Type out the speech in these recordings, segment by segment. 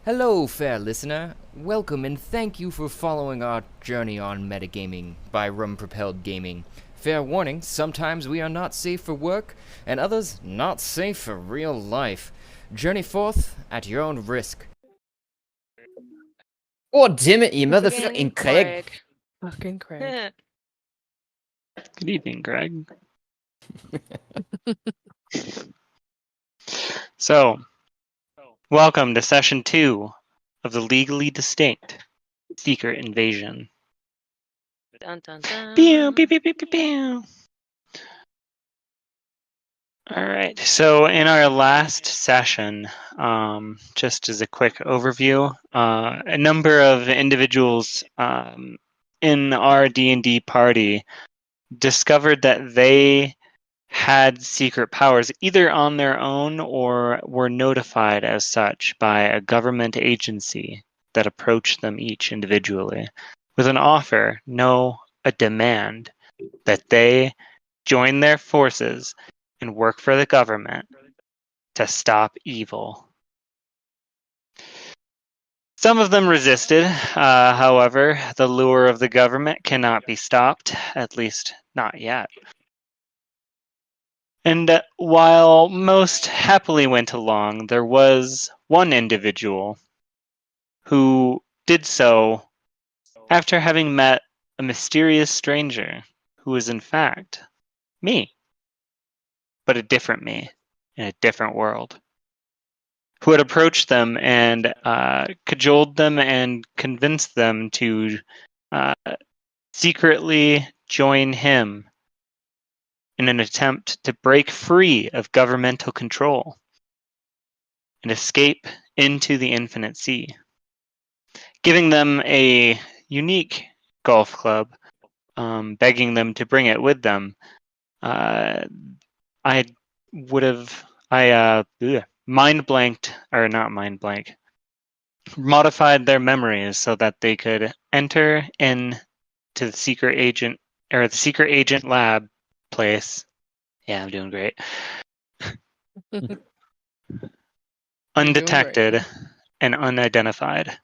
Hello, fair listener. Welcome and thank you for following our journey on metagaming by Rum Propelled Gaming. Fair warning, sometimes we are not safe for work, and others not safe for real life. Journey forth at your own risk. Oh, damn it, you Fucking motherfucking Craig. Fucking Craig. Good evening, Greg. So, welcome to session 2 of the Legally Distinct Secret Invasion. Dun, dun, dun. Pew, pew, pew, pew, pew, pew. Alright, so in our last session, just as a quick overview, a number of individuals in our D&D party discovered that they had secret powers either on their own or were notified as such by a government agency that approached them each individually with an offer, no, a demand, that they join their forces and work for the government to stop evil. Some of them resisted, however, the lure of the government cannot be stopped, at least not yet. And while most happily went along, there was one individual who did so after having met a mysterious stranger who was in fact me, but a different me in a different world, who had approached them and cajoled them and convinced them to secretly join him in an attempt to break free of governmental control and escape into the infinite sea, giving them a unique golf club, begging them to bring it with them. I mind blanked, or not mind blank, modified their memories so that they could enter in to the secret agent lab place. Yeah, I'm doing great. Undetected and unidentified.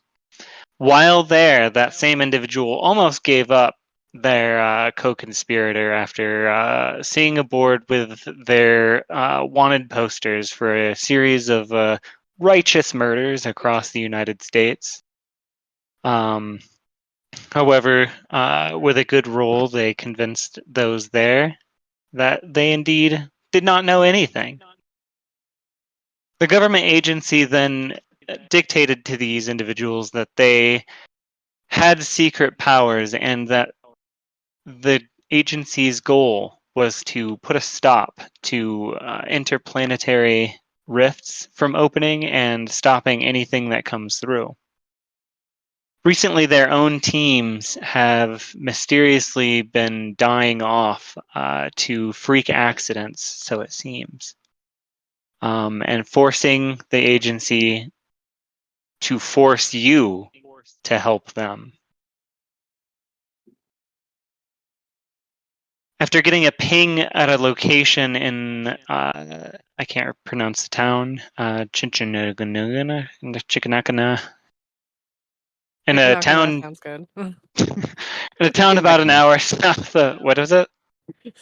While there, that same individual almost gave up their co-conspirator after seeing a board with their wanted posters for a series of righteous murders across the United States. However, with a good roll, they convinced those there that they indeed did not know anything. The government agency then dictated to these individuals that they had secret powers and that the agency's goal was to put a stop to interplanetary rifts from opening and stopping anything that comes through. Recently, their own teams have mysteriously been dying off to freak accidents, so it seems, and forcing the agency to force you to help them. After getting a ping at a location in, I can't pronounce the town, Chickanakana, in a town, Sounds good. in a town about an hour south of, what is it?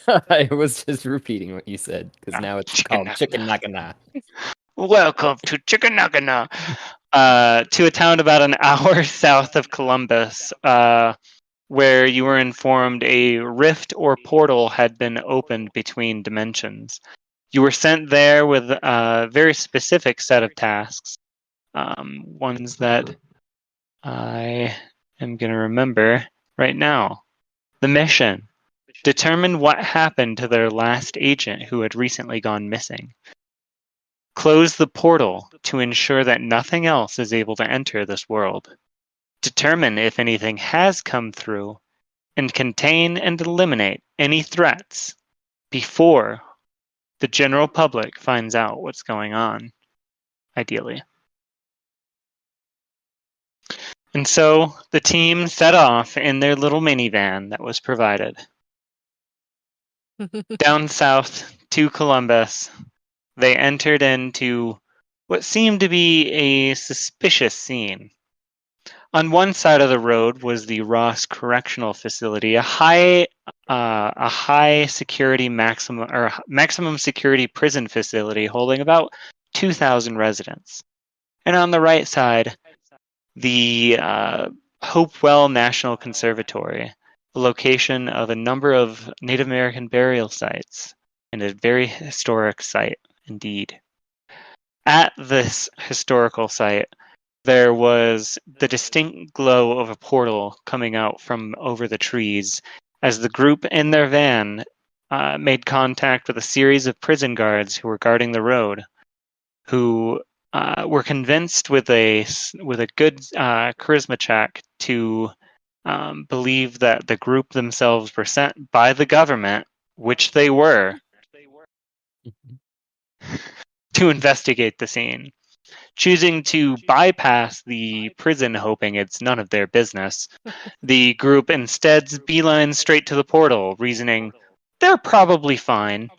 I was just repeating what you said, because now it's called Chickanakana. Chicken Nakana. Welcome to Chickanakana. To a town about an hour south of Columbus, where you were informed a rift or portal had been opened between dimensions. You were sent there with a very specific set of tasks, ones that I am going to remember right now. The mission: determine what happened to their last agent who had recently gone missing. Close the portal to ensure that nothing else is able to enter this world. Determine if anything has come through, and contain and eliminate any threats before the general public finds out what's going on, ideally. And so the team set off in their little minivan that was provided. Down south to Columbus, they entered into what seemed to be a suspicious scene. On one side of the road was the Ross Correctional Facility, a high security maximum security prison facility holding about 2,000 residents. And on the right side, the Hopewell National Conservatory, a location of a number of Native American burial sites, and a very historic site indeed. At this historical site, there was the distinct glow of a portal coming out from over the trees as the group in their van made contact with a series of prison guards who were guarding the road, who were convinced with a good charisma check to believe that the group themselves were sent by the government, which they were, to investigate the scene. Choosing to bypass the prison, hoping it's none of their business, the group instead beelines straight to the portal, reasoning they're probably fine,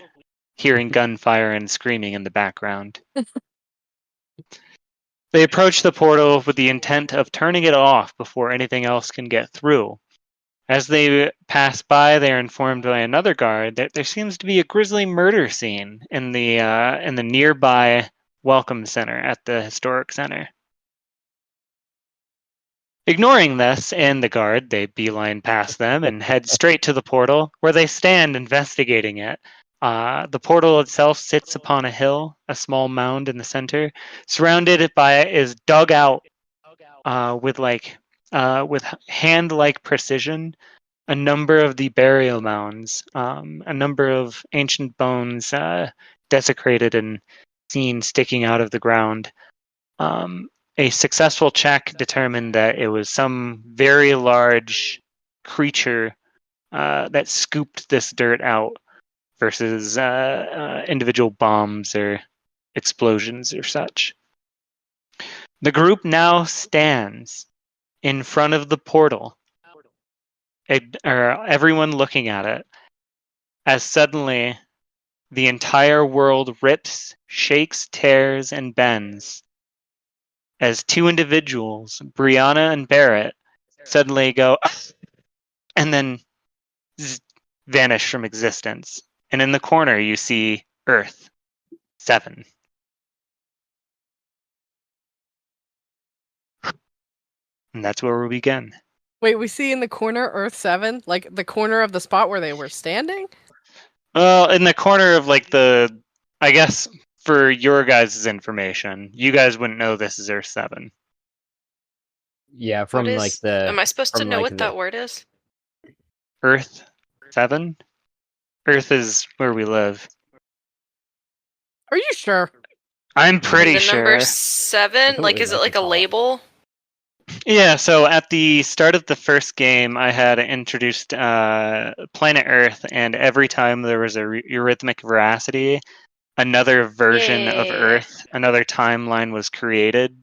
hearing gunfire and screaming in the background. They approach the portal with the intent of turning it off before anything else can get through. As they pass by, they are informed by another guard that there seems to be a grisly murder scene in the nearby Welcome Center at the Historic Center. Ignoring this and the guard, they beeline past them and head straight to the portal, where they stand investigating it. The portal itself sits upon a hill, a small mound in the center. Surrounded by it is dug out with hand-like precision a number of the burial mounds, a number of ancient bones desecrated and seen sticking out of the ground. A successful check determined that it was some very large creature that scooped this dirt out versus individual bombs or explosions or such. The group now stands in front of the portal, everyone looking at it, as suddenly the entire world rips, shakes, tears, and bends as two individuals, Brianna and Barrett, suddenly go and then vanish from existence. And in the corner, you see Earth 7. And that's where we begin. Wait, we see in the corner Earth 7? Like the corner of the spot where they were standing? Well, in the corner of I guess for your guys' information, you guys wouldn't know this is Earth 7. Yeah, from What like is- the. Am I supposed to from, know like, what the- that word is? Earth 7? Earth is where we live. Are you sure? I'm pretty The sure. number 7? don't Like, really is it like like to a call it. label? Yeah, so at the start of the first game, I had introduced Planet Earth, and every time there was a eurythmic veracity, another version of Yeah. Earth, another timeline was created.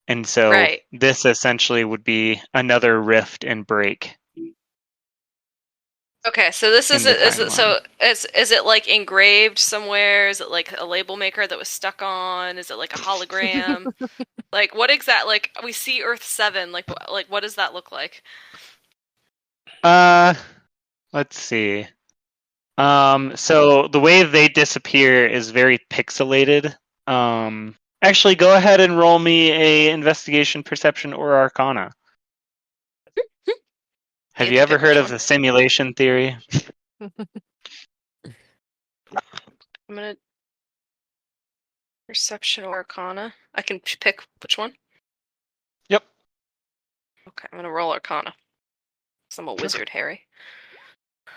And so Right. this essentially would be another rift and break. Okay, so this In is the it. Is it like engraved somewhere? Is it like a label maker that was stuck on? Is it like a hologram? Like what exact? Like we see Earth 7. Like what does that look like? Let's see. So the way they disappear is very pixelated. Actually, go ahead and roll me a investigation, perception, or arcana. Have You you have to ever pick heard which of one. the simulation theory? I'm gonna perception or arcana. I can pick which one. Yep. Okay, I'm gonna roll arcana. 'Cause I'm a wizard, Harry.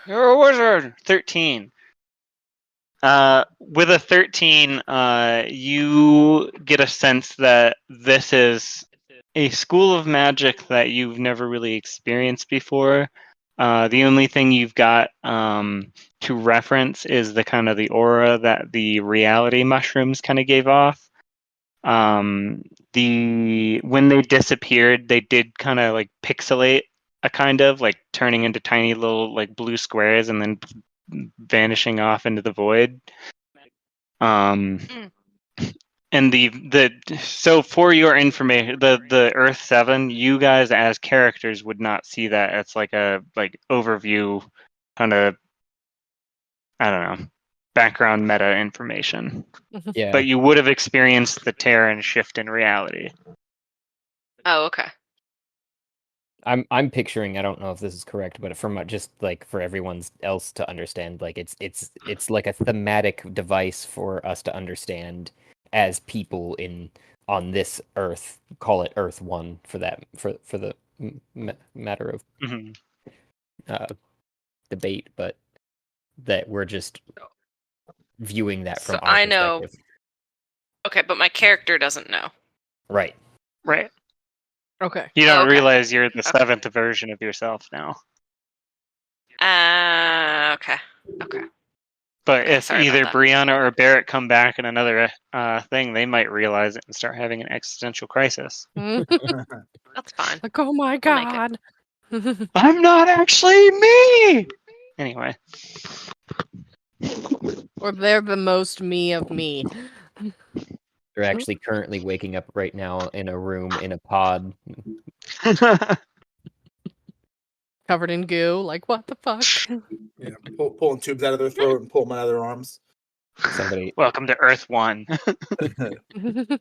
You're a wizard. 13. With a 13, you get a sense that this is a school of magic that you've never really experienced before. The only thing you've got to reference is the kind of the aura that the reality mushrooms kind of gave off. When they disappeared, they did kind of like pixelate a kind of like turning into tiny little like blue squares and then vanishing off into the void. And And so for your information, the Earth 7, you guys as characters would not see that. It's like a overview kind of, I don't know, background meta information. Yeah. But you would have experienced the tear and shift in reality. Oh, okay. I'm picturing, I don't know if this is correct, but just like for everyone else to understand, like it's like a thematic device for us to understand as people on this Earth. Call it Earth 1 for the matter of Mhm. debate, but that we're just viewing that So from our I know. perspective. Okay, but my character doesn't know. Right. Right. Okay. You don't Okay. realize you're the Okay. 7th version of yourself now. Okay. Okay. But Okay, if sorry about either that. Brianna or Barrett come back in another thing, they might realize it and start having an existential crisis. That's fine. Like, oh my I'll make it. god. I'm not actually me! Anyway. Or they're the most me of me. They're actually currently waking up right now in a room in a pod. Covered in goo. Like, what the fuck? Yeah, pulling tubes out of their throat and pulling them out of their arms. Somebody Welcome to Earth 1. If I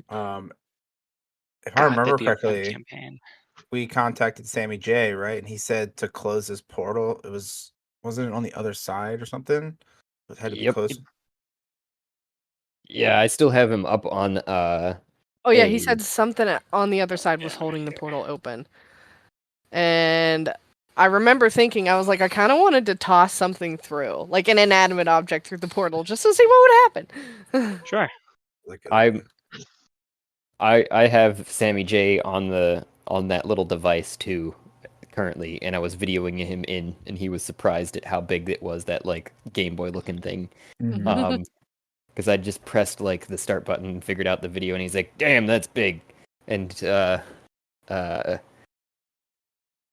God, remember that'd be a fun correctly, campaign. we contacted Sammy J, right? And he said to close his portal. Wasn't it on the other side or something? It had to be Yep. closed. Yeah, I still have him up on Oh yeah, he Hey. said something on the other side was holding the portal open. And I remember thinking, I was like, I kind of wanted to toss something through, like an inanimate object through the portal, just to see what would happen. Sure. Like, I have Sammy J on that little device too currently, and I was videoing him in, and he was surprised at how big it was, that like Game Boy looking thing. mhm. Because I just pressed like the start button and figured out the video, and he's like, "Damn, that's big," and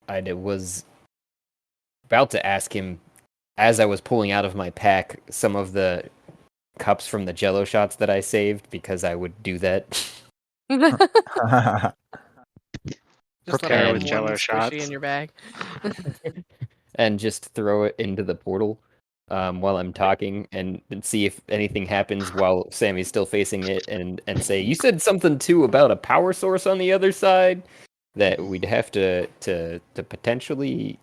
I was about to ask him as I was pulling out of my pack some of the cups from the Jello shots that I saved, because I would do that. Just Prepare let with one Jello squishy shots. in your bag. And just throw it into the portal while I'm talking, and see if anything happens while Sammy's still facing it, and say, "You said something too about a power source on the other side that we'd have to potentially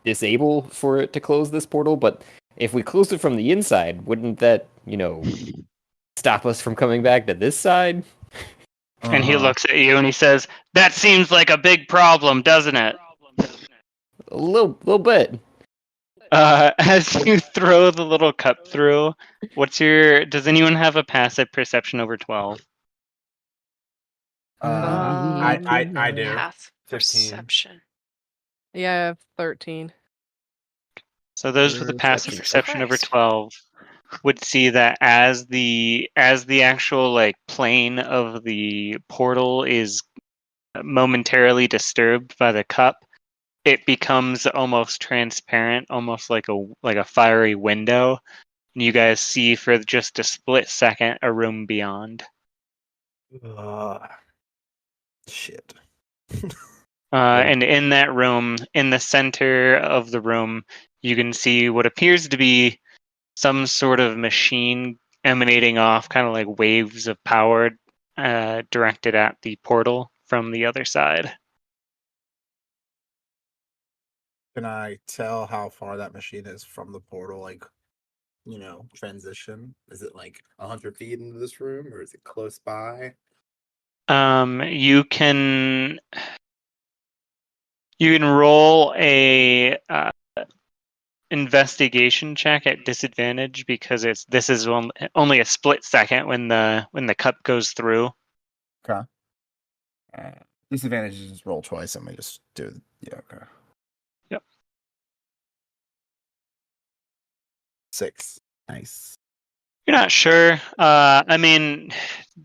disable for it to close this portal, but if we close it from the inside, wouldn't that, stop us from coming back to this side?" And he looks at you and he says, "That seems like a big problem, doesn't it?" A little bit. As you throw the little cup through, does anyone have a passive perception over 12? I do. Path 15. perception. Yeah, I have 13. So those with the passive perception over 12 would see that as the actual like plane of the portal is momentarily disturbed by the cup, it becomes almost transparent, almost like a fiery window. And you guys see for just a split second a room beyond. Shit. And in that room, in the center of the room, you can see what appears to be some sort of machine emanating off kind of like waves of power directed at the portal from the other side. Can I tell how far that machine is from the portal? Like, transition. Is it like 100 feet into this room, or is it close by? You can roll a investigation check at disadvantage, because this is only a split second when the cup goes through. Okay. Disadvantage is just roll twice. Let me just do it. Yeah. Okay. Yep. 6. Nice. You're not sure. I mean,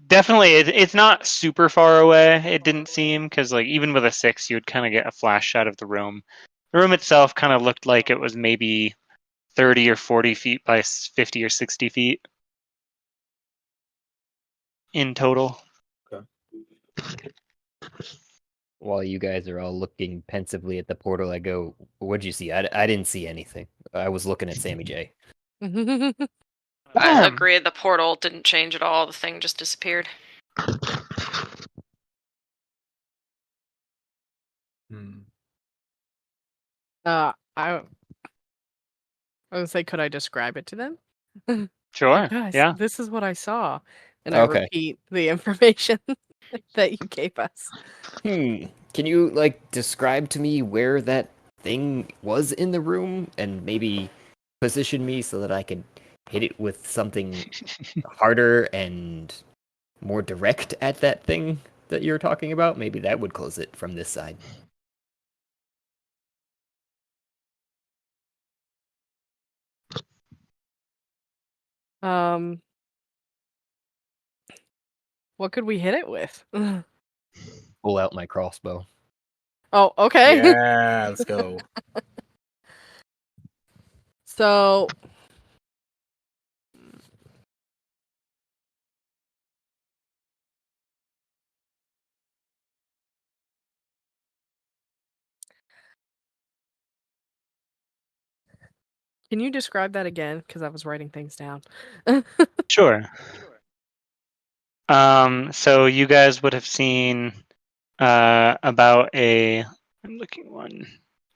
definitely, it's not super far away. It didn't seem, because like even with a 6, you would kind of get a flash shot of the room. The room itself kind of looked like it was maybe 30 or 40 feet by 50 or 60 feet in total. While you guys are all looking pensively at the portal, I go, "What'd you see?" I didn't see anything. I was looking at Sammy J. I agree. The portal didn't change at all. The thing just disappeared. I would say, could I describe it to them? Sure. Guys, Yeah. this is what I saw, and I Okay. repeat the information that you gave us. Can you like describe to me where that thing was in the room and maybe position me so that I can hit it with something harder and more direct at that thing that you're talking about? Maybe that would close it from this side. What could we hit it with? Pull out my crossbow. Oh, okay. Yeah, let's go. So can you describe that again? Because I was writing things down. Sure. So you guys would have seen about a. I'm looking 1,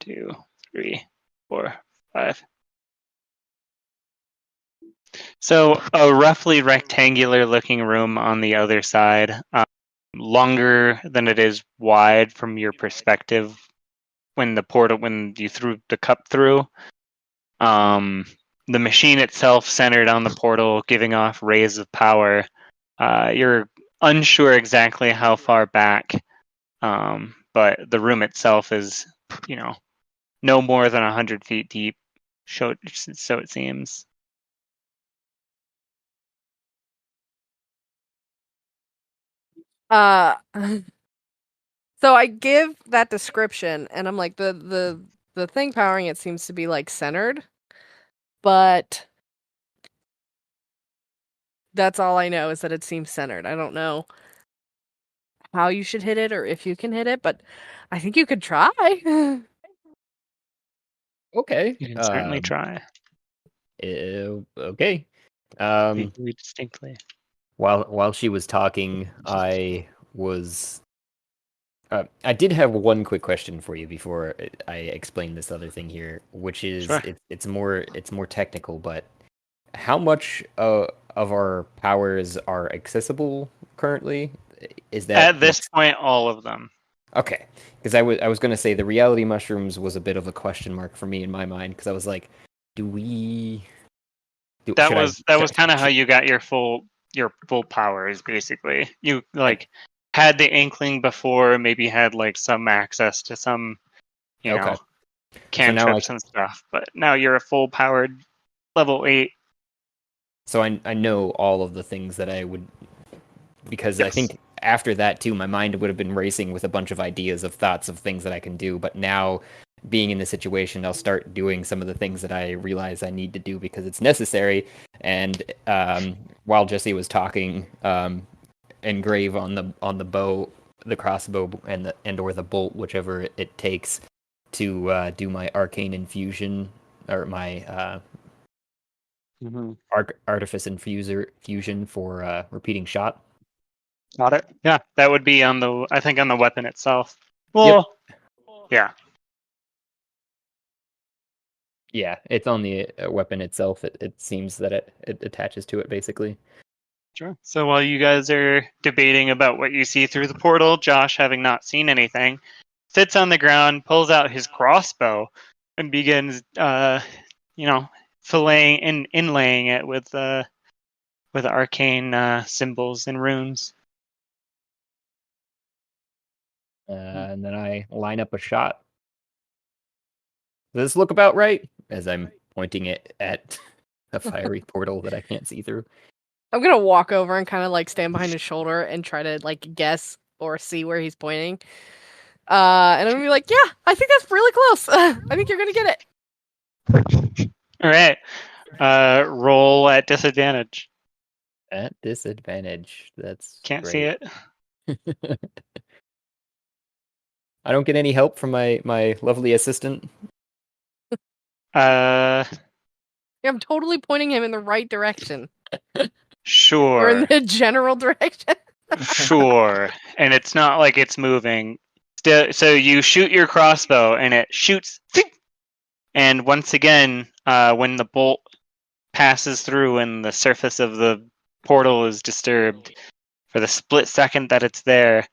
2, 3, 4, 5. So a roughly rectangular looking room on the other side, longer than it is wide from your perspective when you threw the cup through. The machine itself centered on the portal, giving off rays of power. You're unsure exactly how far back, but the room itself is, no more than 100 feet deep. So it seems. So I give that description, and I'm like, the thing powering it seems to be like centered, but that's all I know is that it seems centered. I don't know how you should hit it or if you can hit it, but I think you could try. Okay. You can certainly try. Okay. Very distinctly. While she was talking, I did have one quick question for you before I explain this other thing here, which is Sure. it's more technical, but how much of our powers are accessible currently? Is that At this point, all of them. okay? Because I was going to say the reality mushrooms was a bit of a question mark for me in my mind because I was like, do we? That was kind of how you got your full powers. Basically, you had the inkling before, maybe had some access to some, Okay. cantrips and stuff. But now you're a full powered level 8. So I know all of the things that I would, because Yes. I think after that too, my mind would have been racing with a bunch of ideas of thoughts of things that I can do. But now, being in this situation, I'll start doing some of the things that I realize I need to do because it's necessary. And while Jesse was talking, engrave on the bow, the crossbow, and or the bolt, whichever it takes, to do my arcane infusion or my artifice fusion for repeating shot. Got it. Yeah, that would be on the weapon itself. Well, yeah. Yeah, it's on the weapon itself. It seems that it attaches to it basically. Sure. So while you guys are debating about what you see through the portal, Josh, having not seen anything, sits on the ground, pulls out his crossbow, and begins, filleting and inlaying it with arcane symbols and runes. And then I line up a shot. Does this look about right? As I'm pointing it at a fiery portal that I can't see through. I'm gonna walk over and kind of stand behind his shoulder and try to guess or see where he's pointing. And I'm gonna be like, yeah, I think that's really close. I think you're gonna get it. All right. Roll at disadvantage. At disadvantage. That's Can't see great. it. I don't get any help from my lovely assistant. Uh, I'm totally pointing him in the right direction. Or in sure. the general direction. Sure. And it's not like it's moving. So you shoot your crossbow and it shoots. And once again, when the bolt passes through and the surface of the portal is disturbed, for the split second that it's there,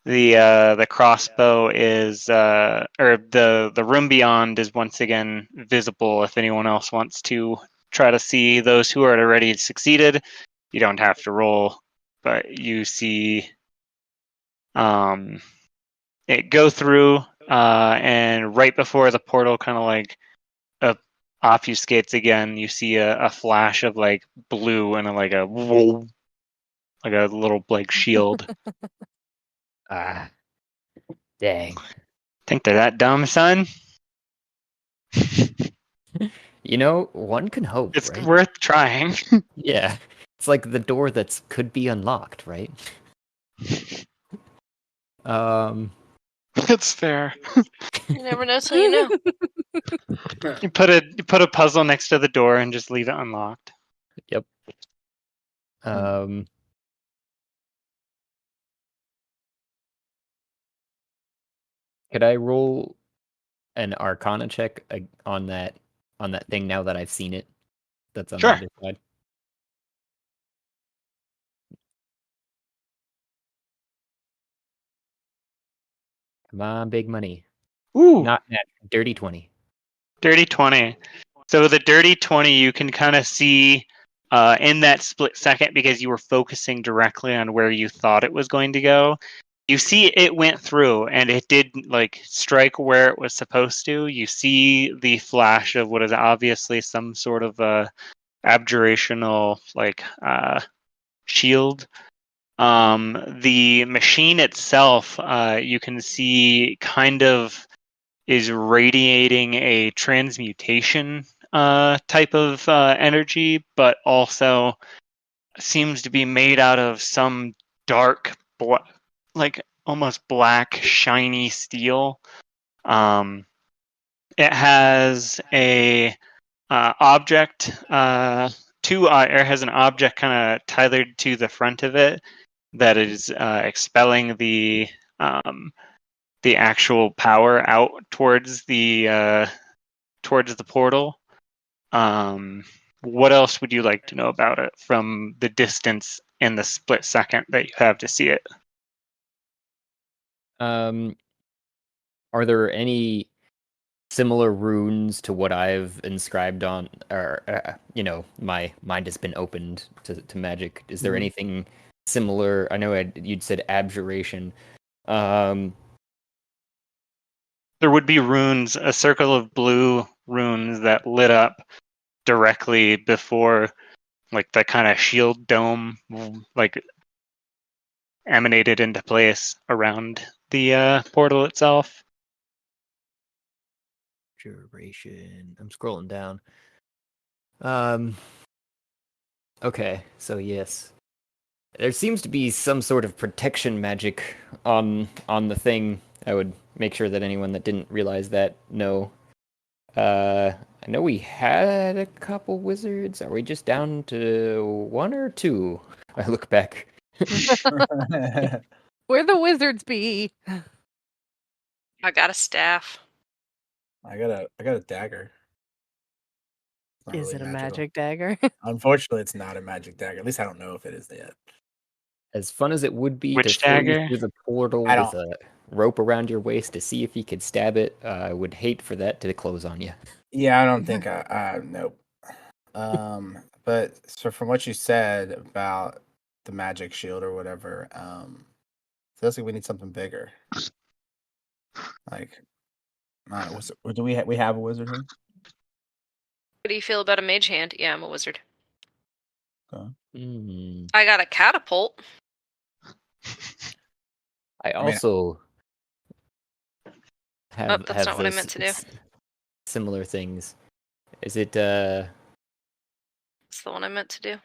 the crossbow is or the room beyond is once again visible. If anyone else wants to try to see those who are already succeeded, you don't have to roll, but you see it go through, and right before the portal kind of like obfuscates again, you see a flash of like blue and like a little like shield. Ah, dang. Think they're that dumb, son? You know, one can hope, It's right? worth trying. Yeah. It's like the door that could be unlocked, right? It's fair. You never know till you know. You put a puzzle next to the door and just leave it unlocked. Yep. Could I roll an Arcana check on that thing now that I've seen it? That's on Sure. the other side. Come on, big money. Ooh, Not net. Dirty 20. dirty 20. So the dirty 20, you can kind of see in that split second, because you were focusing directly on where you thought it was going to go. You see it went through and it did like strike where it was supposed to. You see the flash of what is obviously some sort of abjurational like shield. The machine itself, you can see kind of is radiating a transmutation type of energy, but also seems to be made out of some dark, like almost black, shiny steel. It has a object, it has an object kind of tethered to the front of it that is expelling the actual power out towards the portal. What else would you like to know about it from the distance and the split second that you have to see it? Are there any similar runes to what I've inscribed on, or my mind has been opened to magic? Is there anything similar? I know you'd said abjuration. There would be runes, a circle of blue runes that lit up directly before, like the kind of shield dome, like emanated into place around the portal itself. Abjuration. I'm scrolling down. Okay, so yes. There seems to be some sort of protection magic on the thing. I would make sure that anyone that didn't realize that know. I know we had a couple wizards. Are we just down to one or two? I look back. Where the wizards be? I got a staff. I got a dagger. It's not Is really it a magical. magic dagger? Unfortunately, it's not a magic dagger. At least I don't know if it is yet. As fun as it would be Which to throw you dagger? through the portal I with a rope around your waist to see if you could stab it, I would hate for that to close on you. Yeah, I don't think nope. But so from what you said about the magic shield or whatever, feels like we need something bigger. Like, do we have a wizard here? What do you feel about a mage hand? Yeah, I'm a wizard. Hmm. I got a catapult. I I mean, also have that's not what I those meant to do. similar things. Is it That's the one I meant to do.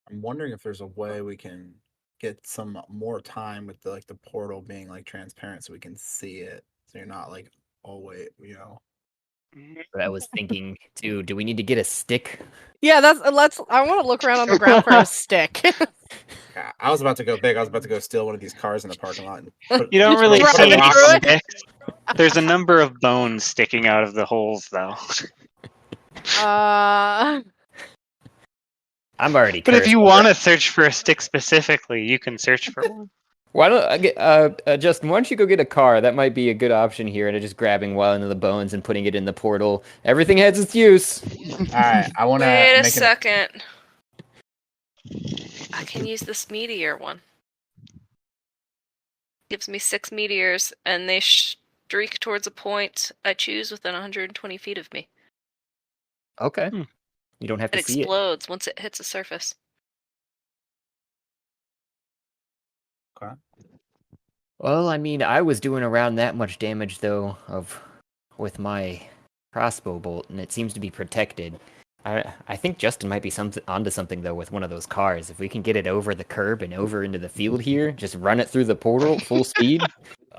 I'm wondering if there's a way we can get some more time with the portal being like transparent so we can see it. So you're not like always, what I was thinking too? Do we need to get a stick? Yeah, I want to look around on the ground for a stick. I was about to go big. I was about to go steal one of these cars in the parking lot and You don't really Drive see any through it. sticks. There's a number of bones sticking out of the holes, though. I'm already. But if cursed you over want it. to search for a stick specifically, you can search for one. Why don't I get Justin? Why don't you go get a car? That might be a good option here, and just grabbing one of the bones and putting it in the portal. Everything has its use. All right, I want to Wait a make second. I can use this meteor one. Gives me 6 meteors, and they streak towards a point I choose within 120 feet of me. Okay. Hmm. You don't have It to see it. explodes once it hits a surface. Okay. Well, I mean, I was doing around that much damage though with my crossbow bolt, and it seems to be protected. I think Justin might be onto something though with one of those cars. If we can get it over the curb and over into the field here, just run it through the portal full speed,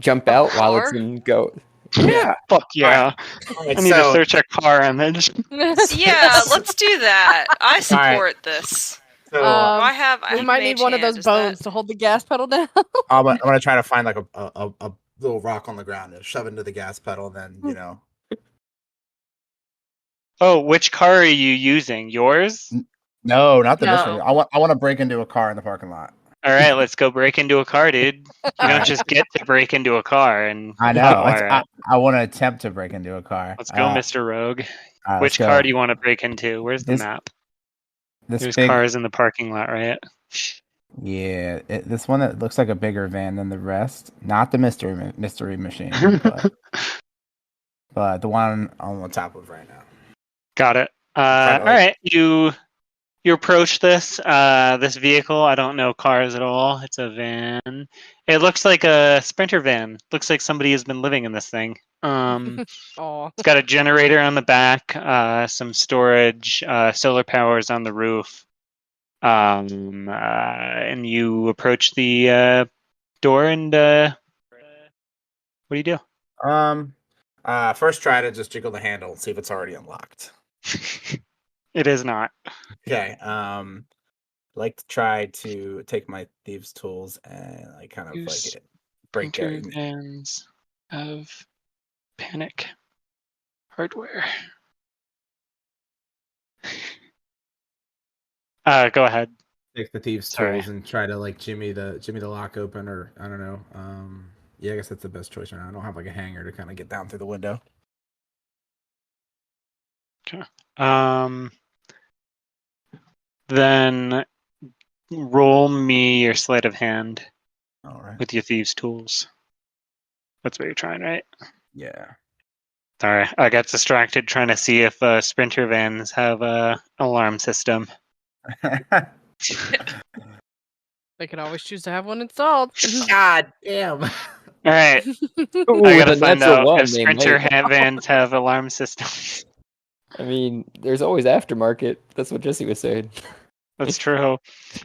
jump out while it's Car? in go. Yeah. Fuck yeah. All right, I need to search a car image. Yeah, let's do that. I support this. So Do I have? I we have might mage need one of hand, those is bones that- to hold the gas pedal down. I'm gonna try to find like a little rock on the ground and shove it into the gas pedal, and then Oh, which car are you using? Yours? No, not the No. mystery. I want to break into a car in the parking lot. All right, let's go break into a car, dude. You don't Alright. just get to break into a car and I know. hotwire it. I want to attempt to break into a car. Let's go, Mr. Rogue. Let's Which go. car do you want to break into? Where's the This- map? This There's big, cars in the parking lot, right? yeah, this one that looks like a bigger van than the rest. Not the mystery machine, but the one on the top of right now. Got it. Try to, All right, you approach this this vehicle. I don't know cars at all. It's a van. It looks like a Sprinter van. Looks like somebody has been living in this thing. Aw. It's got a generator on the back, some storage, solar powers on the roof. And you approach the door and what do you do? First try to just jiggle the handle and see if it's already unlocked. It is not. Okay. Like to try to take my thieves' tools and like kind of Use like break Sprinter it. vans of panic hardware. Go ahead. Take the thieves' Sorry. tools and try to like jimmy the lock open, or I don't know. Yeah, I guess that's the best choice right now. I don't have like a hanger to kind of get down through the window. Then roll me your sleight of hand All right. with your thieves' tools. That's what you're trying, right? Yeah. Sorry, I got distracted trying to see if Sprinter vans have a alarm system. They could always choose to have one installed. God damn. All right, Ooh, I gotta with a find natural out one, if they Sprinter might. vans have alarm systems. I mean, there's always aftermarket. That's what Jesse was saying. That's true.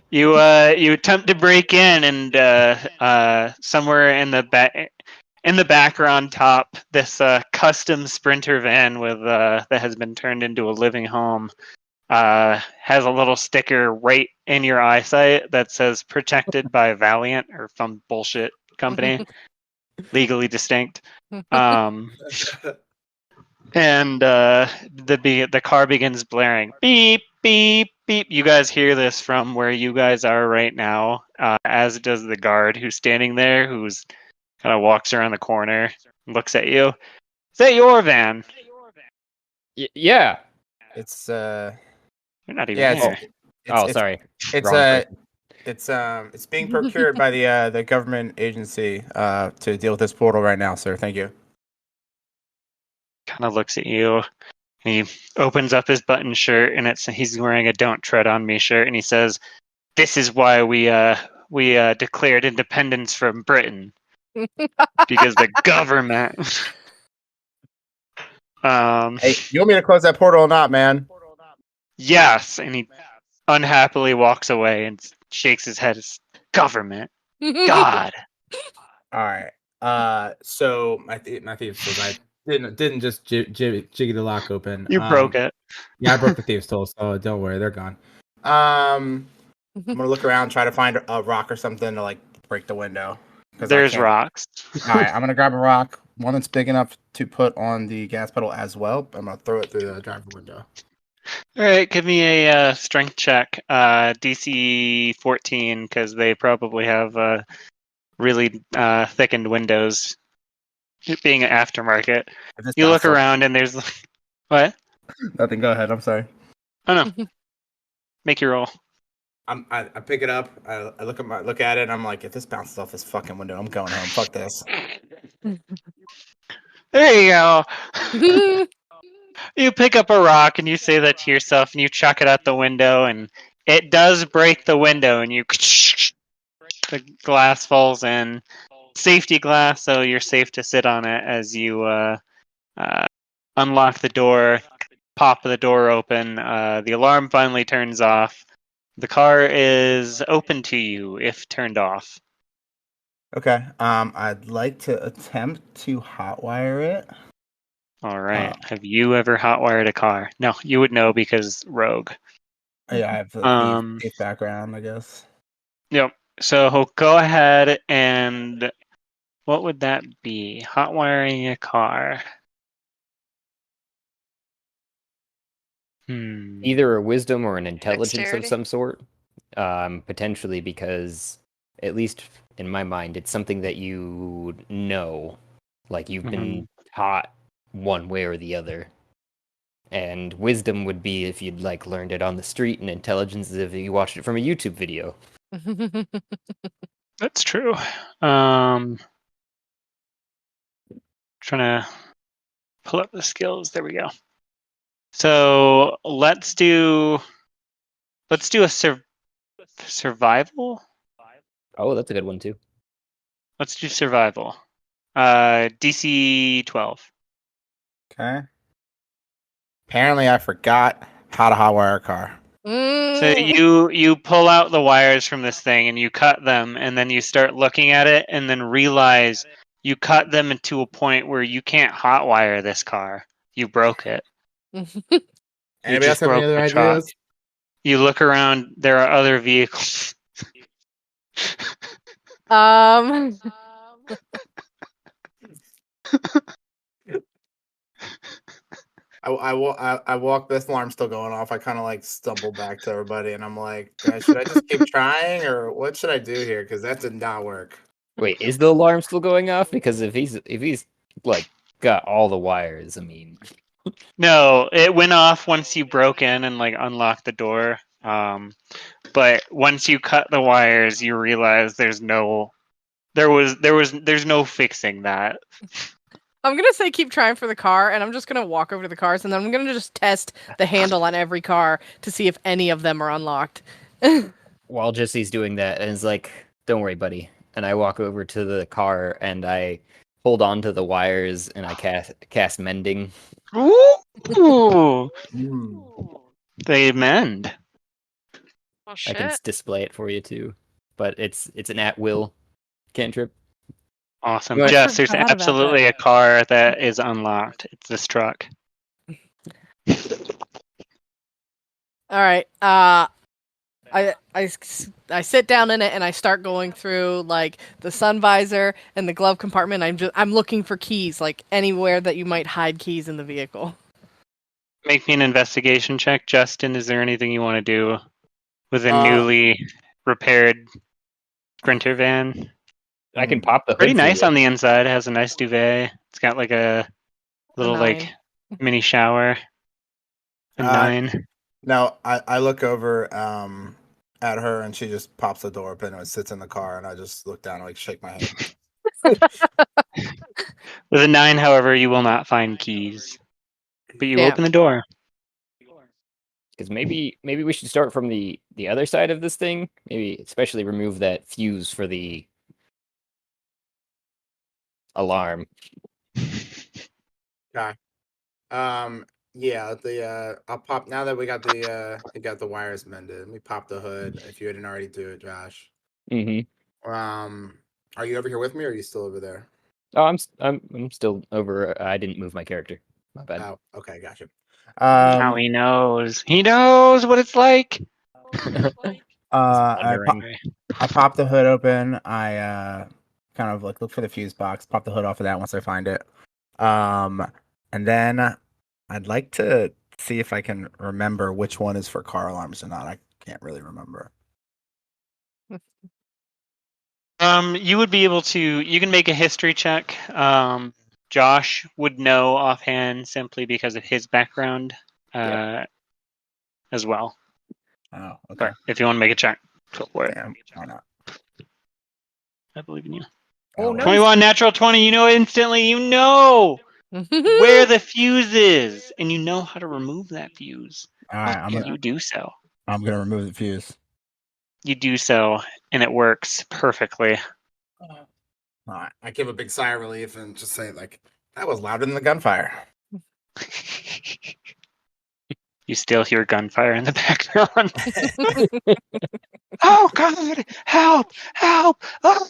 You attempt to break in, and somewhere in the background, top this custom Sprinter van with that has been turned into a living home has a little sticker right in your eyesight that says "Protected by Valiant" or some bullshit company, legally distinct. And the car begins blaring. Beep, beep, beep. You guys hear this from where you guys are right now, as does the guard who's standing there, who's kind of walks around the corner, looks at you. Is that your van? Yeah. It's You're not even yeah, there. Sorry. it's Wrong person. It's being procured by the government agency to deal with this portal right now, sir. Thank you. Kind of looks at you. He opens up his button shirt, and he's wearing a "Don't Tread on Me" shirt, and he says, "This is why we declared independence from Britain because the government." Hey, you want me to close that portal or not, man? Yes, and he unhappily walks away and shakes his head. It's government. God. All right. So my thief says I didn't just jiggy the lock open. You broke it. Yeah, I broke the thieves' tool, so don't worry, they're gone. I'm gonna look around, try to find a rock or something to like break the window. There's rocks. All right, I'm gonna grab a rock, one that's big enough to put on the gas pedal as well. I'm gonna throw it through the driver window. All right, give me a strength check, DC 14, because they probably have really thickened windows. It being an aftermarket, you look around and there's what? Nothing. Go ahead. I'm sorry. Oh no, make your roll. I pick it up. I look at it. And I'm like, if this bounces off this fucking window, I'm going home. Fuck this. There you go. You pick up a rock and you say that to yourself, and you chuck it out the window, and it does break the window, and the glass falls in. Safety glass, so you're safe to sit on it as you unlock the door, pop the door open. The alarm finally turns off. The car is open to you if turned off. Okay. I'd like to attempt to hotwire it. All right. Have you ever hotwired a car? No, you would know because rogue. Yeah, I have the thief background, I guess. Yep. So go ahead and what would that be? Hotwiring a car. Either a wisdom or an intelligence Dexterity? of some sort. Potentially because, at least in my mind, it's something that you know. Like you've been taught one way or the other. And wisdom would be if you'd like learned it on the street, and intelligence is if you watched it from a YouTube video. That's true. Trying to pull up the skills. There we go. So let's do a survival. Oh, that's a good one too. Let's do survival. DC 12. Okay. Apparently, I forgot how to hotwire a car. So you pull out the wires from this thing and you cut them, and then you start looking at it, and then realize you cut them to a point where you can't hotwire this car. You broke it. Anybody else have any other ideas? You look around. There are other vehicles. I walk. This alarm's still going off. I kind of like stumble back to everybody, and I'm like, should I just keep trying, or what should I do here? Because that did not work. Wait, is the alarm still going off? Because if he's like got all the wires, I mean. No, it went off once you broke in and like unlocked the door. But once you cut the wires, you realize there's no fixing that. I'm gonna say keep trying for the car, and I'm just gonna walk over to the cars, and then I'm gonna just test the handle on every car to see if any of them are unlocked. While Jesse's doing that, and is like, "Don't worry, buddy." And I walk over to the car and I hold on to the wires and I cast mending. Ooh, they mend. Oh I shit. can display it for you too, but it's an at-will cantrip. Awesome. Right. Yes, there's Forgot about absolutely a car that is unlocked. It's this truck. All right. I sit down in it and I start going through like the sun visor and the glove compartment. I'm looking for keys, like anywhere that you might hide keys in the vehicle. Make me an investigation check, Justin. Is there anything you want to do with a newly repaired Sprinter van? I can pop the hood. Pretty for nice you. on the inside. It has a nice duvet. It's got like a little like mini shower. A 9. No, I look over at her, and she just pops the door open and sits in the car, and I just look down and like shake my head. With a 9, however, you will not find keys. But you Damn. open the door. Because maybe we should start from the other side of this thing. Maybe especially remove that fuse for the alarm. Okay. Yeah, I'll pop now that we got the wires mended. Let me pop the hood if you didn't already do it, Josh. Mm-hmm. Are you over here with me, or are you still over there? Oh, I'm still over. I didn't move my character. My bad. Oh, okay, gotcha. Now he knows. He knows what it's like. Wondering. I pop the hood open. I kind of like look for the fuse box, pop the hood off of that once I find it. And then I'd like to see if I can remember which one is for car alarms or not. I can't really remember. You would be able to. You can make a history check. Josh would know offhand simply because of his background, as well. Oh, okay. But if you want to make a check, go for it. Damn, why not? I believe in you. Oh, no. 21, natural 20. You know instantly. You know where the fuse is, and you know how to remove that fuse. All right, You do so. I'm gonna remove the fuse. You do so, and it works perfectly. All right, I give a big sigh of relief and just say like, that was louder than the gunfire. You still hear gunfire in the background. Oh God! Help! Help! Oh!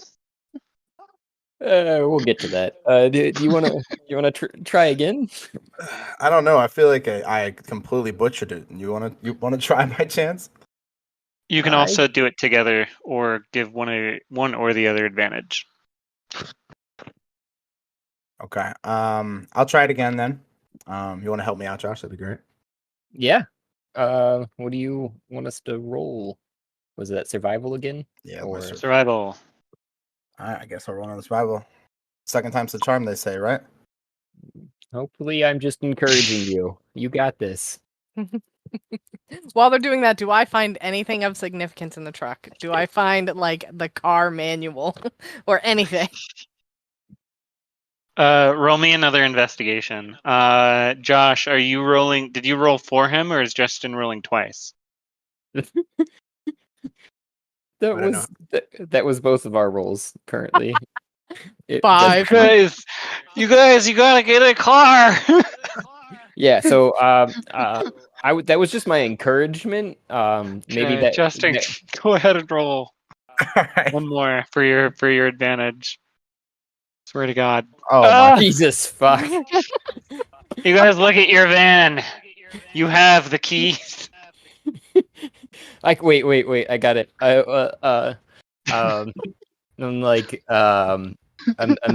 We'll get to that. Do you wanna try again? I don't know. I feel like I completely butchered it. You wanna try by chance? You can also do it together, or give one or the other advantage. Okay. I'll try it again then. You want to help me out, Josh? That'd be great. Yeah. What do you want us to roll? Was that survival again? Yeah. Or... Survival. I guess I'll roll on the survival. Second time's the charm, they say, right? Hopefully, I'm just encouraging you. You got this. While they're doing that, do I find anything of significance in the truck? Do I find like the car manual or anything? Roll me another investigation. Josh, are you rolling? Did you roll for him, or is Justin rolling twice? That was both of our rolls currently. 5. You guys, you gotta get a car. Yeah. So that was just my encouragement. Maybe that Justin, go ahead and roll All right. one more for your advantage. Swear to God. Oh my. Jesus fuck. You guys look at your van. You have the keys. Like wait, I got it. I'm like I'm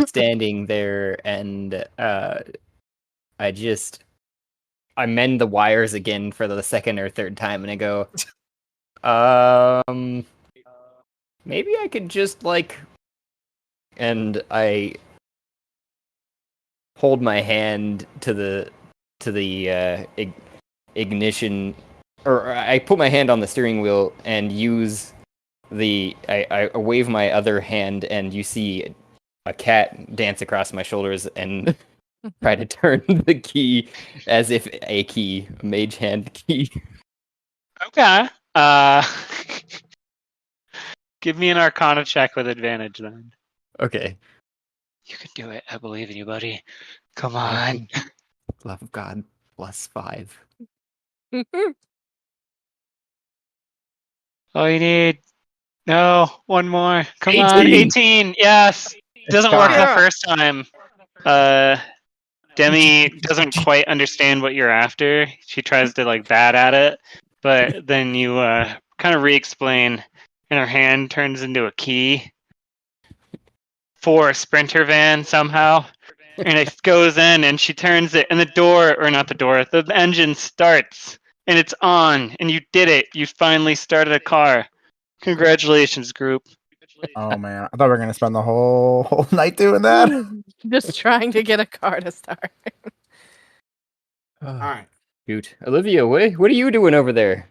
standing there and I mend the wires again for the second or third time and I go maybe I could just like, and I hold my hand to the ignition, or I put my hand on the steering wheel and use I wave my other hand, and you see a cat dance across my shoulders and try to turn the key as if a mage hand key. Okay. Give me an Arcana check with advantage then. Okay. You can do it. I believe in you, buddy. Come on. Love of God +5. All you need. No, one more. Come 18. on. 18. Yes. Doesn't work the first time. Demi doesn't quite understand what you're after. She tries to like bat at it, but then you kind of re-explain, and her hand turns into a key for a sprinter van somehow, and it goes in, and she turns it, and the engine starts, and it's on, and you did it. You finally started a car. Congratulations, group. Oh man, I thought we were gonna spend the whole night doing that. Just trying to get a car to start. All right. Shoot, Olivia, what are you doing over there?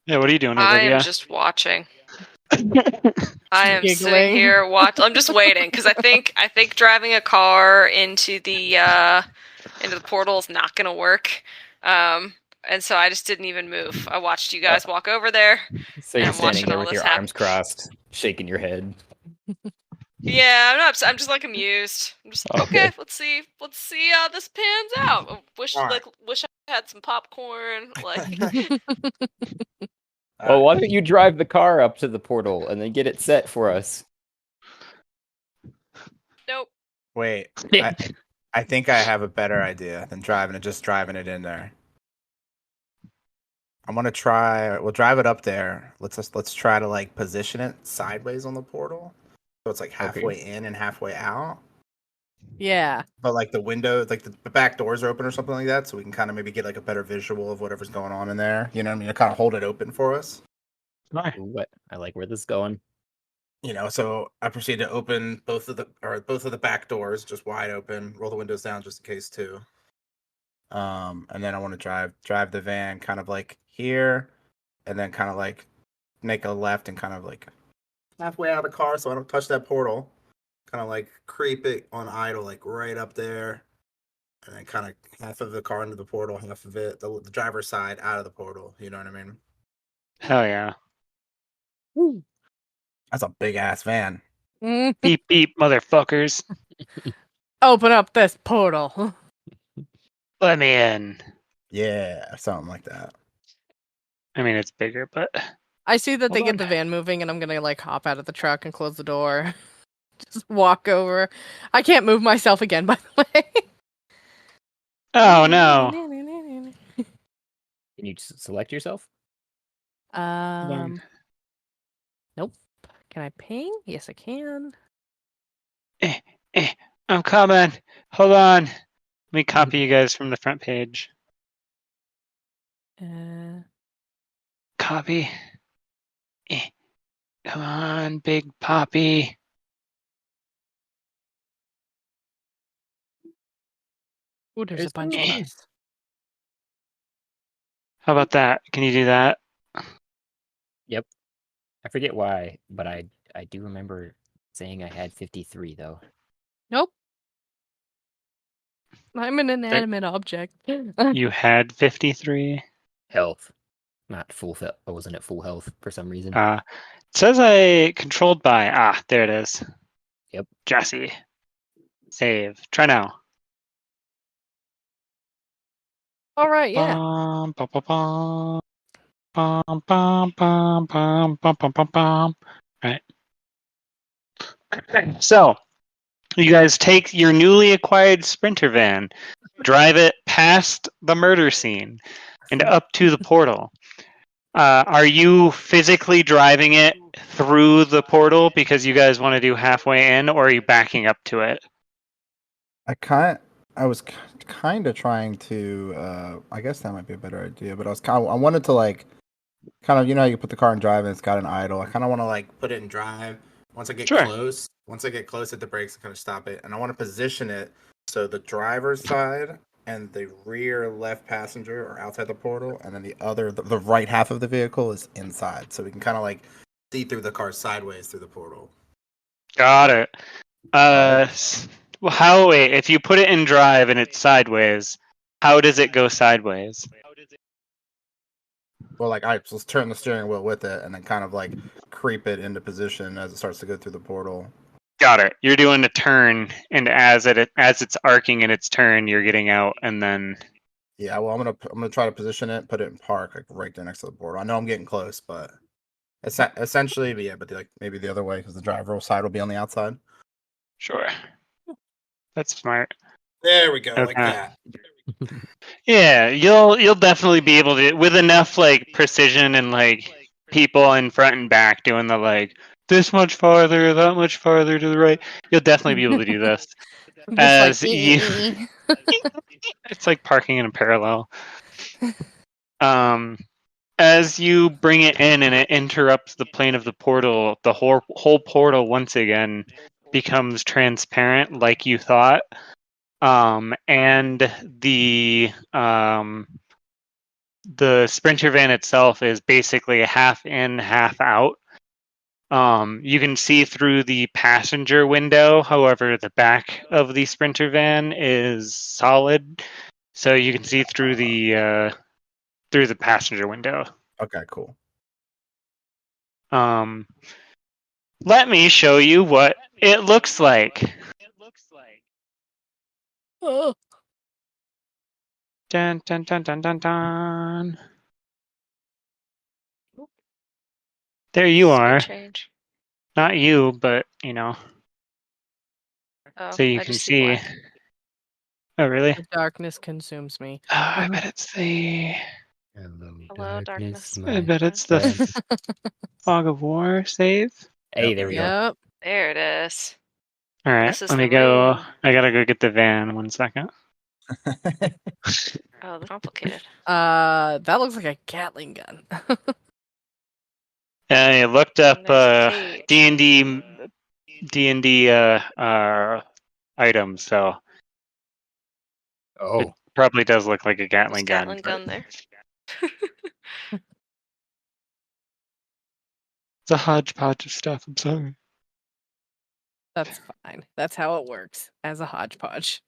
Yeah, what are you doing, I am Olivia? just watching. I am sitting Giggling. here I'm just waiting because I think driving a car into the portal is not gonna work. And so I just didn't even move. I watched you guys walk over there. So you're I'm standing watching there all with this your happen. arms crossed, shaking your head. Yeah, I'm not upset. I'm just like amused. I'm just like, Okay. okay, let's see how this pans out. Wish Alright. I had some popcorn. Like, Well, why don't you drive the car up to the portal and then get it set for us? nope. Wait, I think I have a better idea than just driving it in there. I'm gonna try. We'll drive it up there. Let's try to like position it sideways on the portal, so it's like halfway in and halfway out. Yeah. But like the window, like the back doors are open or something like that, so we can kind of maybe get like a better visual of whatever's going on in there. You know what I mean? To kind of hold it open for us. What? I like where this is going. You know, so I proceed to open both of the back doors just wide open, roll the windows down just in case too. And then I want to drive the van kind of like here, and then kind of like make a left and kind of like halfway out of the car so I don't touch that portal. Kind of like creep it on idle, like right up there, and then kind of half of the car into the portal, half of it, the driver's side out of the portal. You know what I mean? Hell yeah. That's a big ass van. Beep beep, motherfuckers. Open up this portal. Let me in. Yeah, something like that. I mean, it's bigger, but I see that they Hold get on. the van moving, and I'm gonna like hop out of the truck and close the door. Just walk over. I can't move myself again, by the way. oh no. Can you select yourself? Nope. Can I ping? Yes, I can. I'm coming. Hold on. Let me copy you guys from the front page. Copy. Come on, Big Poppy. Oh, there's a bunch of Eh. us. How about that? Can you do that? Yep. I forget why, but I do remember saying I had 53 though. Nope. I'm an inanimate object. You had 53. Health. Not full health. I wasn't at full health for some reason. It says I controlled by. There it is. Yep. Jesse. Save. Try now. All right, yeah. Bum, bum, bum, bum. Bum, bum, bum, bum, bum, bum, bum, bum. Right. So, you guys take your newly acquired Sprinter van, drive it past the murder scene, and up to the portal. Are you physically driving it through the portal because you guys want to do halfway in, or are you backing up to it? I was kind of trying to. I guess that might be a better idea, but I wanted to like, kind of, you know, how you put the car in drive and it's got an idle. I kind of want to like put it in drive. Once I get Sure. close, hit the brakes and kind of stop it, and I want to position it so the driver's side and the rear left passenger are outside the portal, and then the right half of the vehicle is inside, so we can kind of like see through the car sideways through the portal. Got it. Wait, if you put it in drive and it's sideways, how does it go sideways? Well, like I just turn the steering wheel with it, and then kind of like creep it into position as it starts to go through the portal. Got it. You're doing a turn, and as it's arcing in its turn, you're getting out, and then. Yeah, well, I'm gonna try to position it, put it in park, like right there next to the portal. I know I'm getting close, but it's essentially, but like maybe the other way because the driver side will be on the outside. Sure. That's smart. There we go, Okay. like that. Yeah, you'll definitely be able to, with enough like precision and like people in front and back doing the like this much farther, that much farther to the right. You'll definitely be able to do this. Just It's like parking in a parallel. As you bring it in and it interrupts the plane of the portal, the whole portal once again becomes transparent like you thought. And the the Sprinter van itself is basically half in, half out. You can see through the passenger window. However, the back of the Sprinter van is solid, so you can see through the passenger window. Okay, cool. Let me show you what it looks like. Oh. Dun dun dun dun dun dun. There you are. Change. Not you, but you know. Oh, So you I can just see. black. Oh, really? The darkness consumes me. Oh, I bet it's the. Hello, darkness. I bet it's the Fog of War save. Hey, there we go. Yep. There it is. All right, This is let me the go. room. I gotta go get the van. 1 second. Oh, that's complicated. That looks like a Gatling gun. I looked up And there's a cage. D&D items, so Oh, probably does look like a There's Gatling gun. Gatling but gun there. It's a hodgepodge of stuff. I'm sorry. That's fine. That's how it works as a hodgepodge.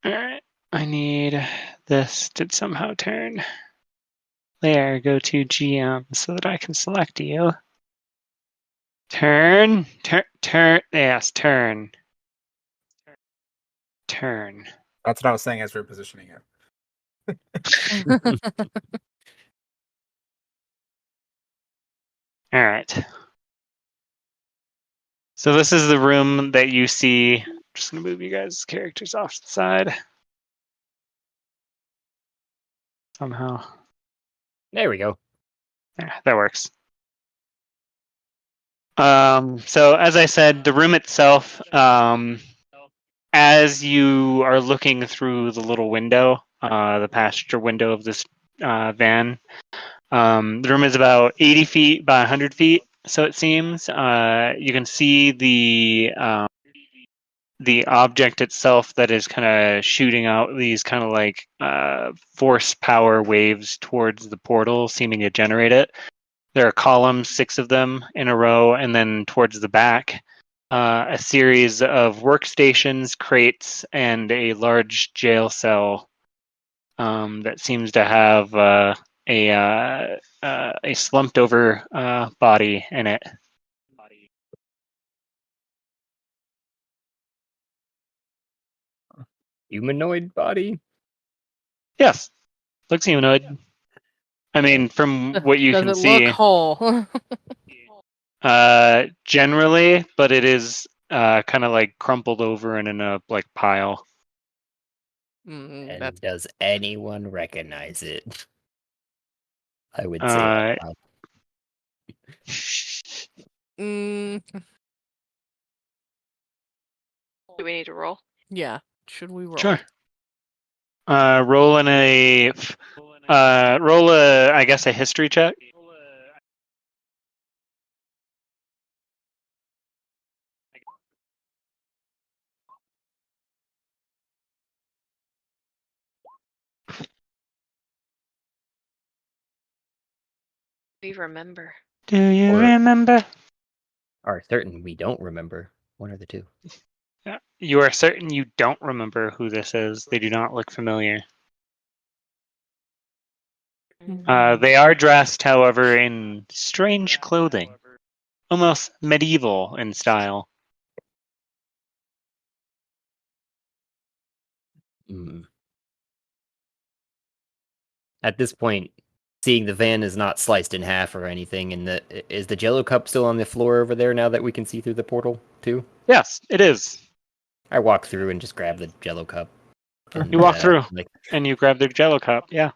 All right, I need this to somehow turn. There, go to GM so that I can select you. Turn. Yes, turn. Turn. That's what I was saying as we were positioning it. All right. So this is the room that you see. I'm just gonna move you guys' characters off to the side. Somehow. there we go. Yeah, that works. So as I said, the room itself, as you are looking through the little window, the passenger window of this van, the room is about 80 feet by 100 feet, so it seems. You can see the object itself that is kind of shooting out these kind of like force power waves towards the portal, seeming to generate it. There are columns, 6 of them in a row, and then towards the back, a series of workstations, crates, and a large jail cell that seems to have a slumped over body in it. Humanoid body. Yes, looks humanoid. I mean, from what you Does can it see, look whole? generally, but it is kind of like crumpled over and in a like pile. And That's does anyone recognize it? I would say. mm, Do we need to roll? yeah. Should we roll? Sure. Roll a, I guess, a history check. We remember. Do you Or- remember? Are certain we don't remember. One or the two. Yeah. You are certain you don't remember who this is. They do not look familiar. They are dressed, however, in strange clothing, almost medieval in style. Mm. At this point, seeing the van is not sliced in half or anything, and is the Jello cup still on the floor over there now that we can see through the portal too? Yes, it is. I walk through and just grab the Jello cup. And, You walk through. like, And you grab their Jello cup. Yeah.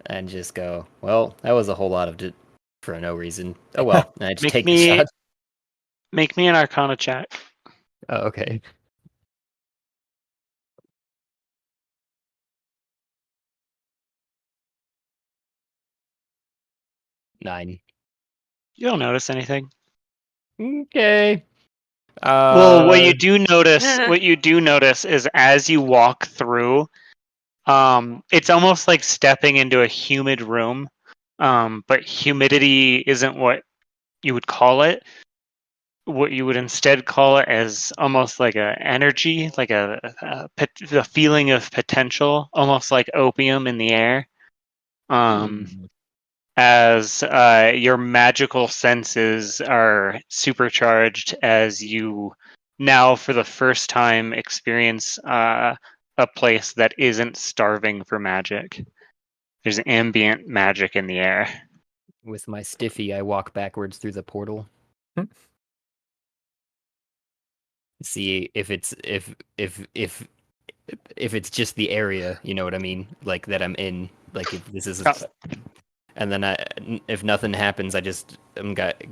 and just go. Well, that was a whole lot of for no reason. Oh well, and I just take the me- shot. Make me an Arcana check. Oh, okay. Nine. You don't notice anything. Okay. Well, what you do notice is as you walk through, It's almost like stepping into a humid room, but humidity isn't what you would call it. What you would instead call it as almost like a energy, like a feeling of potential, almost like opium in the air. As your magical senses are supercharged as you now for the first time experience a place that isn't starving for magic. There's ambient magic in the air. With my stiffy, I walk backwards through the portal. See if it's if it's just the area, you know what I mean? Like that I'm in. Like if this is, and then if nothing happens, I just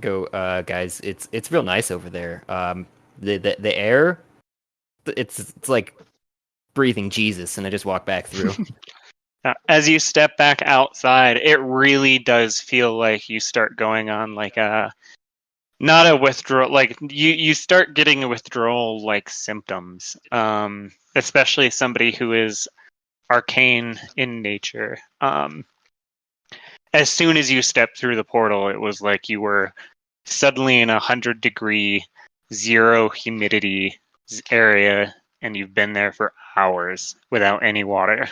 go, guys. It's real nice over there. The air, it's like breathing Jesus, and I just walk back through. As you step back outside, it really does feel like you start going on like a not a withdrawal, like you start getting withdrawal like symptoms, especially somebody who is arcane in nature. As soon as you stepped through the portal, it was like you were suddenly in 100-degree, zero humidity area, and you've been there for hours without any water.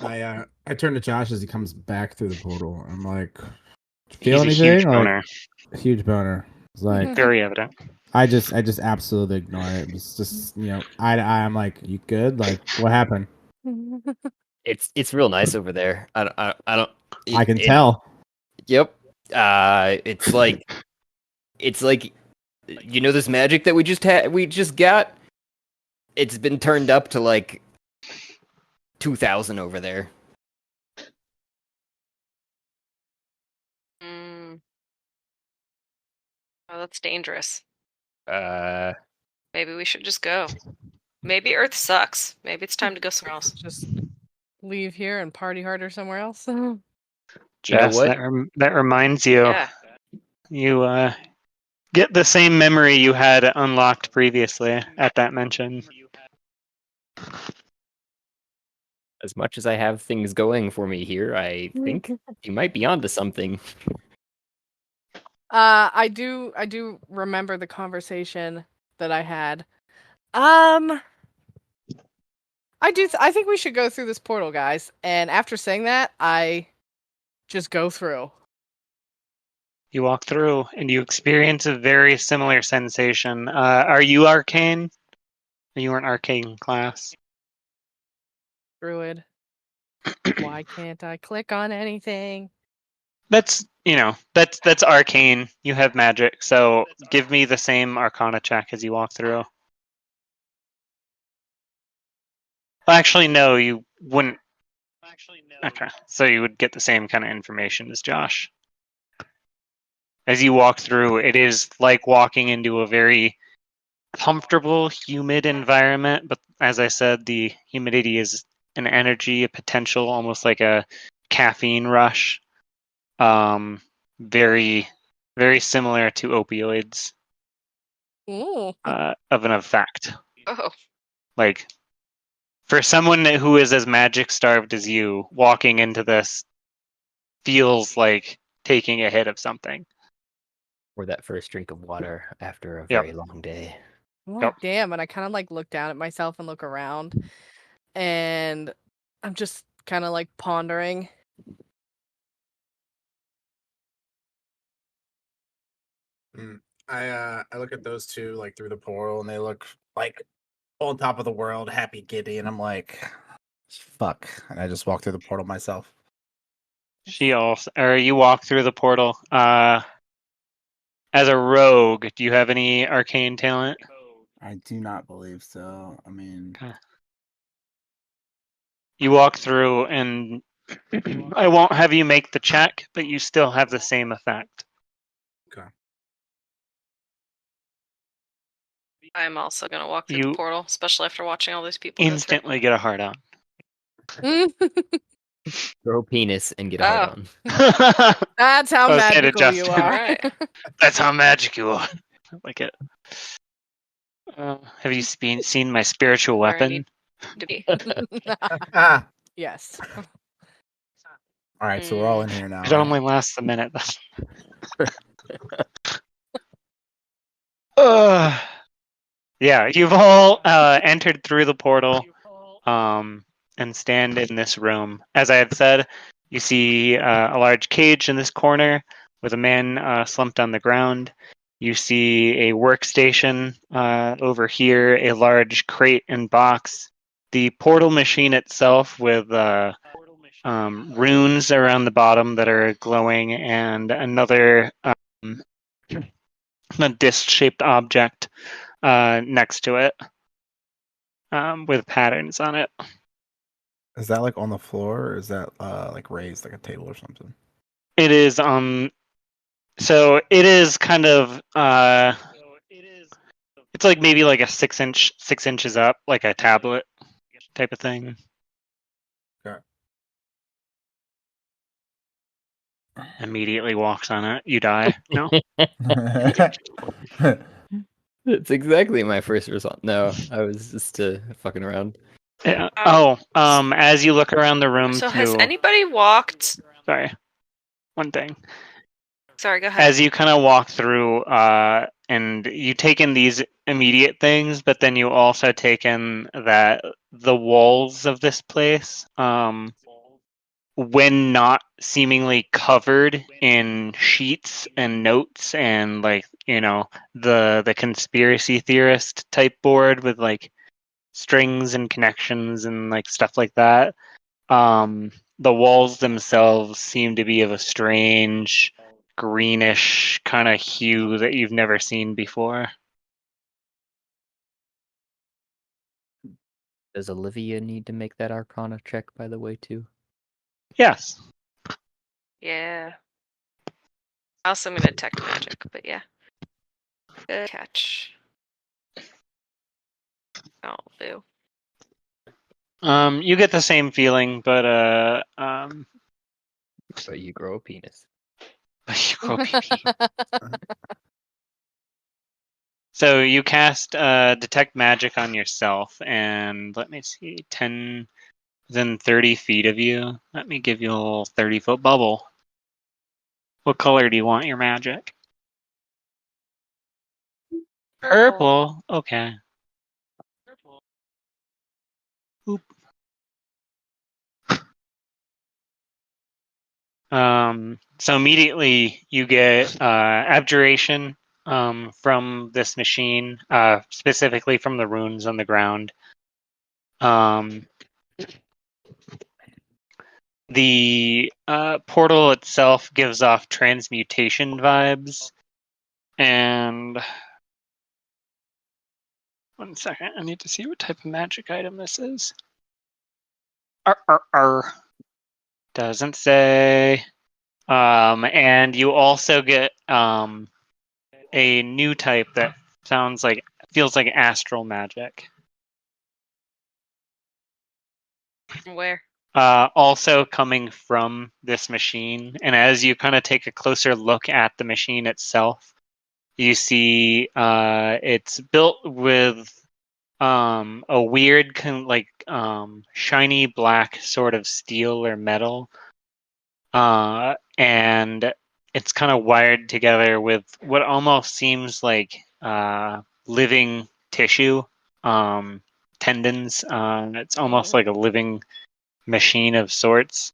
I turn to Josh as he comes back through the portal. I'm like, He's feel a anything? huge Like, boner. huge boner. It's like Very evident. I just absolutely ignore it. It's just eye to eye. I'm like, you good? Like, what happened? It's real nice over there. I don't. I can tell. Yep. It's like this magic that we just got. It's been turned up to like 2,000 over there. Oh, that's dangerous. Uh, Maybe we should just go. Maybe Earth sucks. Maybe it's time to go somewhere else. Just leave here and party harder somewhere else. Jess, what? that reminds you. Yeah. You get the same memory you had unlocked previously at that mention. as much as I have things going for me here, I think you might be onto something. I do remember the conversation that I had. I think we should go through this portal, guys. And after saying that, I just go through. You walk through and you experience a very similar sensation. Are you arcane? Are you an arcane class? Druid. Why can't I click on anything? That's arcane. You have magic, so give me the same Arcana check as you walk through. Actually, no, you wouldn't. Okay, so you would get the same kind of information as Josh. As you walk through, it is like walking into a very comfortable, humid environment, but as I said, the humidity is an energy, a potential, almost like a caffeine rush. Very, very similar to opioids Ooh. of an effect. Oh. Like, for someone who is as magic starved as you, walking into this feels like taking a hit of something. Or that first drink of water after a very long day. Oh, Yep. damn, and I kind of like look down at myself and look around, and I'm just kind of like pondering. I look at those two like through the portal, and they look like on top of the world, happy, giddy, and I'm like, fuck. And I just walk through the portal myself. You walk through the portal. As a rogue, do you have any arcane talent? I do not believe so. I mean, Okay. You walk through, and I won't have you make the check, but you still have the same effect. okay. I'm also gonna walk through the portal, especially after watching all these people. Instantly get a hard on. Throw penis and get a hard on. That's how I was kinda magical you Justin. are. Right. That's how magic you are. I like it. Have you seen my spiritual Where I weapon? need to be. Ah. Yes. All right, so we're all in here now. It Right? only lasts a minute. Ugh. Yeah, you've all entered through the portal and stand in this room. As I had said, you see a large cage in this corner with a man slumped on the ground. You see a workstation over here, a large crate and box. The portal machine itself with runes around the bottom that are glowing, and another a disc-shaped object next to it with patterns on it. Is that like on the floor, or is that like raised like a table or something? It is so it is kind of it's like maybe like a 6 inches up, like a tablet type of thing. Okay. Immediately walks on it. You die. No. It's exactly my first result. No, I was just fucking around. Yeah. Um, As you look around the room So too. has anybody walked? Sorry. One thing. Sorry, go ahead. As you kind of walk through, and you take in these immediate things, but then you also take in that the walls of this place, when not seemingly covered in sheets and notes and like the conspiracy theorist type board with like strings and connections and like stuff like that. The walls themselves seem to be of a strange greenish kind of hue that you've never seen before. Does Olivia need to make that Arcana check, by the way, too? Yes. Yeah. Also, I'm gonna detect magic, but yeah. Good catch. Oh, boo. You get the same feeling, but So you grow a penis. you grow pee-pee. So you cast detect magic on yourself, and let me see, 10 within 30 feet of you. Let me give you a little 30-foot bubble. What color do you want your magic? Purple. Okay. Oop. So immediately you get abjuration from this machine, specifically from the runes on the ground. The portal itself gives off transmutation vibes. And one second, I need to see what type of magic item this is. Doesn't say. And you also get a new type that feels like astral magic. Where? Also coming from this machine, and as you kind of take a closer look at the machine itself, you see it's built with a weird shiny black sort of steel or metal, and it's kind of wired together with what almost seems like living tissue, tendons. It's almost like a living machine of sorts.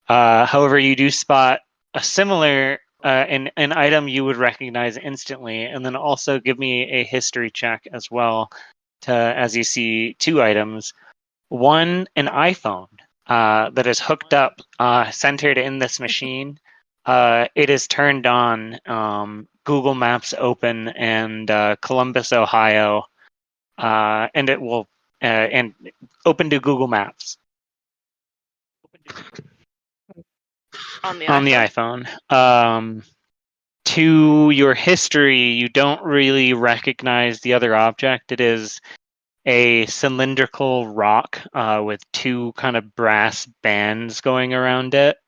However, you do spot a similar an item you would recognize instantly, and then also give me a history check as well, as you see two items. One, an iPhone that is hooked up, centered in this machine. It is turned on, Google Maps open, and Columbus, Ohio, and it will and open to Google Maps. On the On the iPhone. To your history, you don't really recognize the other object. It is a cylindrical rock with two kind of brass bands going around it,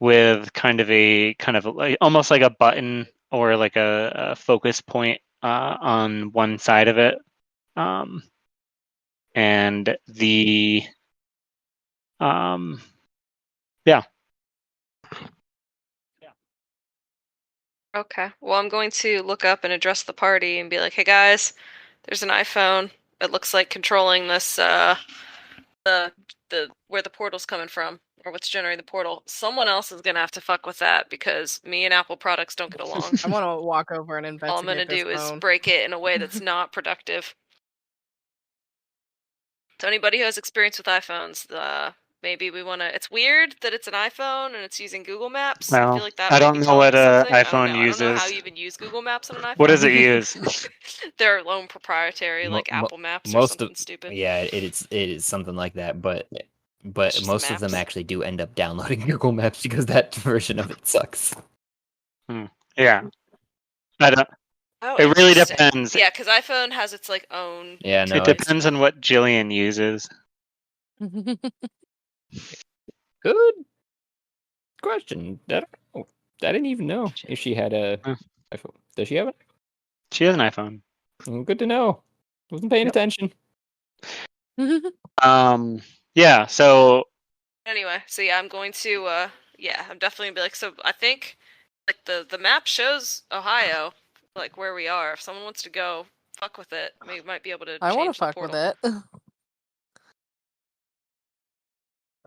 with kind of almost like a button or like a focus point on one side of it, and the yeah. Okay. Well, I'm going to look up and address the party and be like, "Hey guys, there's an iPhone. It looks like controlling this the where the portal's coming from or what's generating the portal. Someone else is gonna have to fuck with that because me and Apple products don't get along. I want to walk over and All I'm gonna investigate this do is phone. break it in a way that's not productive. So anybody who has experience with iPhones, maybe we want to. It's weird that it's an iPhone and it's using Google Maps. I Well, feel like that I might don't be know telling what us something. I don't iPhone know. I don't know how uses. you even use Google Maps on an iPhone. What does it use? Their own proprietary, Mo- like mo- Apple Maps or most something of stupid. yeah, it is something like that, but It's just most of them maps. actually do end up downloading Google Maps because that version of it sucks. Yeah, I don't. Oh, It really interesting. depends. Yeah, because iPhone has its like own. Yeah, no, It depends on what Jillian uses. good question. I don't know. I didn't even know if she had a Hmm. iPhone. Does she have it? She has an iPhone. Good to know. Wasn't paying Yep. attention. Yeah. So Anyway, so yeah, I'm going to. Yeah, I'm definitely gonna be like. So I think, like the map shows Ohio, like where we are. If someone wants to go, fuck with it. We might be able to. I want change to the fuck with portal. it.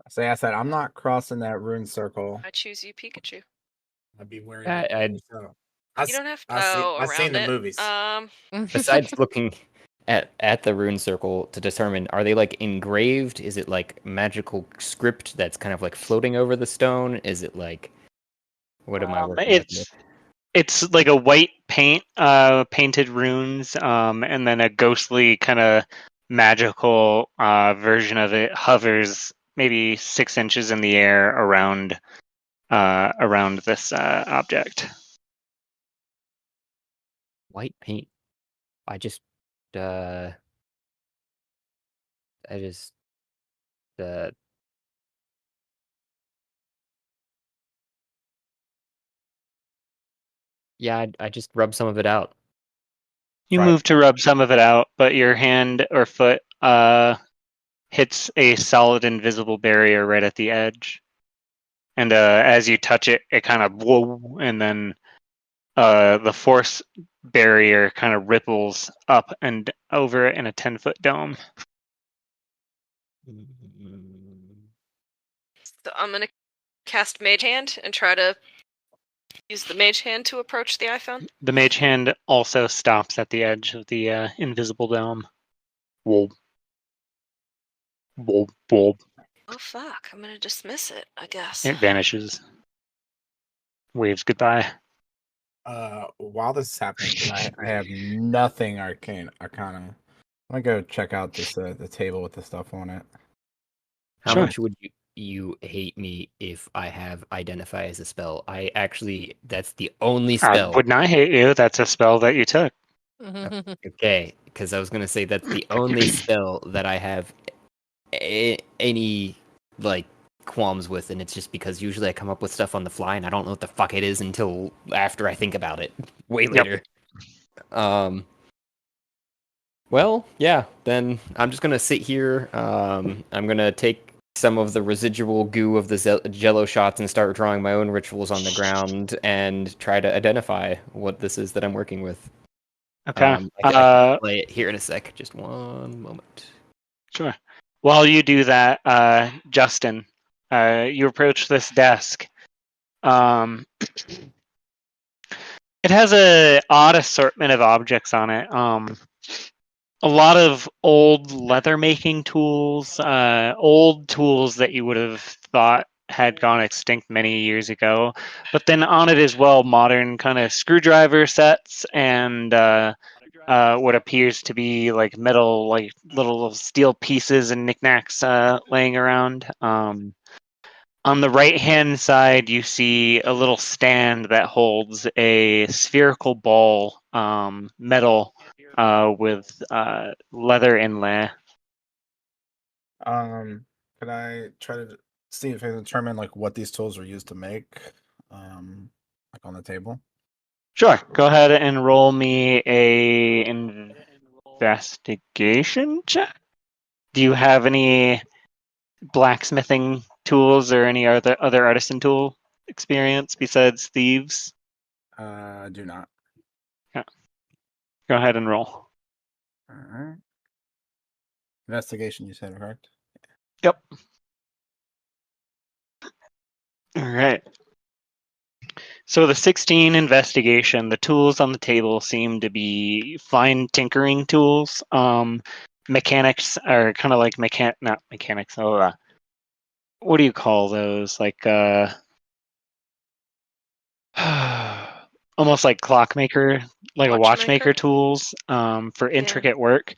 So yeah, I said I'm not crossing that rune circle. I choose you, Pikachu. I'd be wearing. You don't have to. I've seen Around the it. movies. Besides looking at the rune circle to determine, are they like engraved? Is it like magical script that's kind of like floating over the stone? Is it like what am I working with? It's like a white paint, painted runes, and then a ghostly kind of magical version of it hovers maybe 6 inches in the air around this object. White paint. I just uh uh yeah, I just rub some of it out. You Try- move to rub some of it out, but your hand or foot hits a solid invisible barrier right at the edge. And as you touch it, it kind of whoa, and then the force barrier kind of ripples up and over it in a 10-foot dome. So I'm gonna cast Mage Hand and try to use the Mage Hand to approach the iPhone. The mage hand also stops at the edge of the invisible dome. Whoa. Whoa, whoa. Oh fuck! I'm gonna dismiss it. I guess. It vanishes. Waves goodbye. While this is happening, I have nothing arcana. I'm gonna go check out this the table with the stuff on it. How Sure. much would you hate me if I have identify as a spell? I actually that's the only spell. I would not hate you. That's a spell that you took. Okay, because I was gonna say that's the only spell that I have any like qualms with, and it's just because usually I come up with stuff on the fly and I don't know what the fuck it is until after I think about it way Yep. later. Well, yeah, then I'm just gonna sit here. I'm gonna take some of the residual goo of the jello shots and start drawing my own rituals on the ground and try to identify what this is that I'm working with. Okay. I can play it here in a sec. Just one moment. Sure. While you do that, Justin, you approach this desk. It has a odd assortment of objects on it. A lot of old leather making tools, old tools that you would have thought had gone extinct many years ago. But then on it as well, modern kind of screwdriver sets and what appears to be like metal, like little steel pieces and knickknacks laying around. On the right-hand side, you see a little stand that holds a spherical ball, metal, with leather inlay. Could I try to see if I can determine like what these tools were used to make? Like on the table. Sure. Go ahead and roll me a investigation check. Do you have any blacksmithing tools or any other artisan tool experience besides thieves? Do not. Yeah. Go ahead and roll. All right. Investigation, you said, correct? Yep. All right. So the 16 investigation, the tools on the table seem to be fine tinkering tools. Mechanics are kind of like not mechanics. Oh, what do you call those? Like almost like clockmaker, like a watchmaker tools for intricate work.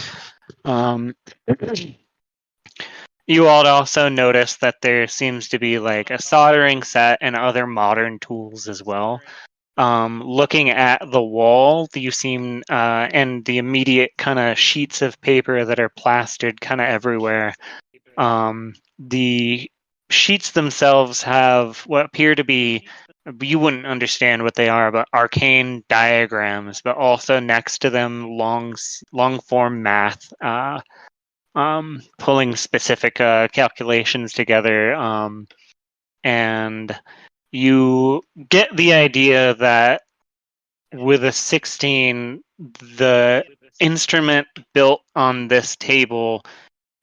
You all also notice that there seems to be like a soldering set and other modern tools as well. Looking at the wall, you seem and the immediate kind of sheets of paper that are plastered kind of everywhere. The sheets themselves have what appear to be, you wouldn't understand what they are, but arcane diagrams, but also next to them long form math, pulling specific calculations together, and you get the idea that with a 16, the instrument built on this table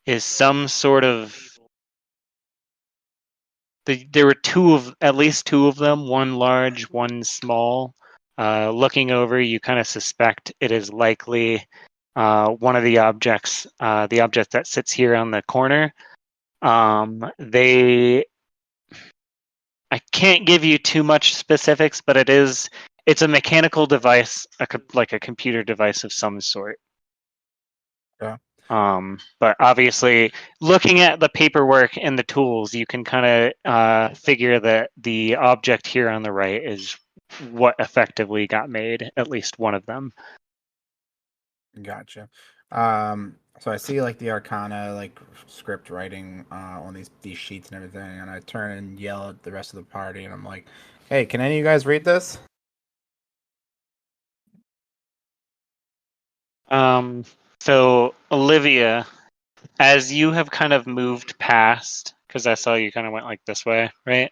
is some sort of. There were at least two of them, one large, one small. Looking over, you kind of suspect it is likely one of the objects, the object that sits here on the corner. I can't give you too much specifics, but it's a mechanical device, like a computer device of some sort. Yeah. But obviously, looking at the paperwork and the tools, you can kind of figure that the object here on the right is what effectively got made, at least one of them. Gotcha. So I see like the Arcana like script writing on these sheets and everything, and I turn and yell at the rest of the party, and I'm like, "Hey, can any of you guys read this?" So Olivia, as you have kind of moved past, because I saw you kind of went like this way, right?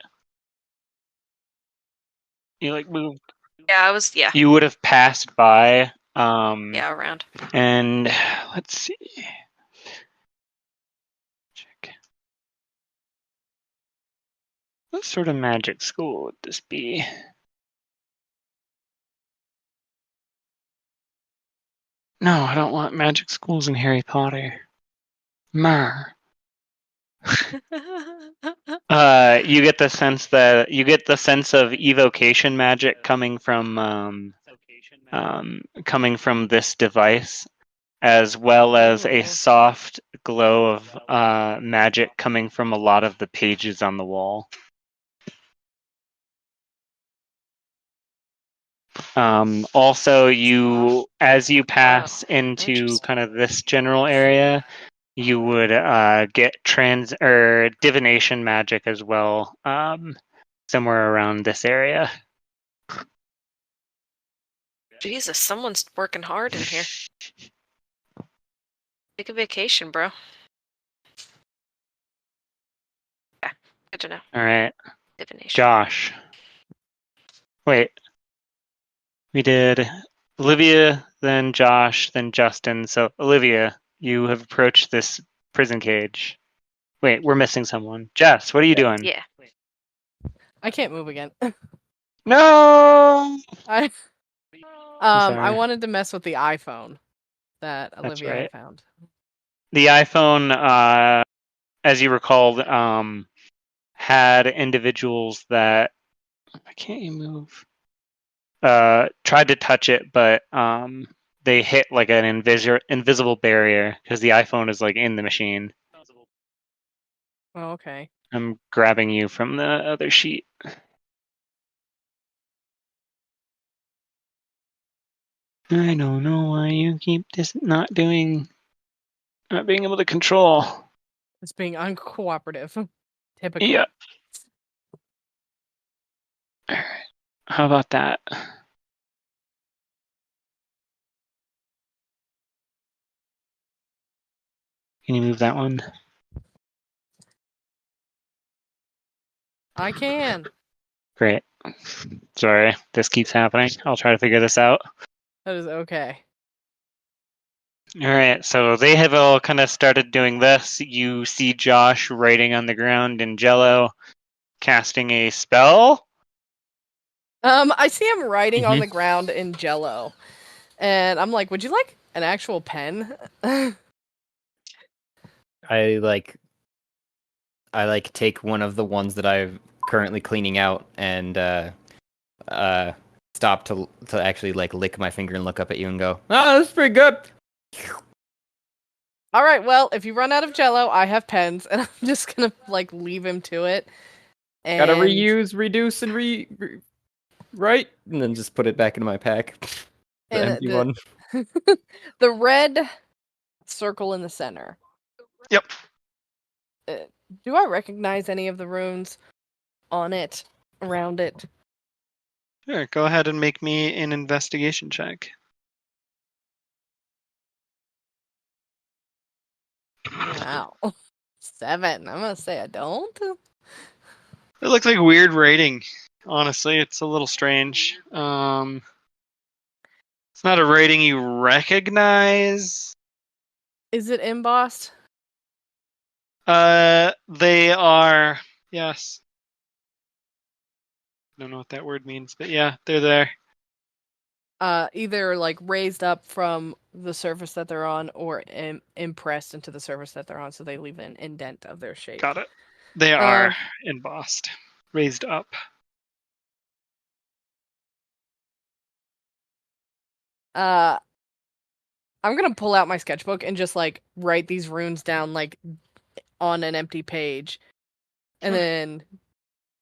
You like moved. Yeah, yeah. You would have passed by. Yeah, around. And let's see. Check. What sort of magic school would this be? No, I don't want magic schools in Harry Potter. Mar. You get the sense of evocation magic coming from this device, as well as a soft glow of magic coming from a lot of the pages on the wall. Also, as you pass into kind of this general area, you would get divination magic as well, somewhere around this area. Jesus, someone's working hard in here. Take a vacation, bro. Yeah, good to know. All right, Divination. Josh. Wait, we did Olivia, then Josh, then Justin. So Olivia, you have approached this prison cage. Wait, we're missing someone. Jess, what are you doing? Yeah. I can't move again. No. I sorry. wanted to mess with the iPhone that Olivia right. had found. The iPhone, as you recalled, had individuals that can't you move? Tried to touch it, but they hit like an invisible barrier because the iPhone is like in the machine. Oh, okay. I'm grabbing you from the other sheet. I don't know why you keep not being able to control. It's being uncooperative. Typical. Yeah. All right. How about that? Can you move that one? I can. Great. Sorry, this keeps happening. I'll try to figure this out. That is okay. All right, so they have all kind of started doing this. You see Josh writing on the ground in Jello, casting a spell. I see him writing on Mhm. the ground in Jello, and I'm like, "Would you like an actual pen?" I take one of the ones that I'm currently cleaning out and stop to actually like lick my finger and look up at you and go, "Oh, that's pretty good." All right, well, if you run out of Jello, I have pens, and I'm just gonna like leave him to it. And Gotta reuse, reduce, and right, and then just put it back into my pack. The And empty the- one. the red circle in the center. Yep. Do I recognize any of the runes on it, around it? Sure, go ahead and make me an investigation check. Wow. 7. I'm gonna say I don't. It looks like weird writing. Honestly, it's a little strange. It's not a writing you recognize. Is it embossed? They are. Yes. Don't know what that word means, but yeah, they're there. Either like raised up from the surface that they're on, or impressed into the surface that they're on, so they leave an indent of their shape. Got it. They are embossed, raised up. I'm gonna pull out my sketchbook and just like write these runes down like on an empty page, and Sure. then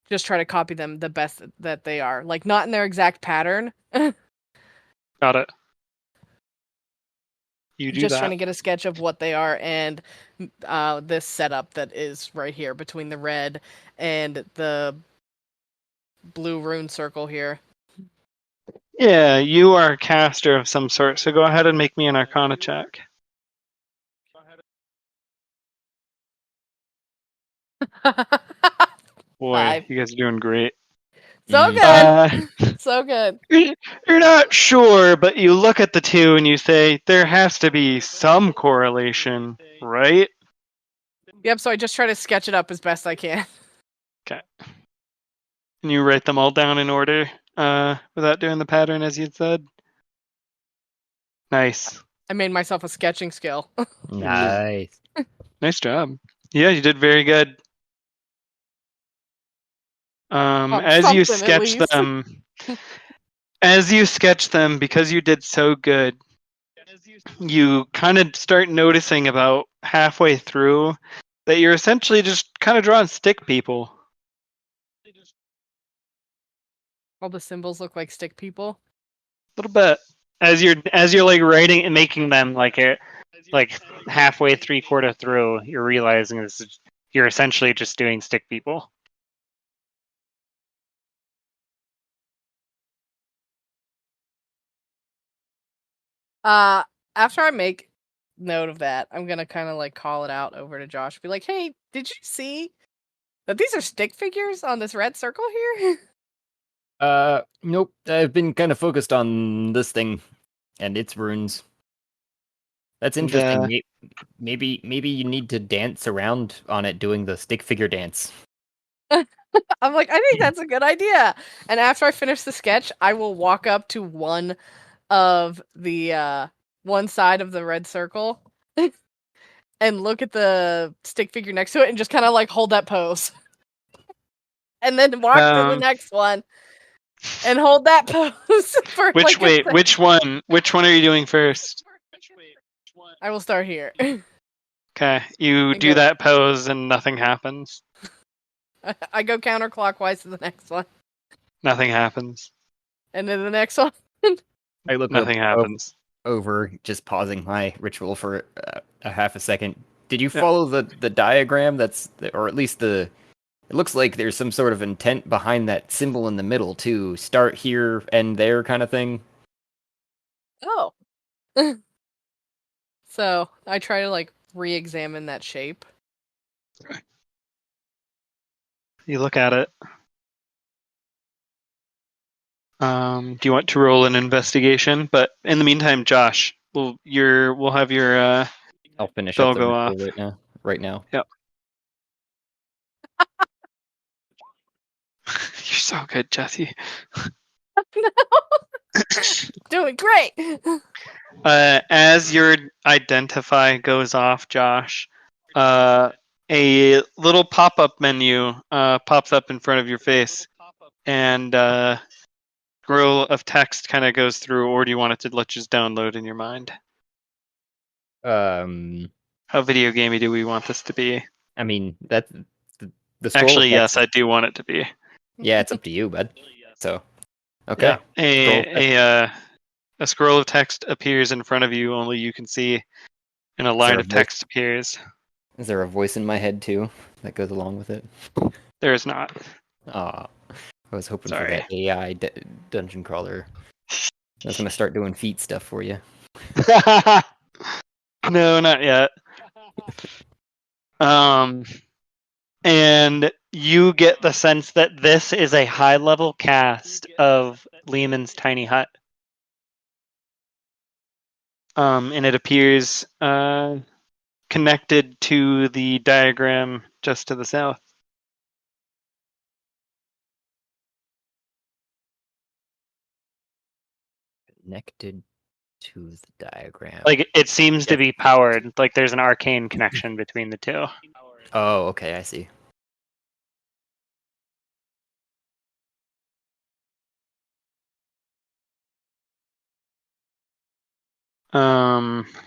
just try to copy them the best that they are. Like not in their exact pattern. Got it. You do Just that. trying to get a sketch of what they are, and this setup that is right here between the red and the blue rune circle here. Yeah, you are a caster of some sort, so go ahead and make me an Arcana check. Boy, 5. you guys are doing great. So Mm. good. So good. You're not sure, but you look at the two and you say, there has to be some correlation, right? Yep, so I just try to sketch it up as best I can. Okay. And you write them all down in order, without doing the pattern as you'd said? Nice. I made myself a sketching skill. Nice. Nice job. Yeah, you did very good. As you something at sketch least. them, because you did so good, you kind of start noticing about halfway through that you're essentially just kind of drawing stick people. All the symbols look like stick people. A little bit. As you're like writing and making them like halfway, 3/4 through, you're realizing you're essentially just doing stick people. After I make note of that, I'm gonna kind of like call it out over to Josh. Be like, hey, did you see that these are stick figures on this red circle here? Nope. I've been kind of focused on this thing and its runes. That's interesting. Maybe you need to dance around on it doing the stick figure dance. I'm like, I think that's a good idea. And after I finish the sketch, I will walk up to one of the one side of the red circle and look at the stick figure next to it and just kind of like hold that pose. And then walk to the next one and hold that pose for Which like which one are you doing first? I will start here. Okay, you And do go- that pose and nothing happens. I go counterclockwise to the next one. Nothing happens. And then the next one. I look Nothing happens. over, just pausing my ritual for a half a second. Did you follow the diagram? Or at least it looks like there's some sort of intent behind that symbol in the middle too. Start here, end there, kind of thing. Oh. So I try to like re-examine that shape. You look at it. Do you want to roll an investigation? But in the meantime, Josh, we'll have your I'll finish bell up the go ritual off. right now. Yep. You're so good, Jesse. Doing great. As your identify goes off, Josh, a little pop-up menu pops up in front of your face, and scroll of text kind of goes through. Or do you want it to let just download in your mind? How video gamey do we want this to be? I mean, that's the scroll Actually, of yes, text. I do want it to be. Yeah, it's up to you, bud. So, okay. Yeah, a scroll of text appears in front of you. Only you can see, and a line of text appears. Is there a voice in my head too that goes along with it? There is not. Aw, I was hoping Sorry. for that AI dungeon crawler. I was gonna start doing feet stuff for you. No, not yet. And you get the sense that this is a high-level cast of Lehman's tiny hut. And it appears connected to the diagram just to the south. Connected to the diagram. Like, it seems to be powered. Like, there's an arcane connection between the two. Oh, okay, I see.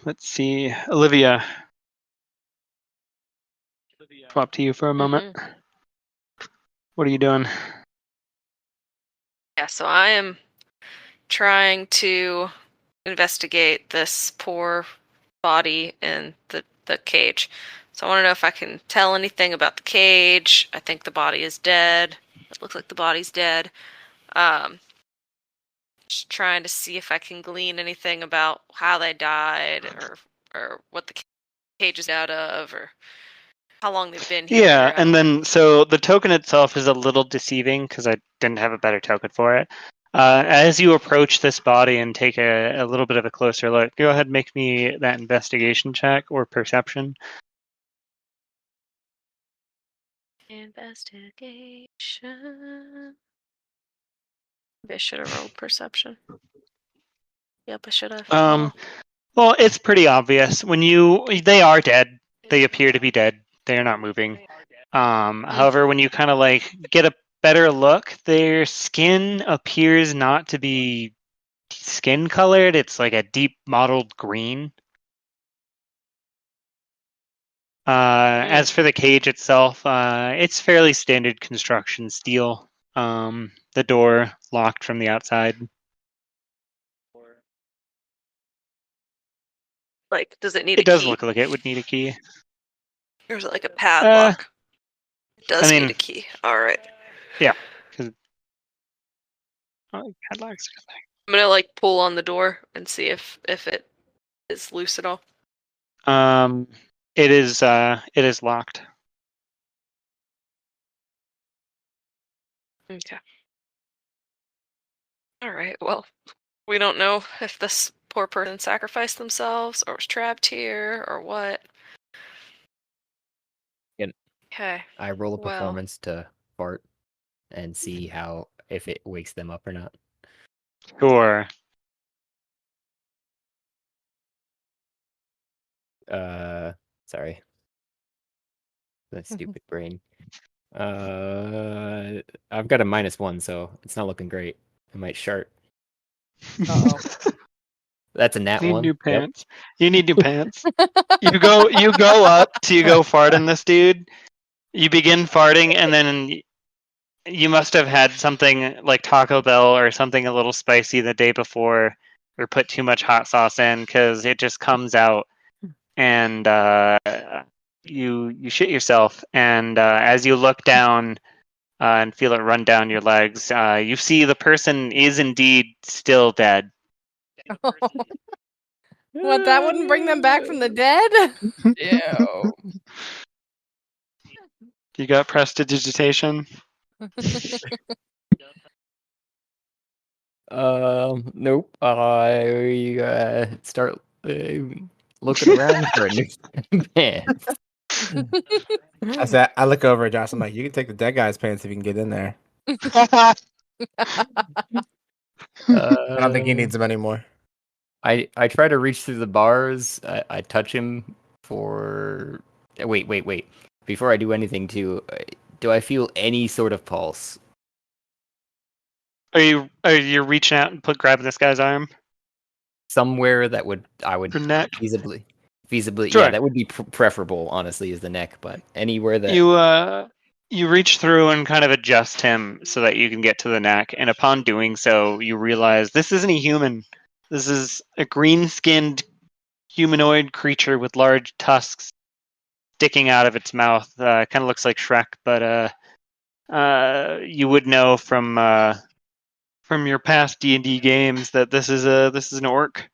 Let's see. Olivia. Swap to you for a moment. What are you doing? Yeah, so I am trying to investigate this poor body in the cage. So I want to know if I can tell anything about the cage. I think the body is dead. It looks like the body's dead. Just trying to see if I can glean anything about how they died, or what the cage is out of, or how long they've been here. Yeah, and then so the token itself is a little deceiving because I didn't have a better token for it. As you approach this body and take a little bit of a closer look, go ahead and make me that investigation check or perception. Investigation. Maybe I should have rolled perception. Yep, I should have. Well, it's pretty obvious. They are dead. They appear to be dead. They are not moving. However, when you kind of like get a better look, their skin appears not to be skin colored. It's like a deep mottled green. As for the cage itself, it's fairly standard construction steel. The door locked from the outside. Like, does it need a key? It does look like it would need a key. Or is it like a padlock? It does I mean, need a key. All right. Yeah. Padlocks. I'm gonna like pull on the door and see if it is loose at all. It is locked. Okay. All right. Well, we don't know if this poor person sacrificed themselves or was trapped here or what. Yep. Okay. I roll a performance to fart and see if it wakes them up or not. Sure. Sorry. That stupid brain. I've got a -1, so it's not looking great. I might shart. Uh-oh. That's a nat You need 1. new pants. You need new pants. You go up to go fart on this dude. You begin farting, and then you must have had something like Taco Bell or something a little spicy the day before, or put too much hot sauce in, because it just comes out, and you shit yourself. And as you look down and feel it run down your legs, you see the person is indeed still dead. What, that wouldn't bring them back from the dead? Yeah. You got prestidigitation? Nope. I start looking around for a new pants. I said, I look over at Josh. I'm like, you can take the dead guy's pants if you can get in there. I I don't think he needs them anymore. I try to reach through the bars. I touch him for. Wait. Before I do anything, do I feel any sort of pulse? Are you reaching out and grabbing this guy's arm? Somewhere that I would The neck? feasibly, Sure. yeah, that would be preferable, honestly, is the neck. But anywhere that You reach through and kind of adjust him so that you can get to the neck, and upon doing so, you realize this isn't a human. This is a green-skinned humanoid creature with large tusks sticking out of its mouth. Kind of looks like Shrek, but you would know from your past D&D games that this is an orc.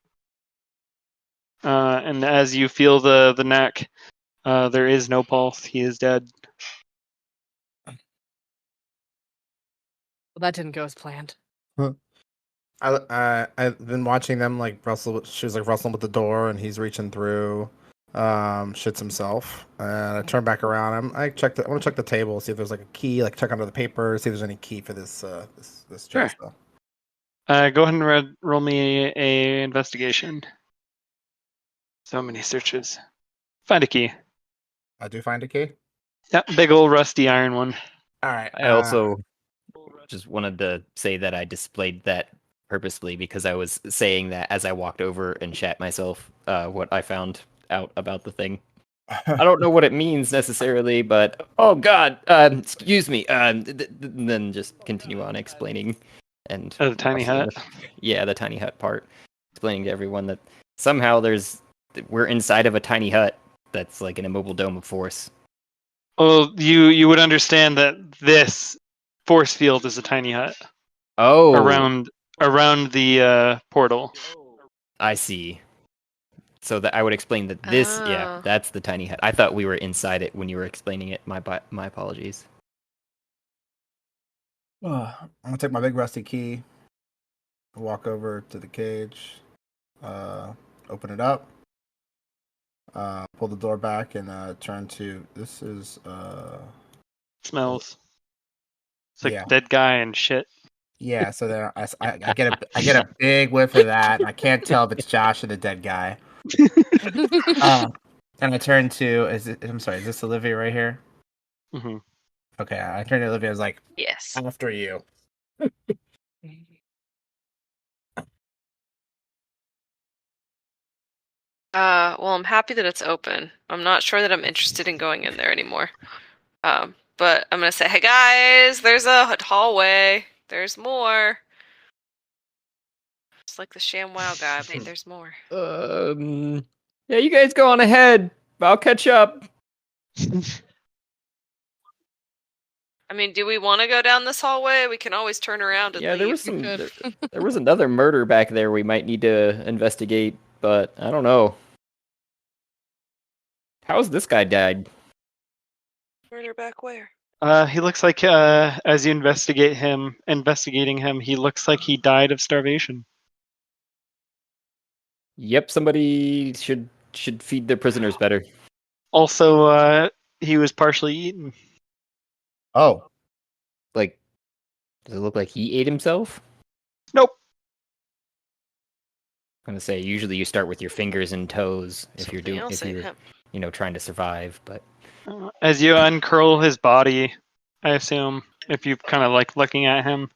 And as you feel the neck, there is no pulse. He is dead. Well, that didn't go as planned. I've been watching them like wrestle. She was like wrestling with the door, and he's reaching through. Shits himself, and I turn back around. I want to check the table, see if there's like a key. Like check under the paper, see if there's any key for this this Sure. chest. Go ahead and roll me a investigation. So many searches. Find a key. I do find a key. Yeah, big old rusty iron one. All right. I also just wanted to say that I displayed that purposely because I was saying that as I walked over and shat myself what I found out about the thing. I don't know what it means necessarily, but oh god, excuse me. Then just continue on explaining and Oh, the tiny hut. Yeah, the tiny hut part. Explaining to everyone that somehow we're inside of a tiny hut that's like an immobile dome of force. Well, you would understand that this force field is a tiny hut Oh, around the portal. I see. So that I would explain that this, yeah, Oh. that's the tiny hut. I thought we were inside it when you were explaining it. My apologies. I'm gonna take my big rusty key, walk over to the cage, open it up, pull the door back, and turn to. This is Smells. It's like Yeah. dead guy and shit. yeah. So then I get a big whiff of that, and I can't tell if it's Josh or the dead guy. And I turn to. I'm sorry. Is this Olivia right here? Mm-hmm. Okay. I turn to Olivia. I was like, Yes. after you. Well, I'm happy that it's open. I'm not sure that I'm interested in going in there anymore. But I'm gonna say, hey guys, there's a hallway. There's more. It's like the ShamWow guy, but there's more. Yeah, you guys go on ahead. I'll catch up. I mean, do we want to go down this hallway? We can always turn around and Yeah, leave. there was some. There was another murder back there we might need to investigate, but I don't know. How's this guy died? Murder back where? He looks like as you investigating him, he looks like he died of starvation. Yep, somebody should feed their prisoners better. Also, he was partially eaten. Oh, Like, does it look like he ate himself? Nope. I'm gonna say usually you start with your fingers and toes if Something you're else ate him. trying to survive, but As you uncurl his body, I assume, if you kind of like looking at him,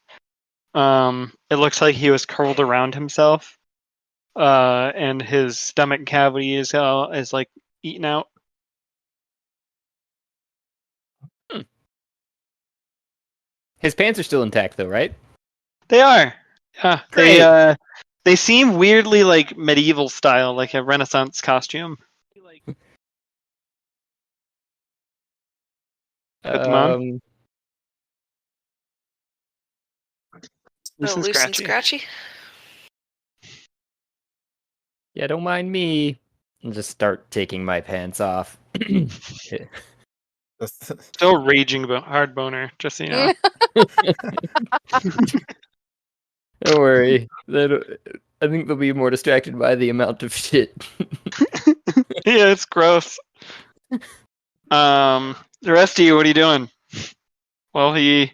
it looks like he was curled around himself, and his stomach cavity is like eaten out. his pants are still intact though, right? They are. Yeah, Great. they seem weirdly like medieval style, like a Renaissance costume. Put them on. Loose and Loose and scratchy. scratchy. Yeah, don't mind me. And just start taking my pants off. Still raging about hard boner, just so you know. Don't worry. I think they'll be more distracted by the amount of shit. Yeah, it's gross. The rest of you, what are you doing? Well, he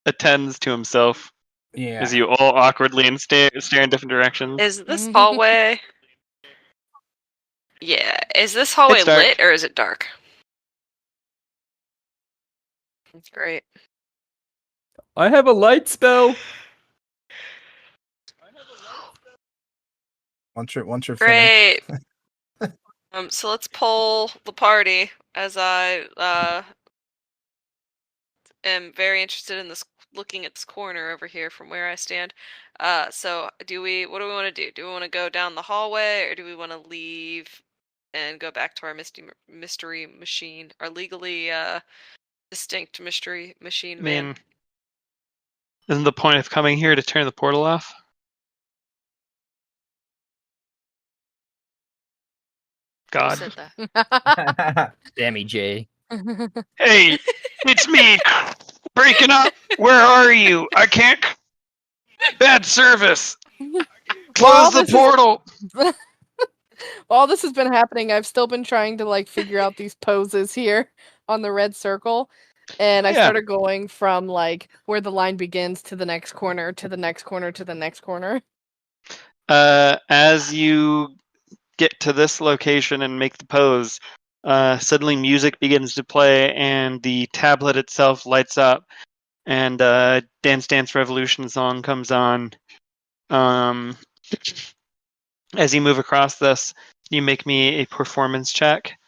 attends to himself Yeah. as you all awkwardly and stare in different directions. Is this hallway? Yeah. Is this hallway It's dark. lit or is it dark? That's great. I have a light spell. Once you're finished. Great. So let's poll the party as I am very interested in this, looking at this corner over here from where I stand. So what do we want to do? Do we want to go down the hallway or do we want to leave and go back to our mystery machine, our legally distinct mystery machine I van? mean, isn't the point of coming here to turn the portal off? Who God. said that? Dammy J. Hey, it's me. Breaking up. Where are you? I can't. Bad service. Well, Close the this is- portal. While this has been happening, I've still been trying to like figure out these poses here on the red circle. And I Yeah. started going from like where the line begins to the next corner, to the next corner, to the next corner. As you get to this location and make the pose, suddenly music begins to play and the tablet itself lights up and Dance Dance Revolution song comes on. As you move across this, you make me a performance check.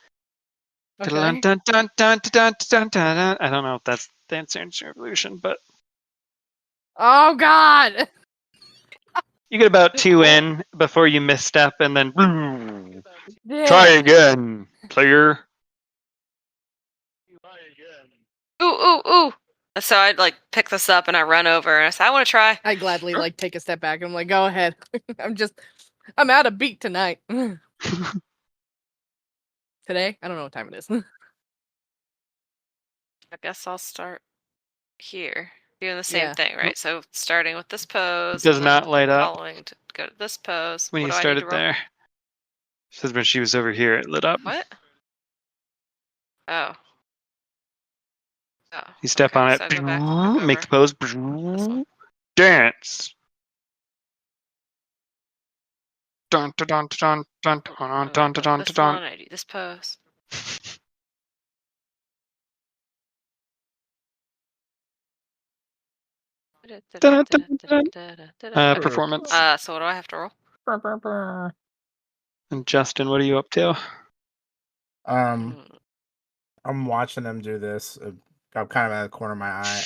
Okay. Dun, dun, dun, dun, dun, dun, dun, dun. I don't know if that's Dance Dance Revolution, but Oh God! you get about 2 in before you misstep and then Yeah. try again, player. Ooh, ooh, ooh. So I'd like pick this up and I run over and I say, I want to try. I gladly like take a step back and I'm like, go ahead. I'm out of beat tonight. Today? I don't know what time it is. I guess I'll start here. Doing the same Yeah. thing, right? So starting with this pose. Does and then not light up. Following to go to this pose. When What you do I need started to roll? there. Says when she was over here, it lit up. What? Oh. Oh. You step okay, on it, so I go back make the over. pose, one. dance. Dun dun dun dun dun dun Oh, dun dun dun this dun. one, I do this pose. Performance. So what do I have to roll? And Justin, what are you up to? I'm watching them do this. I'm kind of at the corner of my eye.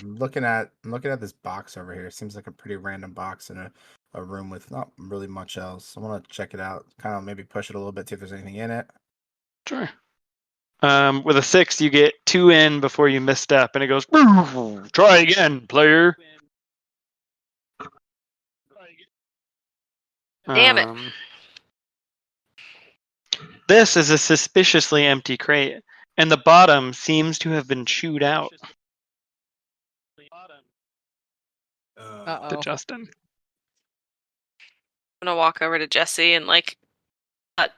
I'm looking at this box over here. Seems like a pretty random box in a room with not really much else. I want to check it out. Kind of maybe push it a little bit, see if there's anything in it. Sure. With a 6, you get 2 in before you misstep, and it goes, try again, player. Damn it. This is a suspiciously empty crate, and the bottom seems to have been chewed out. To Uh-oh. Justin. I'm gonna walk over to Jessie and like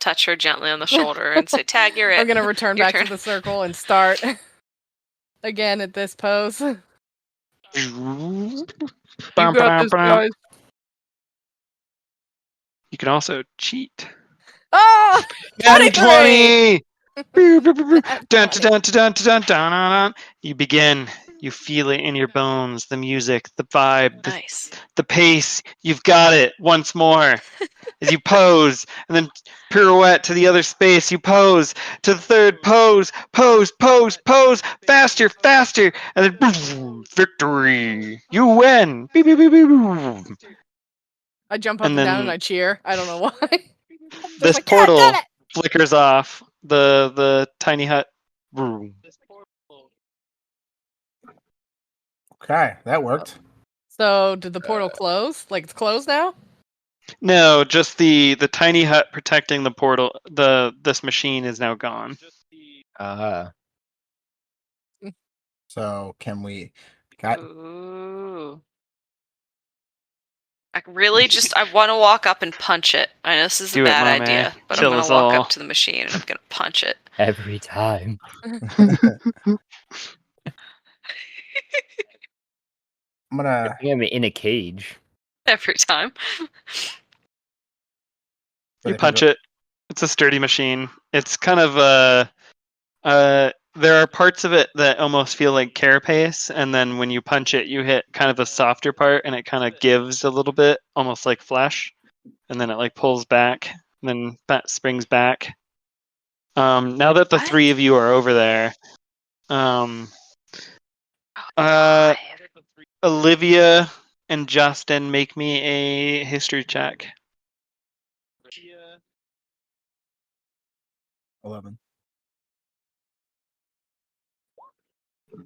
touch her gently on the shoulder and say, "Tag, you're it." I'm gonna return Your back turn. to the circle and start again at this pose. You You got this, guys. You can also cheat. Oh! Natty 23! 20! Dun, dun, dun, dun, dun, dun, dun, dun. You begin. You feel it in your bones. The music, the vibe, Nice. the pace. You've got it once more. As you pose, and then pirouette to the other space. You pose to the third pose. Pose, pose, pose. Faster, faster. And then boom, victory. You win. Beep, beep, beep, beep, beep. I jump up And and down then- and I cheer. I don't know why. Just This like, "Yeah, I did portal it!" flickers off. The tiny hut. Boom. Okay, that worked. So did the portal close? Like it's closed now? No, just the tiny hut protecting the portal. This machine is now gone. So can we? Got Ooh. I want to walk up and punch it. I know this is a Do it, bad Mame. idea, but Kill I'm going us to walk all. up to the machine and I'm going to punch it. Every time. I'm gonna. I'm in a cage. Every time. You punch it. It's a sturdy machine. It's kind of there are parts of it that almost feel like carapace, and then when you punch it, you hit kind of a softer part, and it kind of gives a little bit, almost like flesh, and then it like pulls back, and then that springs back. Now that the What? three of you are over there, Olivia and Justin, make me a history check. 11.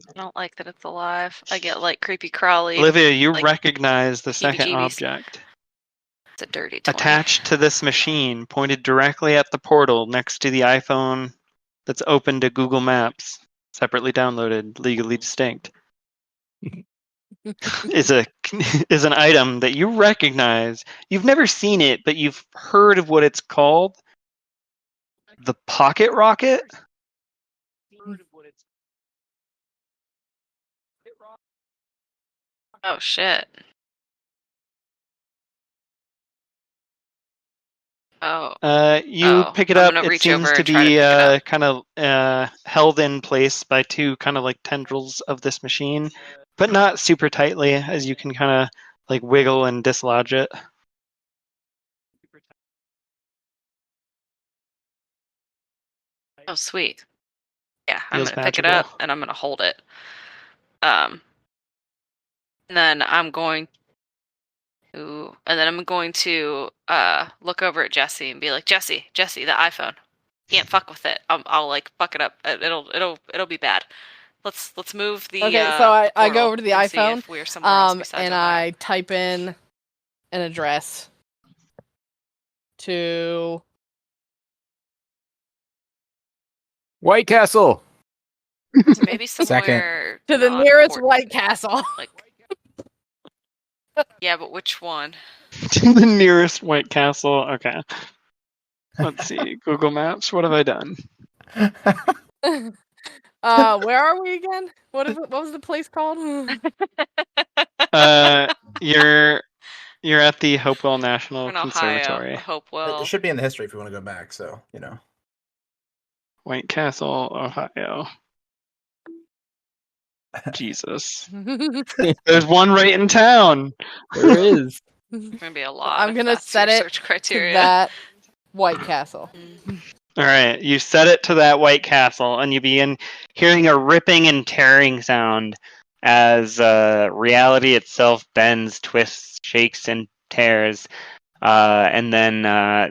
I don't like that it's alive. I get like creepy crawly. Olivia, you like, recognize the second heebie-jeebies. object. It's a dirty 20. Attached to this machine, pointed directly at the portal next to the iPhone that's open to Google Maps, separately downloaded, legally distinct, is an item that you recognize. You've never seen it, but you've heard of what it's called. The pocket rocket? Oh shit. Oh. You pick it I'm up. gonna It reach seems over to and try to be pick it up. kind of held in place by two kind of like tendrils of this machine, but not super tightly, as you can kind of like wiggle and dislodge it. Oh sweet. Yeah, I'm Feels gonna pick it magical. up and I'm gonna hold it. And then I'm going to look over at Jesse and be like, Jesse, the iPhone. Can't fuck with it. I'll like fuck it up. It'll be bad. Let's move the. Okay, so I go portal over to the and see iPhone, if we're somewhere else besides and Ohio. I type in an address to White Castle. So maybe somewhere to the not nearest important. White Castle. Like, yeah, but which one? To the nearest White Castle. Okay. Let's see. Google Maps. What have I done? Where are we again? What was the place called? You're at the Hopewell National In Ohio, Conservatory. Hopewell. It should be in the history if we want to go back. So White Castle, Ohio. Jesus. There's one right in town. There is. There's gonna be a lot. I'm if gonna that's set your it search to criteria. that White Castle. All right, you set it to that White Castle, and you begin hearing a ripping and tearing sound as reality itself bends, twists, shakes, and tears. And then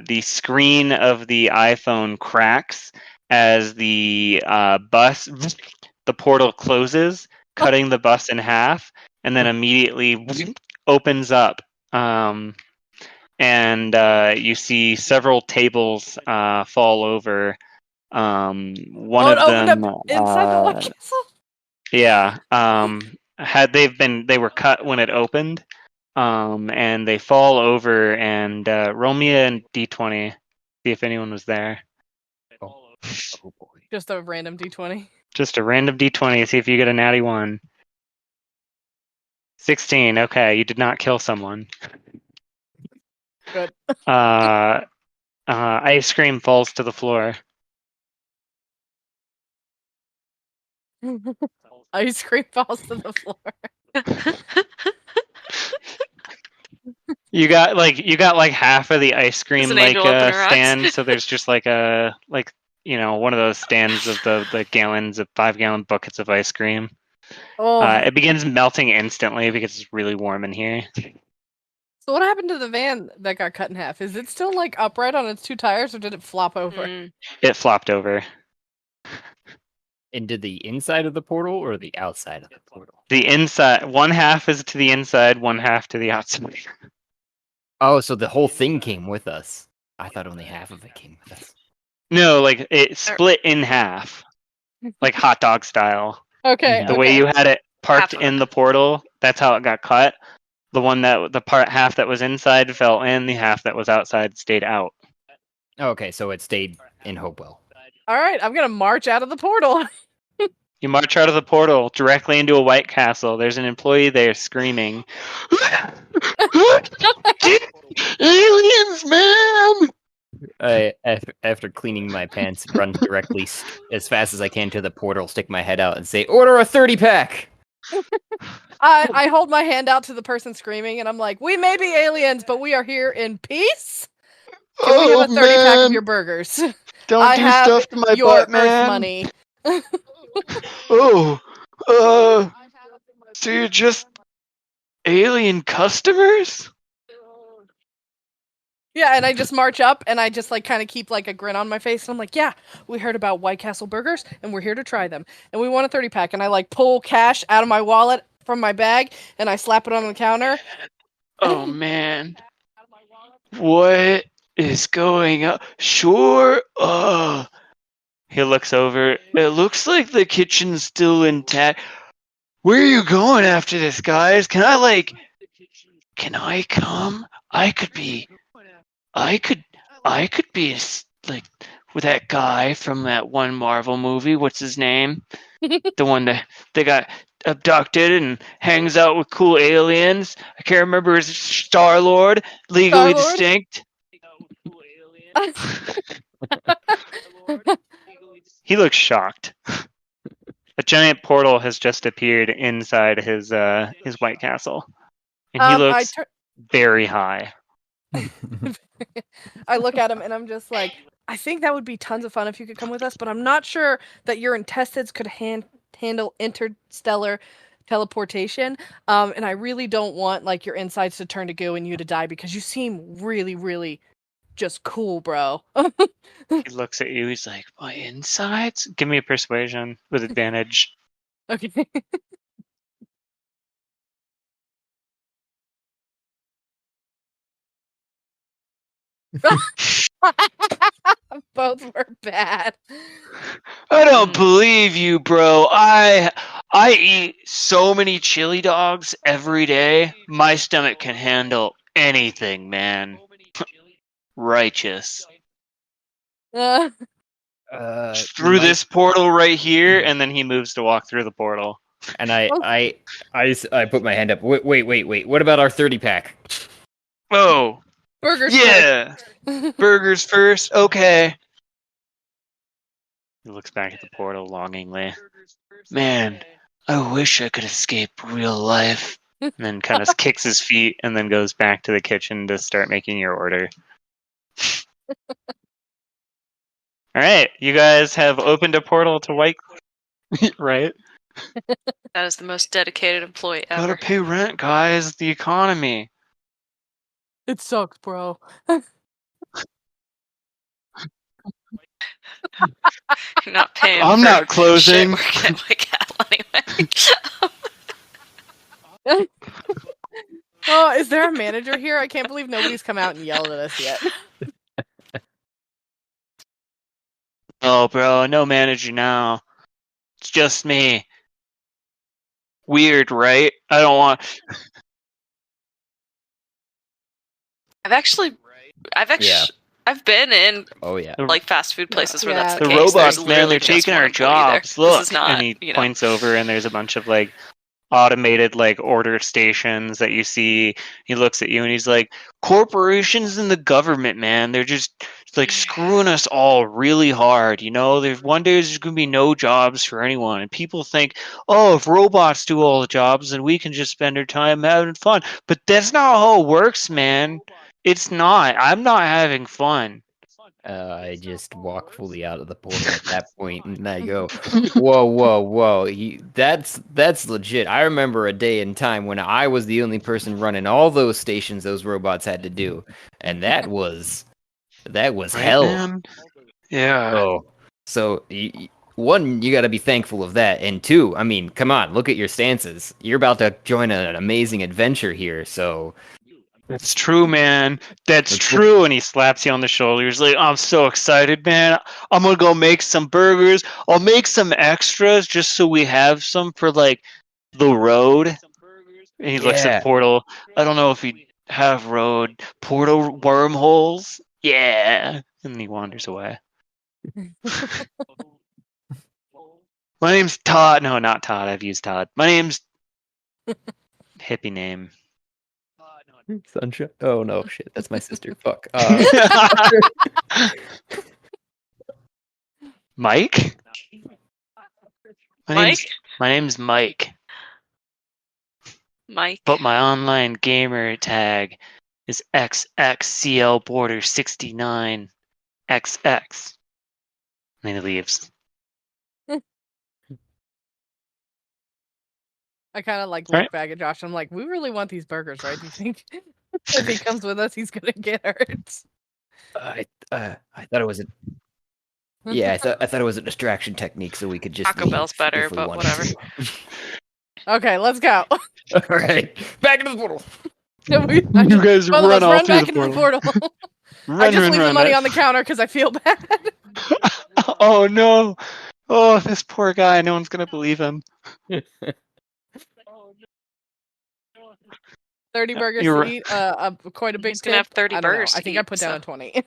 the screen of the iPhone cracks as the the portal closes, cutting the bus in half, and then immediately opens up. And you see several tables fall over. One of it opened them, up inside the White Castle. yeah, they were cut when it opened, and they fall over. And roll me a d20, see if anyone was there. Oh boy. Just a random D20. Just a random d20, see if you get a natty 1. 16. Okay, you did not kill someone. Good. Ice cream falls to the floor. Ice cream falls to the floor. You got like half of the ice cream an like angel open her eyes? stand, so there's just like a one of those stands of the gallons of 5-gallon buckets of ice cream. Oh. It begins melting instantly because it's really warm in here. So what happened to the van that got cut in half? Is it still like upright on its two tires, or did it flop over? It flopped over. Into the inside of the portal or the outside of the portal? The inside, one half is to the inside, one half to the outside. Oh, so the whole thing came with us. I thought only half of it came with us. No, like it split in half, like hot dog style. Okay. The way you had it parked Half of it. in the portal, that's how it got cut. The one that the part half that was inside fell in, the half that was outside stayed out. Okay, so it stayed in Hopewell. All right, I'm gonna march out of the portal. You march out of the portal directly into a White Castle. There's an employee there screaming, "Aliens, man!" After cleaning my pants, run directly as fast as I can to the portal, stick my head out, and say, "Order a 30-pack!" I hold my hand out to the person screaming, and I'm like, "We may be aliens, but we are here in peace. Can we have a 30-pack of your burgers? Don't I do have stuff to my your butt, Earth man. money." Oh, so you're just alien customers? Yeah, and I just march up, and I just like kind of keep like a grin on my face. And I'm like, "Yeah, we heard about White Castle burgers, and we're here to try them. And we want a 30-pack." And I like pull cash out of my wallet from my bag, and I slap it on the counter. Oh man, what is going on? Sure. He looks over. It looks like the kitchen's still intact. Where are you going after this, guys? Can I come? I could be like with that guy from that one Marvel movie. What's his name? The one that they got abducted and hangs out with cool aliens. I can't remember his Star-Lord. Legally Star-Lord? distinct. He looks shocked. A giant portal has just appeared inside his White Castle, and he looks very high. I look at him and I'm just like, "I think that would be tons of fun if you could come with us, but I'm not sure that your intestines could handle interstellar teleportation. And I really don't want like your insides to turn to goo and you to die because you seem really, really just cool, bro." He looks at you. He's like, "My insides? Give me a persuasion with advantage." Okay. Both were bad. I don't believe you, bro. I eat so many chili dogs every day. My stomach can handle anything, man. Righteous. Uh, Through this portal right here, and then he moves to walk through the portal. And I put my hand up. Wait. What about our 30-pack? Oh, burgers. yeah. First. Burgers first. Okay. He looks back at the portal longingly. Man, I wish I could escape real life. And then kind of kicks his feet and then goes back to the kitchen to start making your order. All right, you guys have opened a portal to White, right? That is the most dedicated employee Gotta ever. pay rent, guys. The economy. It sucks, bro. You're not paying. I'm for not closing. Shit working at White Castle anyway. Oh, is there a manager here? I can't believe nobody's come out and yelled at us yet. Oh, bro, no manager now. It's just me. Weird, right? I don't want. I've been in Oh yeah. like fast food places where Yeah. that's the The case. robots, There's man, literally they're just taking one our employee there. jobs. Look, This is not, and he you know. points over, and there's a bunch of like automated like order stations that you see. He looks at you, and he's like, "Corporations and the government, man, they're just like screwing us all really hard. You know, there's one day there's gonna be no jobs for anyone, and people think, oh, if robots do all the jobs, then we can just spend our time having fun. But that's not how it works, man. It's not. I'm not having fun." I just walk fully out of the portal at that point, and I go, "Whoa! That's legit." I remember a day in time when I was the only person running all those stations those robots had to do, and that was Right, hell. man? Yeah. Oh, so one, you got to be thankful of that, and two, I mean, come on, look at your stances. You're about to join an amazing adventure here, so That's true, man. That's That's true. And he slaps you on the shoulder. He's like, I'm so excited, man. I'm gonna go make some burgers. I'll make some extras just so we have some for like the road. And he looks at Yeah. Portal. I don't know if we have road portal wormholes. Yeah. And he wanders away. My name's Todd. No, not Todd. I've used Todd. My name's hippie name. Sunshine. Oh no, shit. That's my sister. Fuck. Mike? Mike? My name's Mike. Mike. But my online gamer tag is XXCL Border 69XX. And then he leaves. I kind of like Right. look back at Josh. I'm like, we really want these burgers, right? Do you think if he comes with us, he's gonna get hurt? I thought it was a yeah. I thought it was a distraction technique, so we could just Taco leave Bell's better, if we but wanted whatever. to. Okay, let's go. All right, back into the portal. You guys Both of run us all run through back the into portal. the portal. I Run, just run, leave the run. money on the counter because I feel bad. Oh no! Oh, this poor guy. No one's gonna believe him. 30 burgers You're to right. eat. Quite a big He's gonna have tip. 30 I don't know. burgers I to think I eat, put down so. a 20.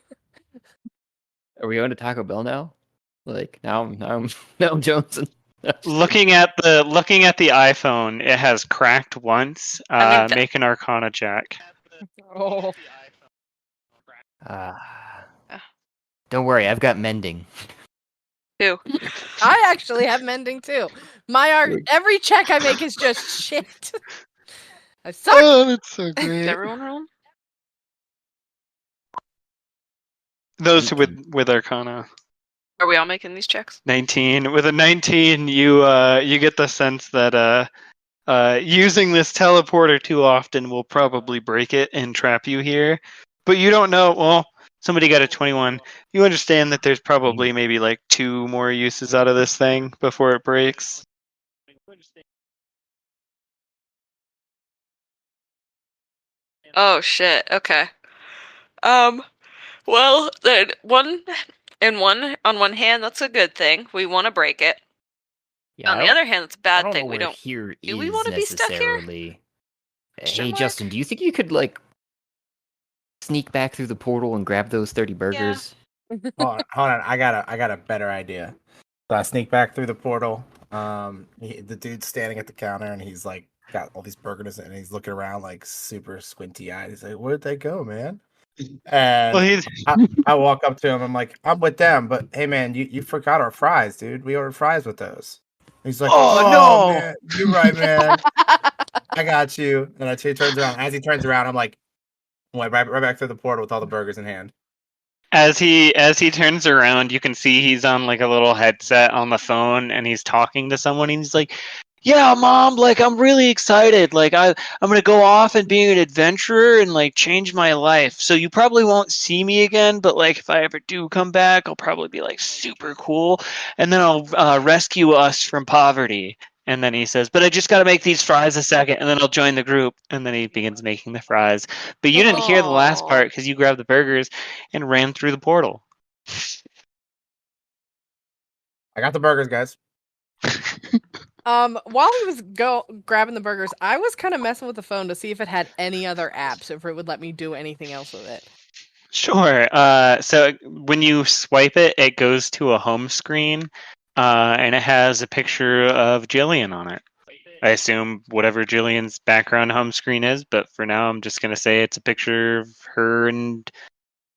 Are we going to Taco Bell now? Like now I'm Johnson. Looking at the iPhone, it has cracked once. I think that- Make an Arcana check. Oh, Don't worry, I've got mending. Who? I actually have mending too. Every check I make is just shit. I suck. Oh, that's so Is great. everyone wrong? Those with Arcana. Are we all making these checks? 19. With a 19, you get the sense that using this teleporter too often will probably break it and trap you here. But you don't know. Well, somebody got a 21. You understand that there's probably maybe like 2 more uses out of this thing before it breaks. Oh shit. Okay. Well, then on one hand, that's a good thing. We want to break it. Yeah, On the other hand, it's a I bad don't thing. know We where don't. here do we is wanna be stuck here? necessarily. Question Hey mark? Justin, do you think you could like sneak back through the portal and grab those 30 burgers? Hold on. I got a better idea. So I sneak back through the portal. The dude's standing at the counter and he's like got all these burgers and he's looking around like super squinty eyed. He's like, "Where'd they go, man?" And Well, he's I walk up to him. I'm like, "I'm with them, but hey, man, you forgot our fries, dude. We ordered fries with those." He's like, Oh, "Oh no." man, you're right, man. I got you." And he turns around. As he turns around, I'm like, right back through the portal with all the burgers in hand. As he turns around, you can see he's on like a little headset on the phone and he's talking to someone and he's like, "Yeah, mom, like I'm really excited. Like I'm going to go off and be an adventurer and like change my life. So you probably won't see me again, but like if I ever do come back, I'll probably be like super cool and then I'll rescue us from poverty." And then he says, "But I just got to make these fries a second, and then I'll join the group." And then he begins making the fries. But you didn't hear the last Aw. part because you grabbed the burgers and ran through the portal. I got the burgers, guys. While he was grabbing the burgers, I was kind of messing with the phone to see if it had any other apps, if it would let me do anything else with it. Sure. So when you swipe it, it goes to a home screen, and it has a picture of Jillian on it. I assume whatever Jillian's background home screen is, but for now, I'm just gonna say it's a picture of her and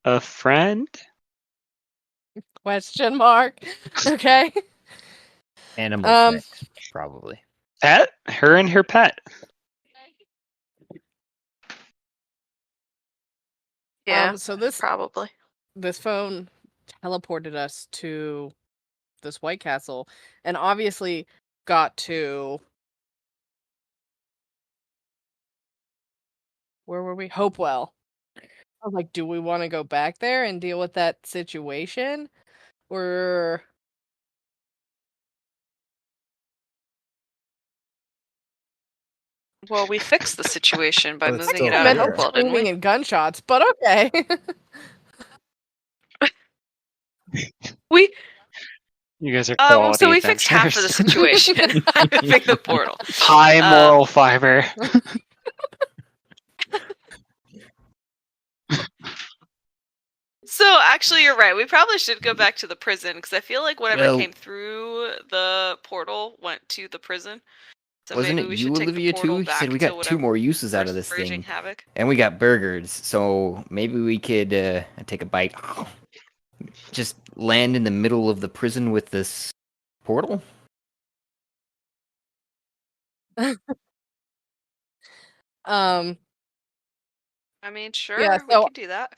a friend. Question mark. Okay. Animal sex, probably. Pet? Her and her pet. Yeah, So this probably. phone teleported us to this White Castle, and obviously got to where were we? Hopewell. I was like, do we want to go back there and deal with that situation, or Well, we fixed the situation by But it's moving it still out of here. Hopewell, didn't Screaming we? and gunshots, but okay. We You guys are well, quality so we fixed half of the adventurers. situation by moving the portal. High moral fiber. So actually, you're right. We probably should go back to the prison because I feel like whatever Well- came through the portal went to the prison. So Wasn't maybe it we you, should take Olivia, the portal too? You back said we to got two whatever more uses out of first this raging thing. havoc. And we got burgers, so maybe we could take a bite. Just land in the middle of the prison with this portal? um, I mean, sure, Yeah, we so- could do that.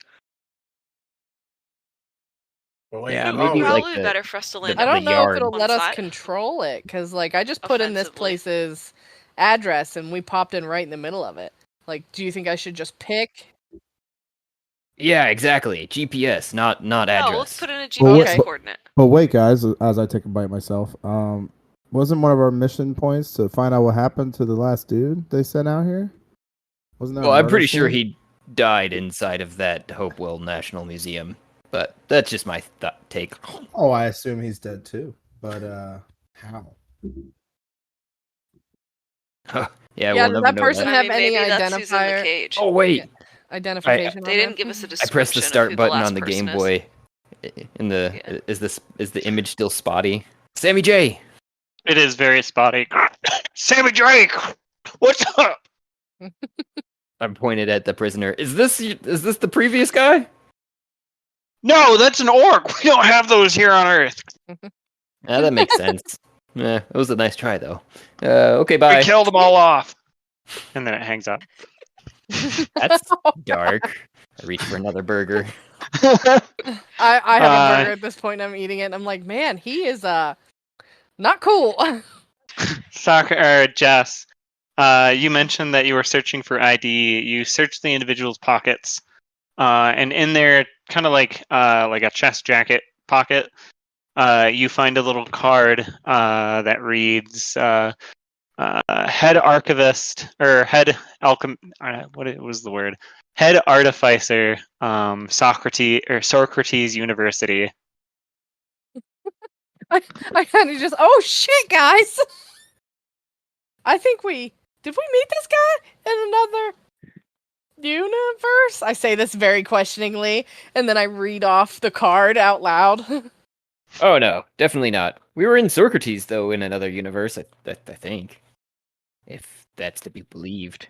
But wait, Yeah, oh, maybe like Probably the- better for us to land I on don't know if yard. it'll one let us side. control it because, like, I just put in this Offensively. place's address and we popped in right in the middle of it. Like, do you think I should just pick? Yeah, exactly. GPS, not No, address. let's put in a Well, GPS okay. coordinate. But wait, guys, as I take a bite myself, wasn't one of our mission points to find out what happened to the last dude they sent out here? Wasn't that? Well, a I'm murder pretty sure scene? he died inside of that Hopewell National Museum, but that's just my take. Oh, I assume he's dead too. But how? Yeah, Yeah, we'll does never that know person that. I have mean, any maybe that's who's in the identifier? cage. Oh wait, Yeah. Identification. They on didn't there? give us a I description. pressed the of start who button last on the person Game is. Boy. In the Yeah. is the image still spotty? Sammy J. It is very spotty. Sammy Drake! What's up? I'm pointed at the prisoner. Is this the previous guy? No, that's an orc. We don't have those here on Earth. Yeah, that makes sense. It was a nice try though. Okay, bye. We killed them all off. And then it hangs up. That's dark. I reach for another burger. I have Uh, a burger at this point. I'm eating it. And I'm like, man, he is not cool. Jess, you mentioned that you were searching for ID. You searched the individual's pockets, and in there, kind of like a chest jacket pocket, you find a little card that reads "Head Archivist" or "Head Alchem." What was the word? Head Artificer, Socrates University. I kind of just, oh shit, guys! I think did we meet this guy in another universe? I say this very questioningly, and then I read off the card out loud. Oh no, definitely not. We were in Socrates though, in another universe. I think, if that's to be believed.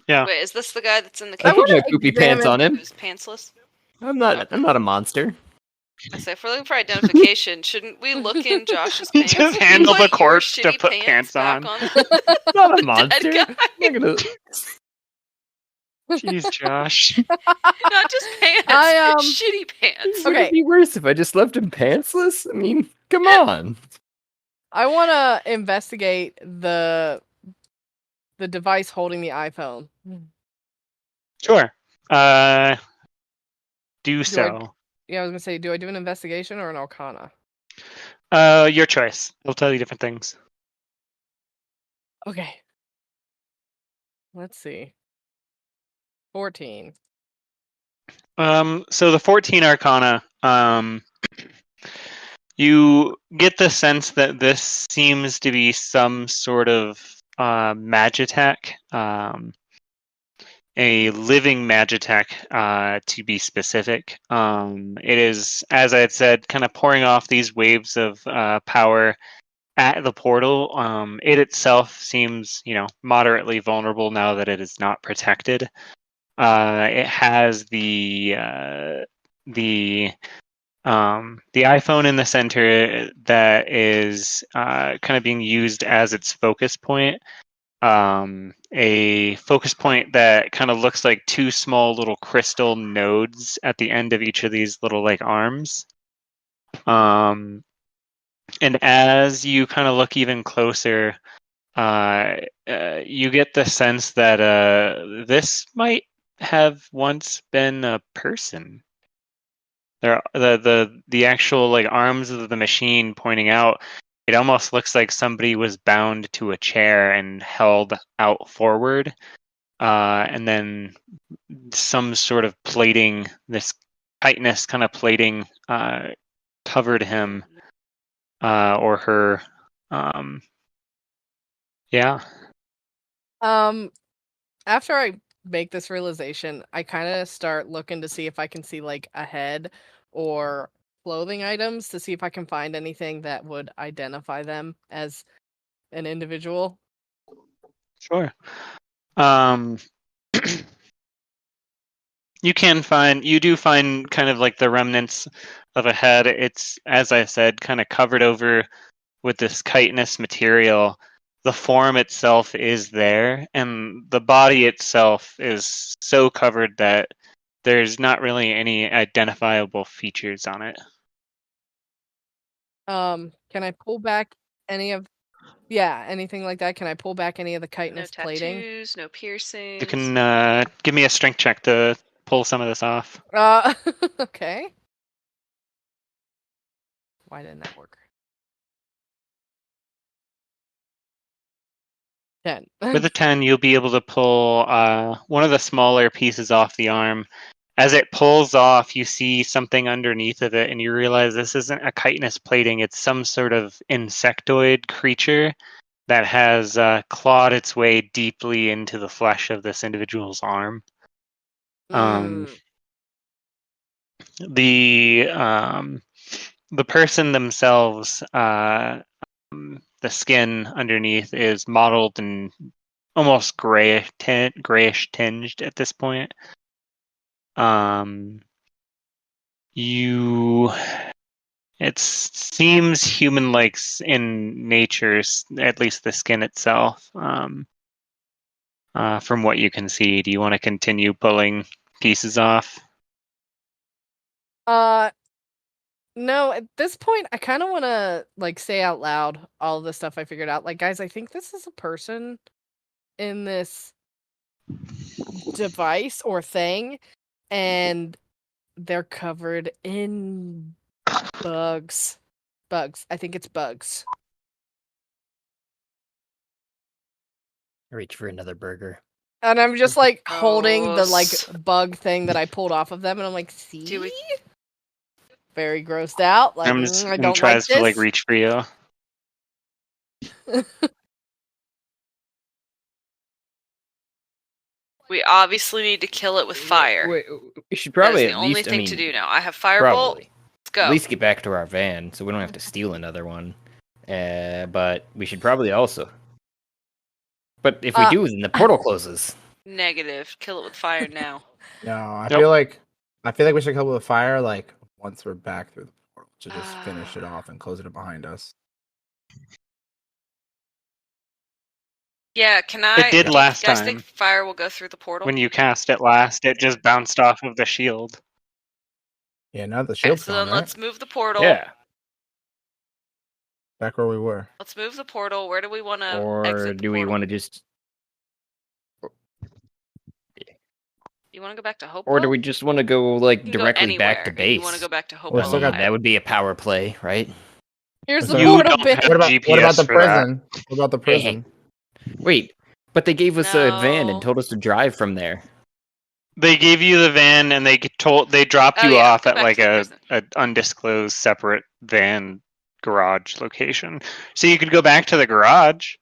Yeah. Wait, is this the guy that's in the I cage? put my wanna poopy pants examine- on him. Who's pantsless? I'm not a monster. I say, if we're looking for identification, shouldn't we look in Josh's You pants? just and handle the put your corpse to shitty put pants pants back on. Not a the monster. dead guy. I'm not gonna. Jeez, Josh. Not just pants. Shitty pants. Would Okay. it be worse if I just left him pantsless? I mean, come on. I want to investigate the device holding the iPhone. Sure. Do so. Yeah, I was gonna say, do I do an investigation or an Arcana? Your choice. It'll tell you different things. Okay. Let's see. 14. So the 14 Arcana, you get the sense that this seems to be some sort of magitech, a living magitech, to be specific. It is, as I had said, kind of pouring off these waves of power at the portal. It itself seems, moderately vulnerable now that it is not protected. It has the iPhone in the center that is kind of being used as its focus point. A focus point that kind of looks like two small little crystal nodes at the end of each of these little like arms. And as you kind of look even closer, you get the sense that this might have once been a person. There, the actual like arms of the machine pointing out it almost looks like somebody was bound to a chair and held out forward, and then some sort of plating, this chitinous kind of plating, covered him or her. Yeah. After I make this realization, I kind of start looking to see if I can see like a head or clothing items to see if I can find anything that would identify them as an individual. Sure. You do find kind of like the remnants of a head. It's, as I said, kind of covered over with this chitinous material. The form itself is there, and the body itself is so covered that there's not really any identifiable features on it. Can I pull back any of anything like that? Can I pull back any of the No chitinous plating? tattoos, no piercings. You can give me a strength check to pull some of this off. Okay. Why didn't that work? 10. With a 10, you'll be able to pull one of the smaller pieces off the arm. As it pulls off, you see something underneath of it, and you realize this isn't a chitinous plating. It's some sort of insectoid creature that has clawed its way deeply into the flesh of this individual's arm. The person themselves, the skin underneath is mottled and almost grayish tinged at this point. It seems human-like in nature, at least the skin itself. From what you can see, do you want to continue pulling pieces off? No, at this point, I kind of want to like say out loud all the stuff I figured out. Like, guys, I think this is a person in this device or thing, and they're covered in bugs. Bugs. I think it's bugs. Reach for another burger. And I'm just like holding the like Gross. bug thing that I pulled off of them, and I'm like, see, Do we- very grossed out. Like, I don't tries like to this. reach for you. We obviously need to kill it with fire. We should That probably is the at only least, thing I mean, to do now. I have firebolt. probably. Let's go. At least get back to our van, so we don't have to steal another one. But we should probably also. But if we do, then the portal closes. Negative. Kill it with fire now. No, I Nope. feel like we should come with fire like once we're back through the portal to just finish it off and close it behind us. Yeah, can I? It did do last you guys time. think fire will go through the portal? When you cast it last, it just bounced off of the shield. Yeah, now the Okay, shield's so gone, then right? let's move the portal. Yeah. Back where we were. Let's move the portal. Where do we want to Or exit the do we portal? want to just. You want to go back to Hopewell? Or do we just want to go, like, You can go directly back to anywhere if base? You want to go back to Well, Hopewell? still got- That would be a power play, right? Here's So the you portal don't bit. have- What about GPS the for that. prison? What about the prison? Wait, but they gave us a van No. and told us to drive from there. They gave you the van and they dropped Oh, you yeah, off go at back like to the a prison. undisclosed separate van garage location. So you could go back to the garage.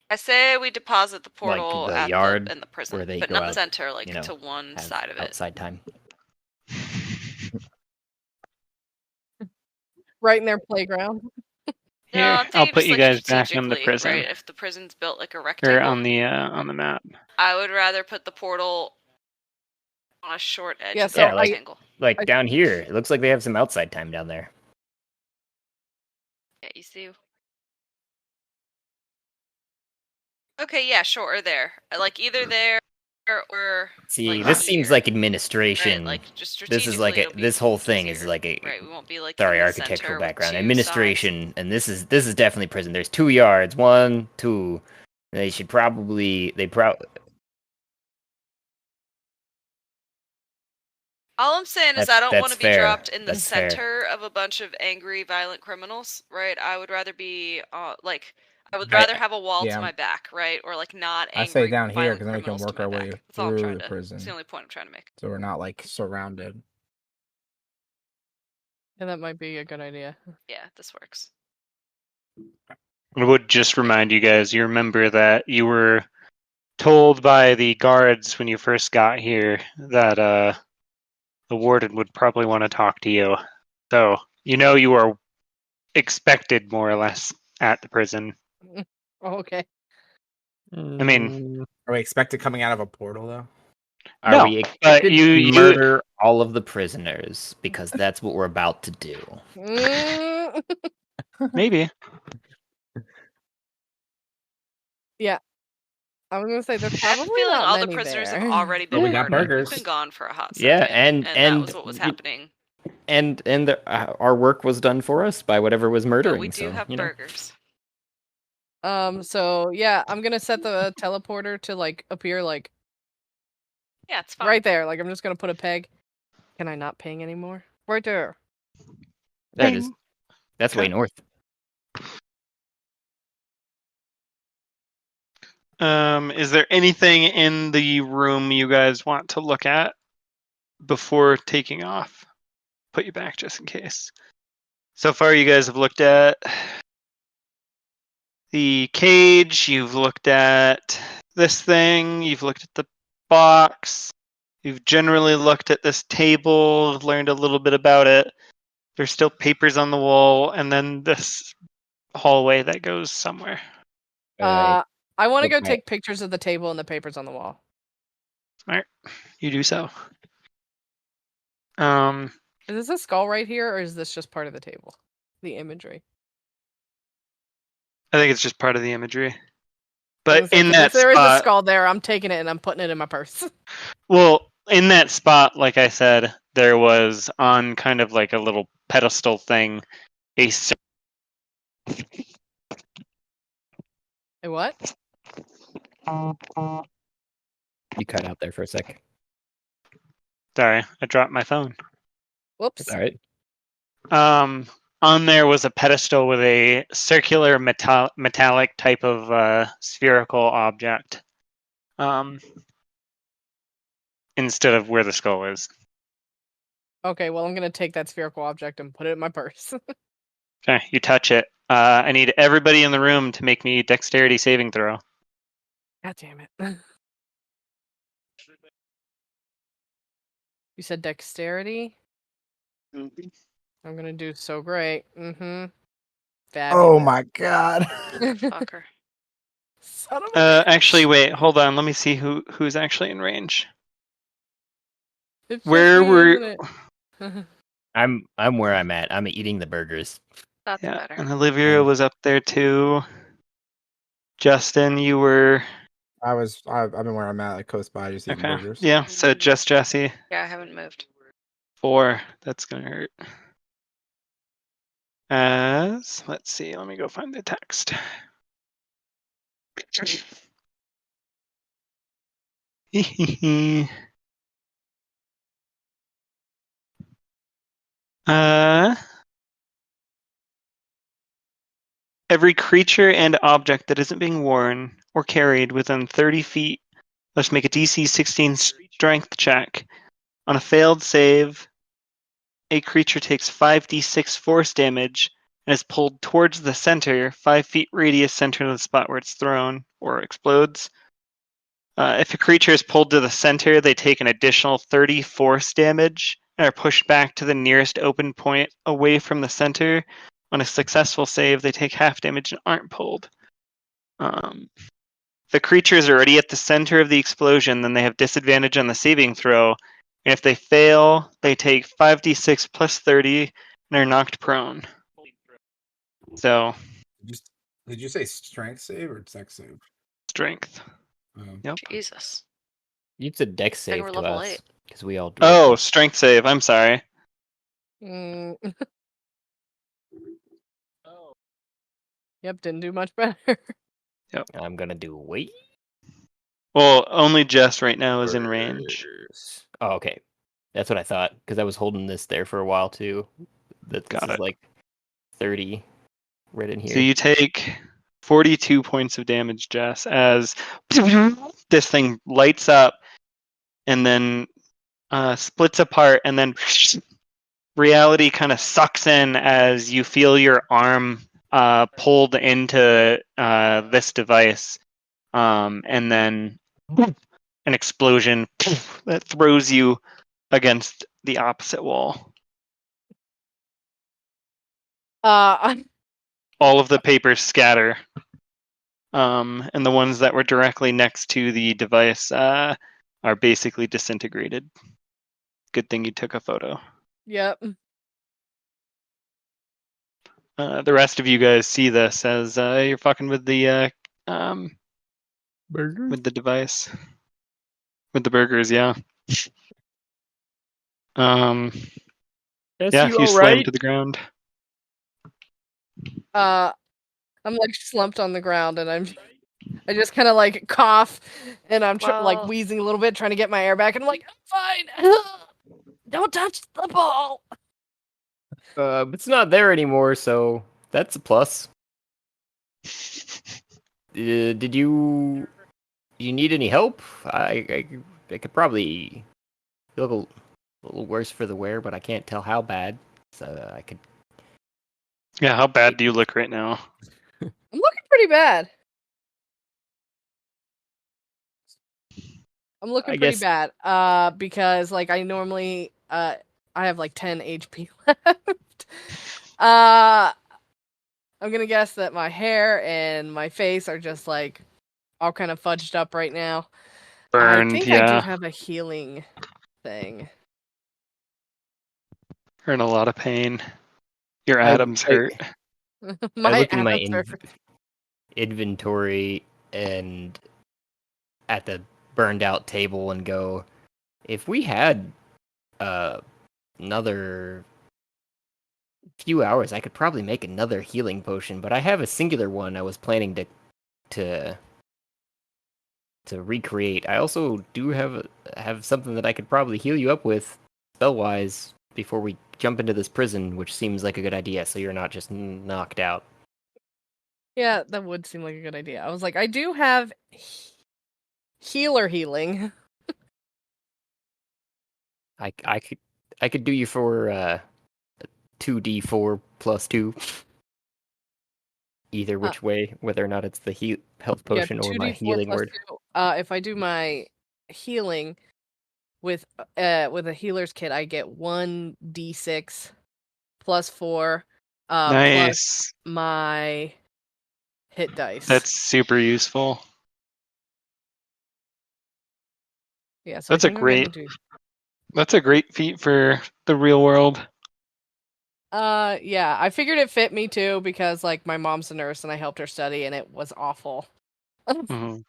I say we deposit the portal the at yard in the prison, where they but go not the out, center, like you know, to one Have side of it. outside time. Right in their playground. No, Here, I'm I'll thinking put just, you like, guys back in the strategically, prison right? If the prison's built like a or rectangle, on the map. I would rather put the portal on a short edge Yeah, of so the Yeah, like- rectangle. Like I- down here, it looks like they have some outside time down there. Yeah, you see. Okay, yeah, sure, or there. Like either there or See, like, this seems here. like administration. Right, like just This is like strategically a it'll be this whole thing is easier. like a Right, we won't be like sorry in the architectural center with background. 2 Administration, and this is definitely prison. There's 2 yards, 1, 2. They should probably All I'm saying is That's- I don't want that's to be fair. dropped in the That's fair. center of a bunch of angry, violent criminals, right? I would rather be like I would I- rather have a wall yeah. to my back, right? Or like not I angry, say down here violent because then we can criminals work to my our way back. That's all I'm through trying the to. prison, That's the only point I'm trying to make. so we're not like surrounded. And that might be a good idea. Yeah, this works. I would just remind you guys, you remember that you were told by the guards when you first got here that the warden would probably want to talk to you. So, you are expected more or less at the prison. Oh, okay. I mean, Are we expected coming out of a portal though? Are no, we but expected you to murder all of the prisoners? Because that's what we're about to do. Mm, maybe. yeah. I was gonna say there's I have a probably feeling not all the many prisoners there. have already Well, been we got murdered. burgers. We've been gone for a hot Yeah, second, and that was what was happening. And our work was done for us by whatever was murdering. But we do so, have you know. burgers. So yeah, I'm gonna set the teleporter to like appear like Yeah, it's fine. right there. Like I'm just gonna put a peg. Can I not ping anymore? Right there. That is. Ding. That's way Okay. north. Is there anything in the room you guys want to look at before taking off? Put you back just in case. So far, you guys have looked at the cage, you've looked at this thing, you've looked at the box, you've generally looked at this table, learned a little bit about it. There's still papers on the wall, and then this hallway that goes somewhere. I want to look go at- take pictures of the table and the papers on the wall. You do so. Is this a skull right here, or is this just part of the table? The imagery. I think it's just part of the imagery. I was But gonna say, in 'cause that if there is a spot, skull there, I'm taking it and I'm putting it in my purse. well, in that spot, like I said, there was on kind of like a little pedestal thing, a A what? You cut out there for a sec. sorry, I dropped my phone. Whoops. It's all right. On there was a pedestal with a circular metallic type of spherical object. Instead of where the skull is. Okay, well I'm gonna take that spherical object and put it in my purse. Okay, you touch it. I need everybody in the room to make me dexterity saving throw. God damn it. You said dexterity? I'm gonna do so great. Mm-hmm. Oh my god! Fucker. Son of a bitch. Actually, wait, hold on. Let me see who's actually in range. It's just where me, were- isn't it? I'm where I'm at. I'm eating the burgers. That's Yeah, better. and Olivia was up there too. Justin, you were I've been where I'm at, like close by, just eating okay. burgers. Yeah, so just Jesse. Yeah, I haven't moved. 4. That's gonna hurt. Let's see. Let me go find the text. Every creature and object that isn't being worn or carried within 30 feet must make a DC 16 strength check. On a failed save, a creature takes 5d6 force damage and is pulled towards the center, 5 feet radius center of the spot where it's thrown or explodes. If a creature is pulled to the center, they take an additional 30 force damage and are pushed back to the nearest open point away from the center. On a successful save, they take half damage and aren't pulled. If the creature is already at the center of the explosion, then they have disadvantage on the saving throw. And if they fail, they take 5d6 plus 30 and are knocked prone. So, Did you say strength save or dex save? strength. Yep. Jesus. You said dex And save we're to level us 8. because we all. Oh, strength save. I'm sorry. Mm. Yep, didn't do much better. I'm gonna do wait. Well, only Jess right now is in range. Oh, okay. That's what I thought, because I was holding this there for a while too. That this Got is it. like 30 right in here. So you take 42 points of damage, Jess, as this thing lights up and then splits apart, and then reality kind of sucks in as you feel your arm pulled into this device, and then an explosion that throws you against the opposite wall. Uh, All of the papers scatter, and the ones that were directly next to the device are basically disintegrated. Good thing you took a photo. yep. The rest of you guys see this as you're fucking with the Burger. with the device, with the burgers. Yeah. Yes, Yeah, you slam alright? to the ground. I'm like slumped on the ground, and I just kind of like cough, and I'm like Well- wheezing a little bit, trying to get my air back, and I'm like, I'm fine. Don't touch the ball. It's not there anymore, so that's a plus. Did you need any help? I could probably look a little worse for the wear, but I can't tell how bad. So I could. Yeah, how bad do you look right now? I'm looking pretty bad. I'm looking I pretty guess- bad. Because like I normally I have like 10 HP left. I'm gonna guess that my hair and my face are just like all kind of fudged up right now. Burned, I think yeah. I do have a healing thing. You're in a lot of pain. Your I- Adam's I- hurt. I look in my atoms are- inventory and at the burned out table and go, if we had another few hours, I could probably make another healing potion, but I have a singular one I was planning to recreate. I also do have something that I could probably heal you up with spell-wise before we jump into this prison, which seems like a good idea, so you're not just knocked out. Yeah, that would seem like a good idea. I was like, I do have healer healing. I could do you for 2d4 plus 2. Either which way, whether or not it's the health potion or my 2d4 healing plus word. 2. If I do my healing with a healer's kit, I get 1d6 plus 4 plus Nice. my hit dice. That's super useful. yeah. So That's I a think I'm gonna great- do- That's a great feat for the real world. Yeah, I figured it fit me too because like my mom's a nurse and I helped her study and it was awful. Mhm.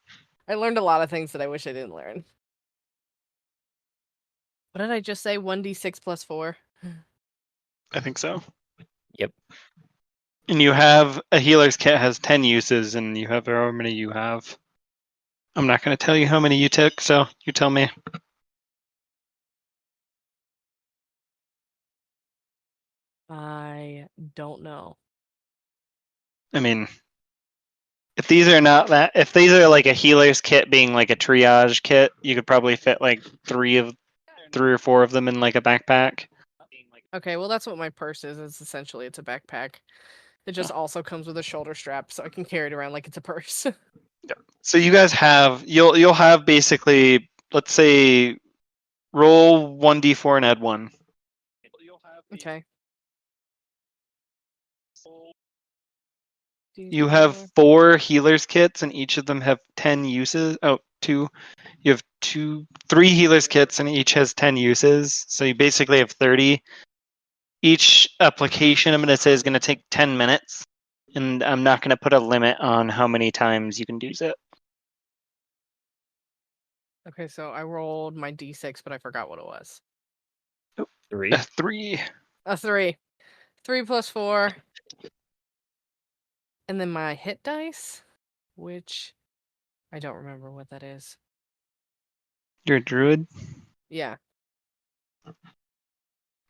I learned a lot of things that I wish I didn't learn. What did I just say? 1d6 plus 4. I think so. Yep. And you have a healer's kit has 10 uses, and you have however many you have. I'm not going to tell you how many you took, so you tell me. I don't know. I mean, if these are like a healer's kit being like a triage kit, you could probably fit like three or four of them in like a backpack. Okay, well that's what my purse is. It's essentially it's a backpack. It just also comes with a shoulder strap, so I can carry it around like it's a purse. So you guys you'll have basically, let's say, roll 1d4 and add 1. Okay. You have 4 healer's kits, and each of them have 10 uses. Oh, 2. You have 3 healer's kits, and each has 10 uses. So you basically have 30. Each application, I'm going to say, is going to take 10 minutes. And I'm not going to put a limit on how many times you can use it. Okay, so I rolled my d6, but I forgot what it was. 3. 3. A 3. 3 plus 4. And then my hit dice, which I don't remember what that is. You're a druid? Yeah.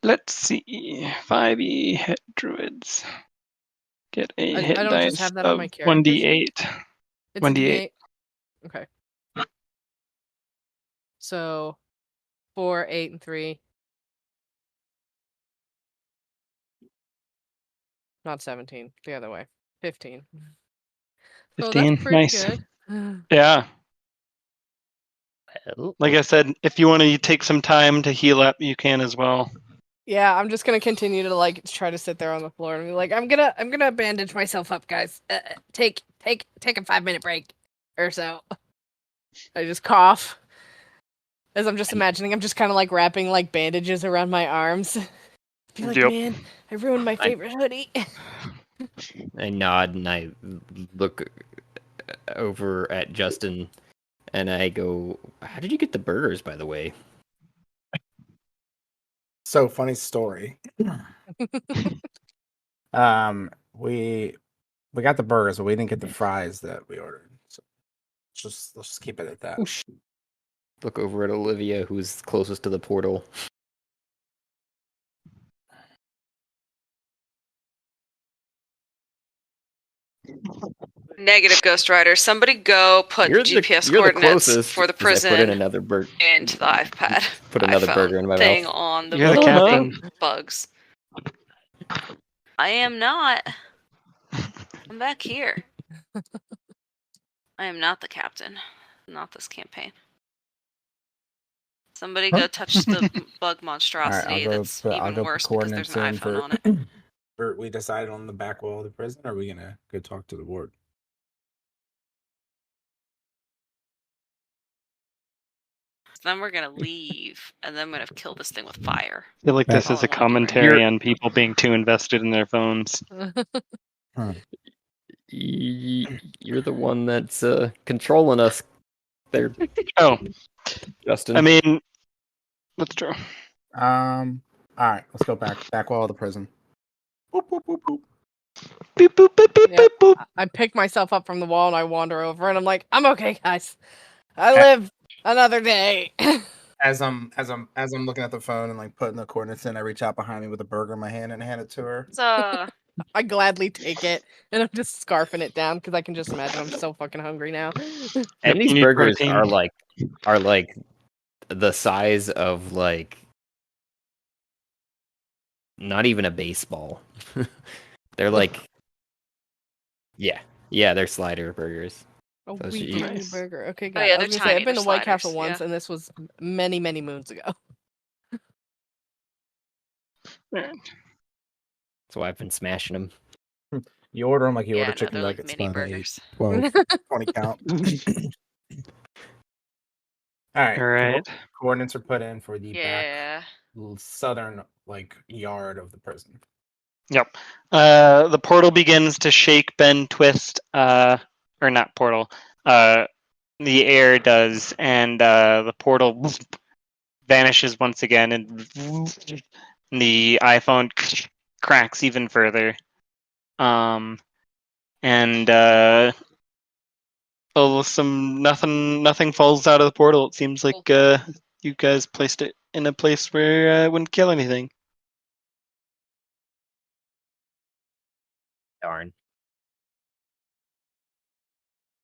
Let's see. 5e hit druids. Get a I hit don't dice just have that on of my character sheet? 1d8. It's a 1d8. D8. Okay. So 4, 8, and 3. Not 17. The other way. 15. So 15. that's pretty Nice. good. Yeah. Well, Like I said, if you want to take some time to heal up, you can as well. Yeah, I'm just gonna continue to like try to sit there on the floor and be like, I'm gonna bandage myself up, guys. Take a 5-minute break or so. I just cough as I'm just imagining. I'm just kind of like wrapping like bandages around my arms. Be like, Yep. man, I ruined my favorite hoodie. I nod and I look over at Justin and I go, "How did you get the burgers, by the way?" So funny story. We got the burgers, but we didn't get the fries that we ordered. So let's just keep it at that. Look over at Olivia, who's closest to the portal. Negative, Ghost Rider. Somebody go put You're GPS the coordinates closest. for the As I put in prison another burger. into the iPad. Put another iPhone burger in my thing mouth. on the You're the captain. bugs. I am not. I'm back here. I am not the captain. Not this campaign. Somebody go touch the bug monstrosity that's even worse because there's an iPhone on it. We decided on the back wall of the prison. Or are we gonna go talk to the ward? Then we're gonna leave, and then I'm gonna kill this thing with fire. I feel like That's this is all a I wanna do right commentary now. on people being too invested in their phones. You're the one that's controlling us there, Oh, Justin. I mean, that's true. All right, let's go back wall of the prison. Boop, boop, boop, boop. Beep, boop, beep, beep, Yeah. beep, boop. I pick myself up from the wall and I wander over and I'm like, I'm okay, guys. I live another day. As I'm looking at the phone and like putting the coordinates in, I reach out behind me with a burger in my hand and hand it to her. So, I gladly take it and I'm just scarfing it down because I can just imagine I'm so fucking hungry now. And these You need burgers protein. are like the size of like not even a baseball. They're like yeah, they're slider burgers. A Those wee are tiny nice. burger. Okay, Oh, guys. yeah, I they're was gonna say tiny, I've been they're to White Castle sliders, once, yeah. and this was many, many moons ago. That's why I've been smashing them. You order them like you yeah, order no, chicken they're like nuggets mini by the burgers. 12. 20 count. All right. All right. Coordinates are put in for the back Yeah. southern like yard of the prison. Yep. The portal begins to shake, bend, twist. Or not portal. The air does, and the portal vanishes once again, and the iPhone cracks even further. And nothing falls out of the portal. It seems like you guys placed it in a place where it wouldn't kill anything. Darn.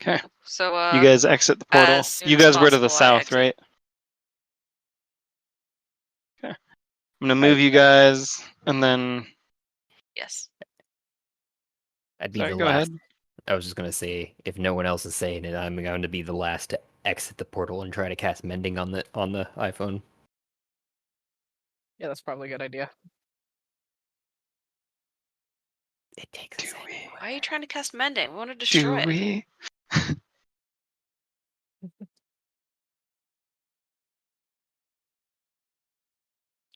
Okay. So, You guys exit the portal. as soon You as guys were to the possible, I south, exit. right? Okay. I'm gonna move you guys, and then Yes. I'd be sorry, the go last. ahead. I was just gonna say, if no one else is saying it, I'm going to be the last to exit the portal and try to cast mending on the iPhone. Yeah, that's probably a good idea. It takes Do a second. we? Why are you trying to cast mending? We want to destroy Do it. we?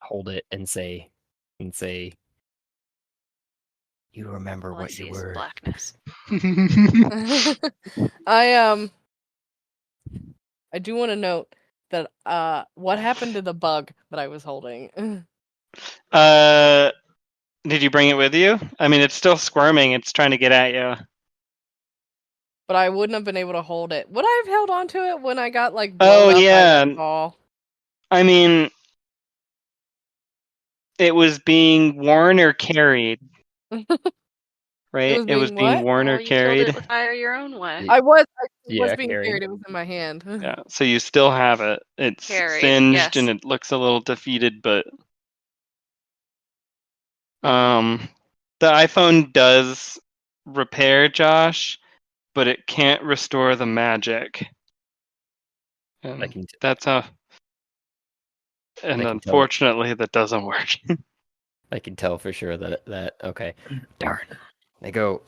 Hold it and say, you remember All I what see you is were. blackness. I do want to note that what happened to the bug that I was holding? Did you bring it with you? I mean, it's still squirming. It's trying to get at you. But I wouldn't have been able to hold it. Would I have held on to it when I got like Oh, blown up yeah. by the ball? I mean, it was being worn or carried, right? It was being being what? worn or Well, you killed it carried. with fire your own way. I was Yeah, being carried. carried. It was in my hand. Yeah, so you still have it. It's Carried, singed yes. and it looks a little defeated, but the iPhone does repair Josh, but it can't restore the magic. And I can t- that's a and I can tell. unfortunately that doesn't work. I can tell for sure that okay. Darn. They go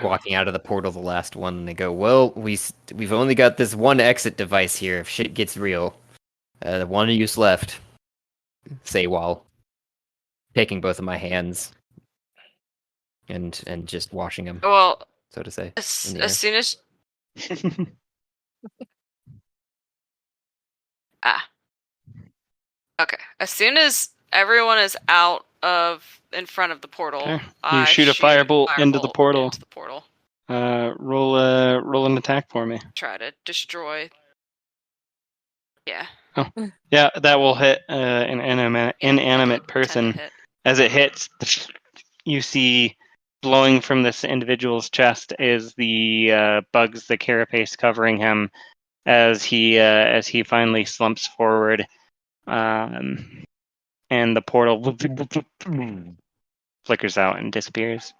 walking out of the portal, the last one. And they go, well, we've only got this one exit device here. If shit gets real, the one use left. Say while taking both of my hands and just washing them, Well, so to say. as, in the air. as soon as okay, as soon as everyone is out of in front of the portal, Okay. You I shoot a firebolt into the portal. Into the portal. Roll an attack for me. Try to destroy. Yeah. Yeah, that will hit an inanimate It'll tend to person. hit. As it hits, you see blowing from this individual's chest is the bugs, the carapace covering him as he finally slumps forward, and the portal flickers out and disappears.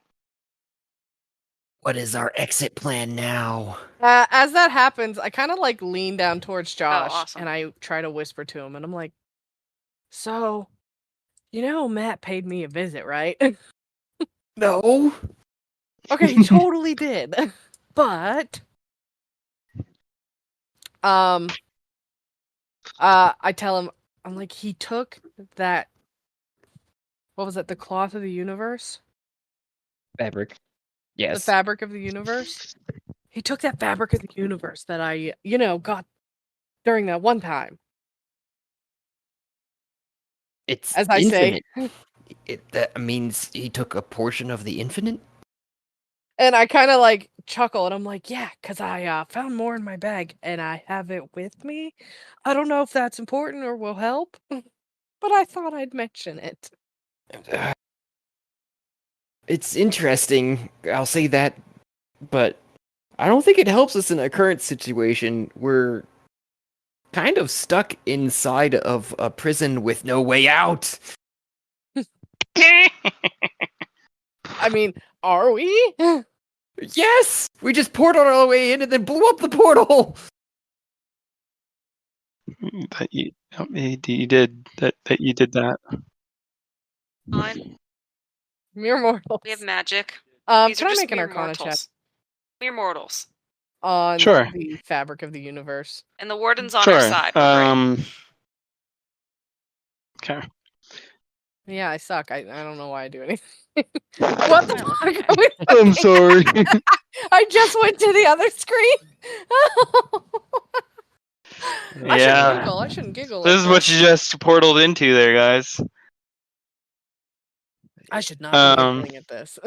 What is our exit plan now? As that happens, I kind of like lean down towards Josh awesome. and I try to whisper to him, and I'm like, "So, Matt paid me a visit, right?" No. Okay, he totally did. But I tell him, I'm like, he took that, what was it, the cloth of the universe? Fabric. The Yes. fabric of the universe? He took that fabric of the universe that I, got during that one time. It's As I infinite. say. That means he took a portion of the infinite? And I kind of like chuckle and I'm like, yeah, because I found more in my bag and I have it with me. I don't know if that's important or will help, but I thought I'd mention it. It's interesting, I'll say that, but I don't think it helps us in our current situation. We're kind of stuck inside of a prison with no way out. I mean, are we? Yes! We just portaled our way in and then blew up the portal! That you did that. Fine. Mere mortals. We have magic. Can These are I just make an mere Arcana check mortals. Mere mortals. on Sure. the fabric of the universe? And the warden's on Sure. our side. We're great. Okay. Yeah, I suck. I don't know why I do anything. What the fuck are we I'm sorry. I just went to the other screen. Yeah. I shouldn't giggle. This like is what you just portaled into there, guys. I should not be giggling at this.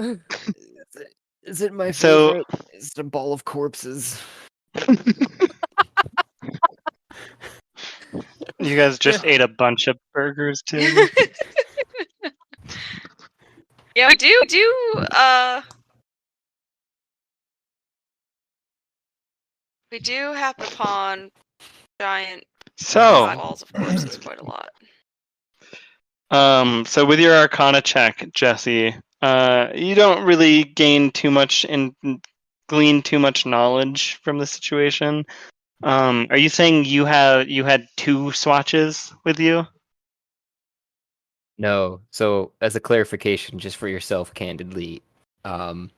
Is it my So- favorite? Is it a ball of corpses? You guys just ate a bunch of burgers too. Yeah, we do. We do happen upon giant So, walls of corpses quite a lot. so with your Arcana check, Jesse, you don't really glean too much knowledge from the situation. Are you saying you had 2 swatches with you? No. So, as a clarification, just for yourself, candidly, and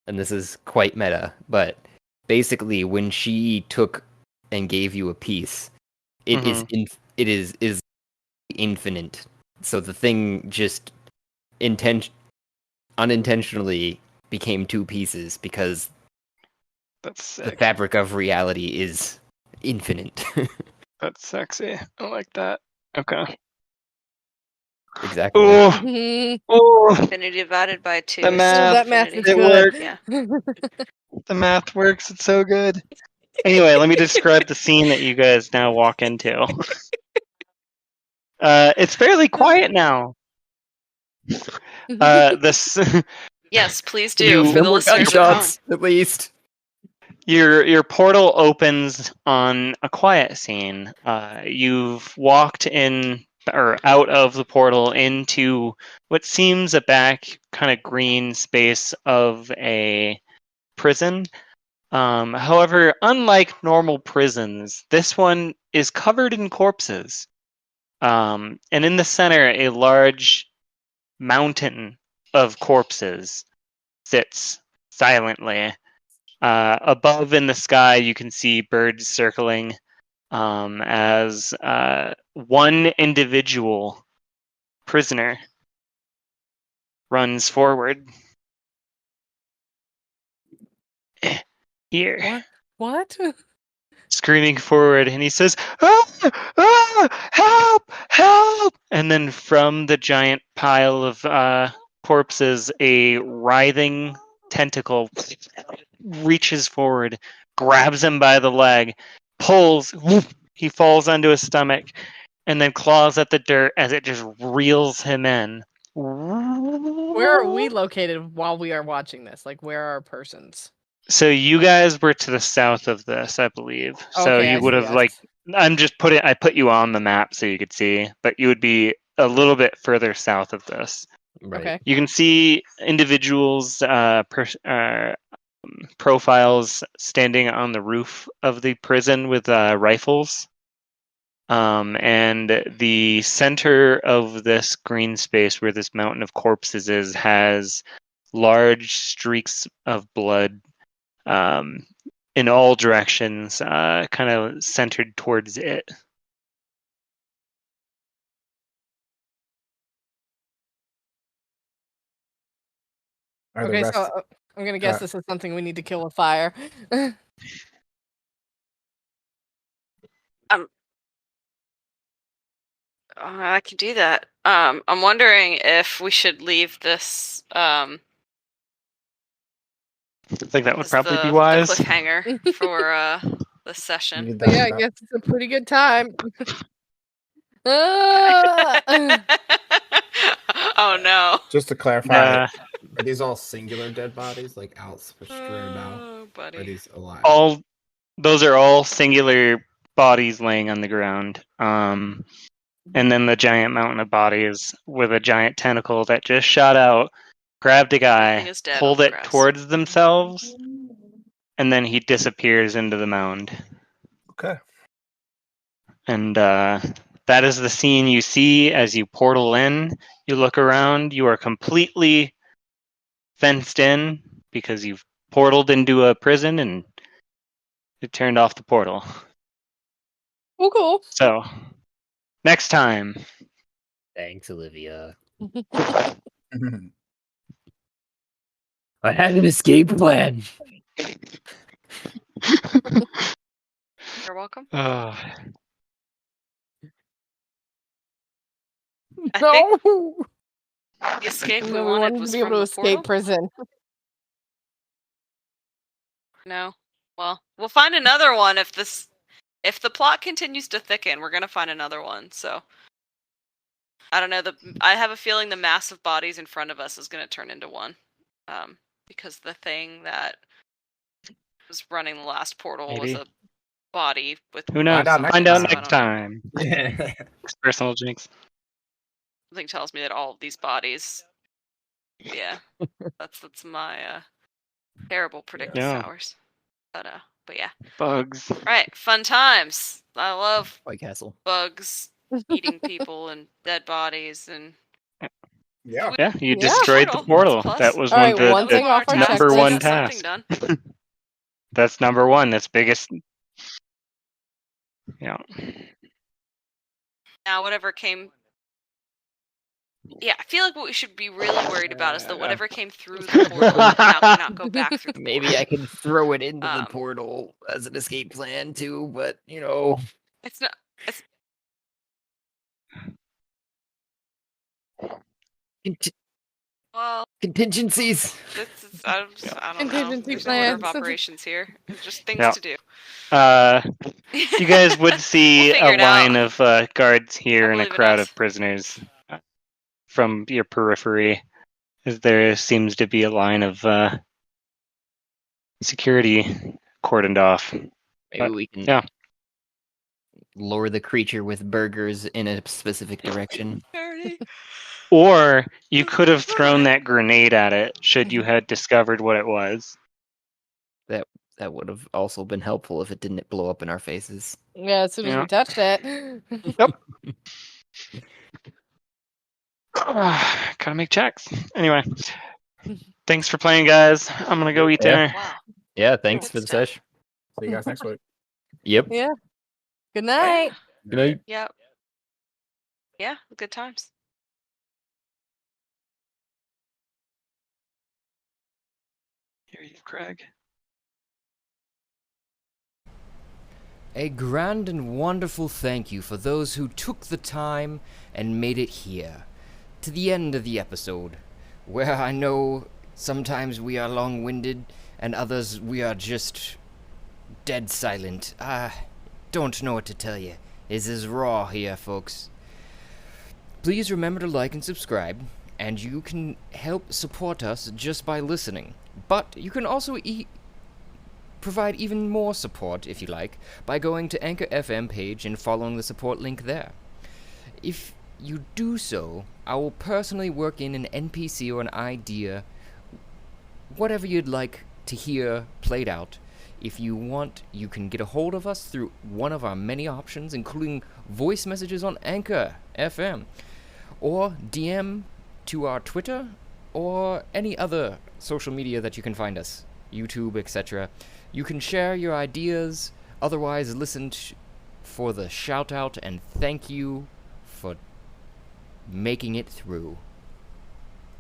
this is quite meta, but basically, when she took and gave you a piece, it is infinite. So the thing just unintentionally became 2 pieces because That's the sick. fabric of reality is infinite. That's sexy. I like that. Okay. Exactly. Oh, oh, Infinity divided by 2. The is math. That math infinity. is it good. worked. Yeah. The math works. It's so good. Anyway, let me describe the scene that you guys now walk into. It's fairly quiet now. This Yes, please do You- for the listeners at home. at least. your portal opens on a quiet scene. You've walked in or out of the portal into what seems a back kind of green space of a prison. However, unlike normal prisons, this one is covered in corpses. And in the center, a large mountain of corpses sits silently. Above in the sky, you can see birds circling as one individual prisoner runs forward. Here. What? Screaming forward, and he says, "Ah! Ah! Help! Help!" And then from the giant pile of corpses, a writhing tentacle reaches forward, grabs him by the leg, pulls, whoop, he falls onto his stomach, and then claws at the dirt as it just reels him in. Where are we located while we are watching this? Like, where are our persons? So you guys were to the south of this, I believe. So Okay, you I would see, have I see. I put you on the map so you could see, but you would be a little bit further south of this. Right. Okay. You can see individuals' profiles standing on the roof of the prison with rifles. And the center of this green space where this mountain of corpses is has large streaks of blood in all directions, kind of centered towards it. Are the Okay, rest? so I'm gonna guess this is something we need to kill with fire. I can do that. I'm wondering if we should leave this I think that would as probably be the wise. cliffhanger for this session. Need But yeah, I that- guess it's a pretty good time. Ah! Oh no. Just to clarify, Uh, are these all singular dead bodies, like out straight out? Oh, Or are buddy. these alive? those are all singular bodies laying on the ground. And then the giant mountain of bodies with a giant tentacle that just shot out, grabbed a guy, Everything is dead pulled on the it grass. towards themselves, and then he disappears into the mound. Okay. And that is the scene you see as you portal in. You look around, you are completely fenced in because you've portaled into a prison and it turned off the portal. Oh, cool. So, next time. Thanks, Olivia. Mhm. I had an escape plan. You're welcome. I think No. the escape we No, wanted to was be from able to the escape portal. prison. No. Well, we'll find another one if the plot continues to thicken. We're gonna find another one. So I don't know. I have a feeling the mass of bodies in front of us is gonna turn into one, because the thing that was running the last portal was Maybe. a body with. Who knows? Find out next Find out time. next time. It's personal jinx. Something tells me that all of these bodies. Yeah, that's my terrible predictive Yeah. powers. But yeah. Bugs. Right, fun times. I love White Castle. bugs eating people and dead bodies and. Yeah. Yeah, you Yeah. destroyed the portal. Plus. That was All one right, of one the thing off our number checklist. one Got something task. done. That's number one. That's biggest. Yeah. Now, whatever came. Yeah, I feel like what we should be really worried about is that whatever came through the portal now cannot go back through the Maybe portal. I can throw it into the Um, portal as an escape plan too, but you know. It's not. It's, well, Contingencies. I don't know. Contingency There's no order of plans. operations here. It's just things Yeah. to do. You guys would see We'll figure a it out. line of guards here I and a believe in crowd us. of prisoners from your periphery, as there seems to be a line of security cordoned off. Maybe we can yeah. lure the creature with burgers in a specific direction. Or you could have thrown that grenade at it should you had discovered what it was. That would have also been helpful if it didn't blow up in our faces. Yeah, as soon as Yeah. we touched it. Gotta make checks. Anyway, thanks for playing, guys. I'm gonna go eat dinner. Wow. Yeah, thanks Good for the stuff. sesh. See you guys next week. Yep. Yeah. Good night. Good night. Yep. Yeah, good times. Here you, Craig. A grand and wonderful thank you for those who took the time and made it here, to the end of the episode, where I know sometimes we are long-winded and others we are just dead silent. I don't know what to tell you. This is raw here, folks. Please remember to like and subscribe, and you can help support us just by listening. But you can also provide even more support, if you like, by going to Anchor FM page and following the support link there. If you do so, I will personally work in an NPC or an idea, whatever you'd like to hear played out. If you want, you can get a hold of us through one of our many options, including voice messages on Anchor FM, or DM to our Twitter, or any other social media that you can find us, YouTube, etc. You can share your ideas, otherwise listen for the shout out and thank you for making it through.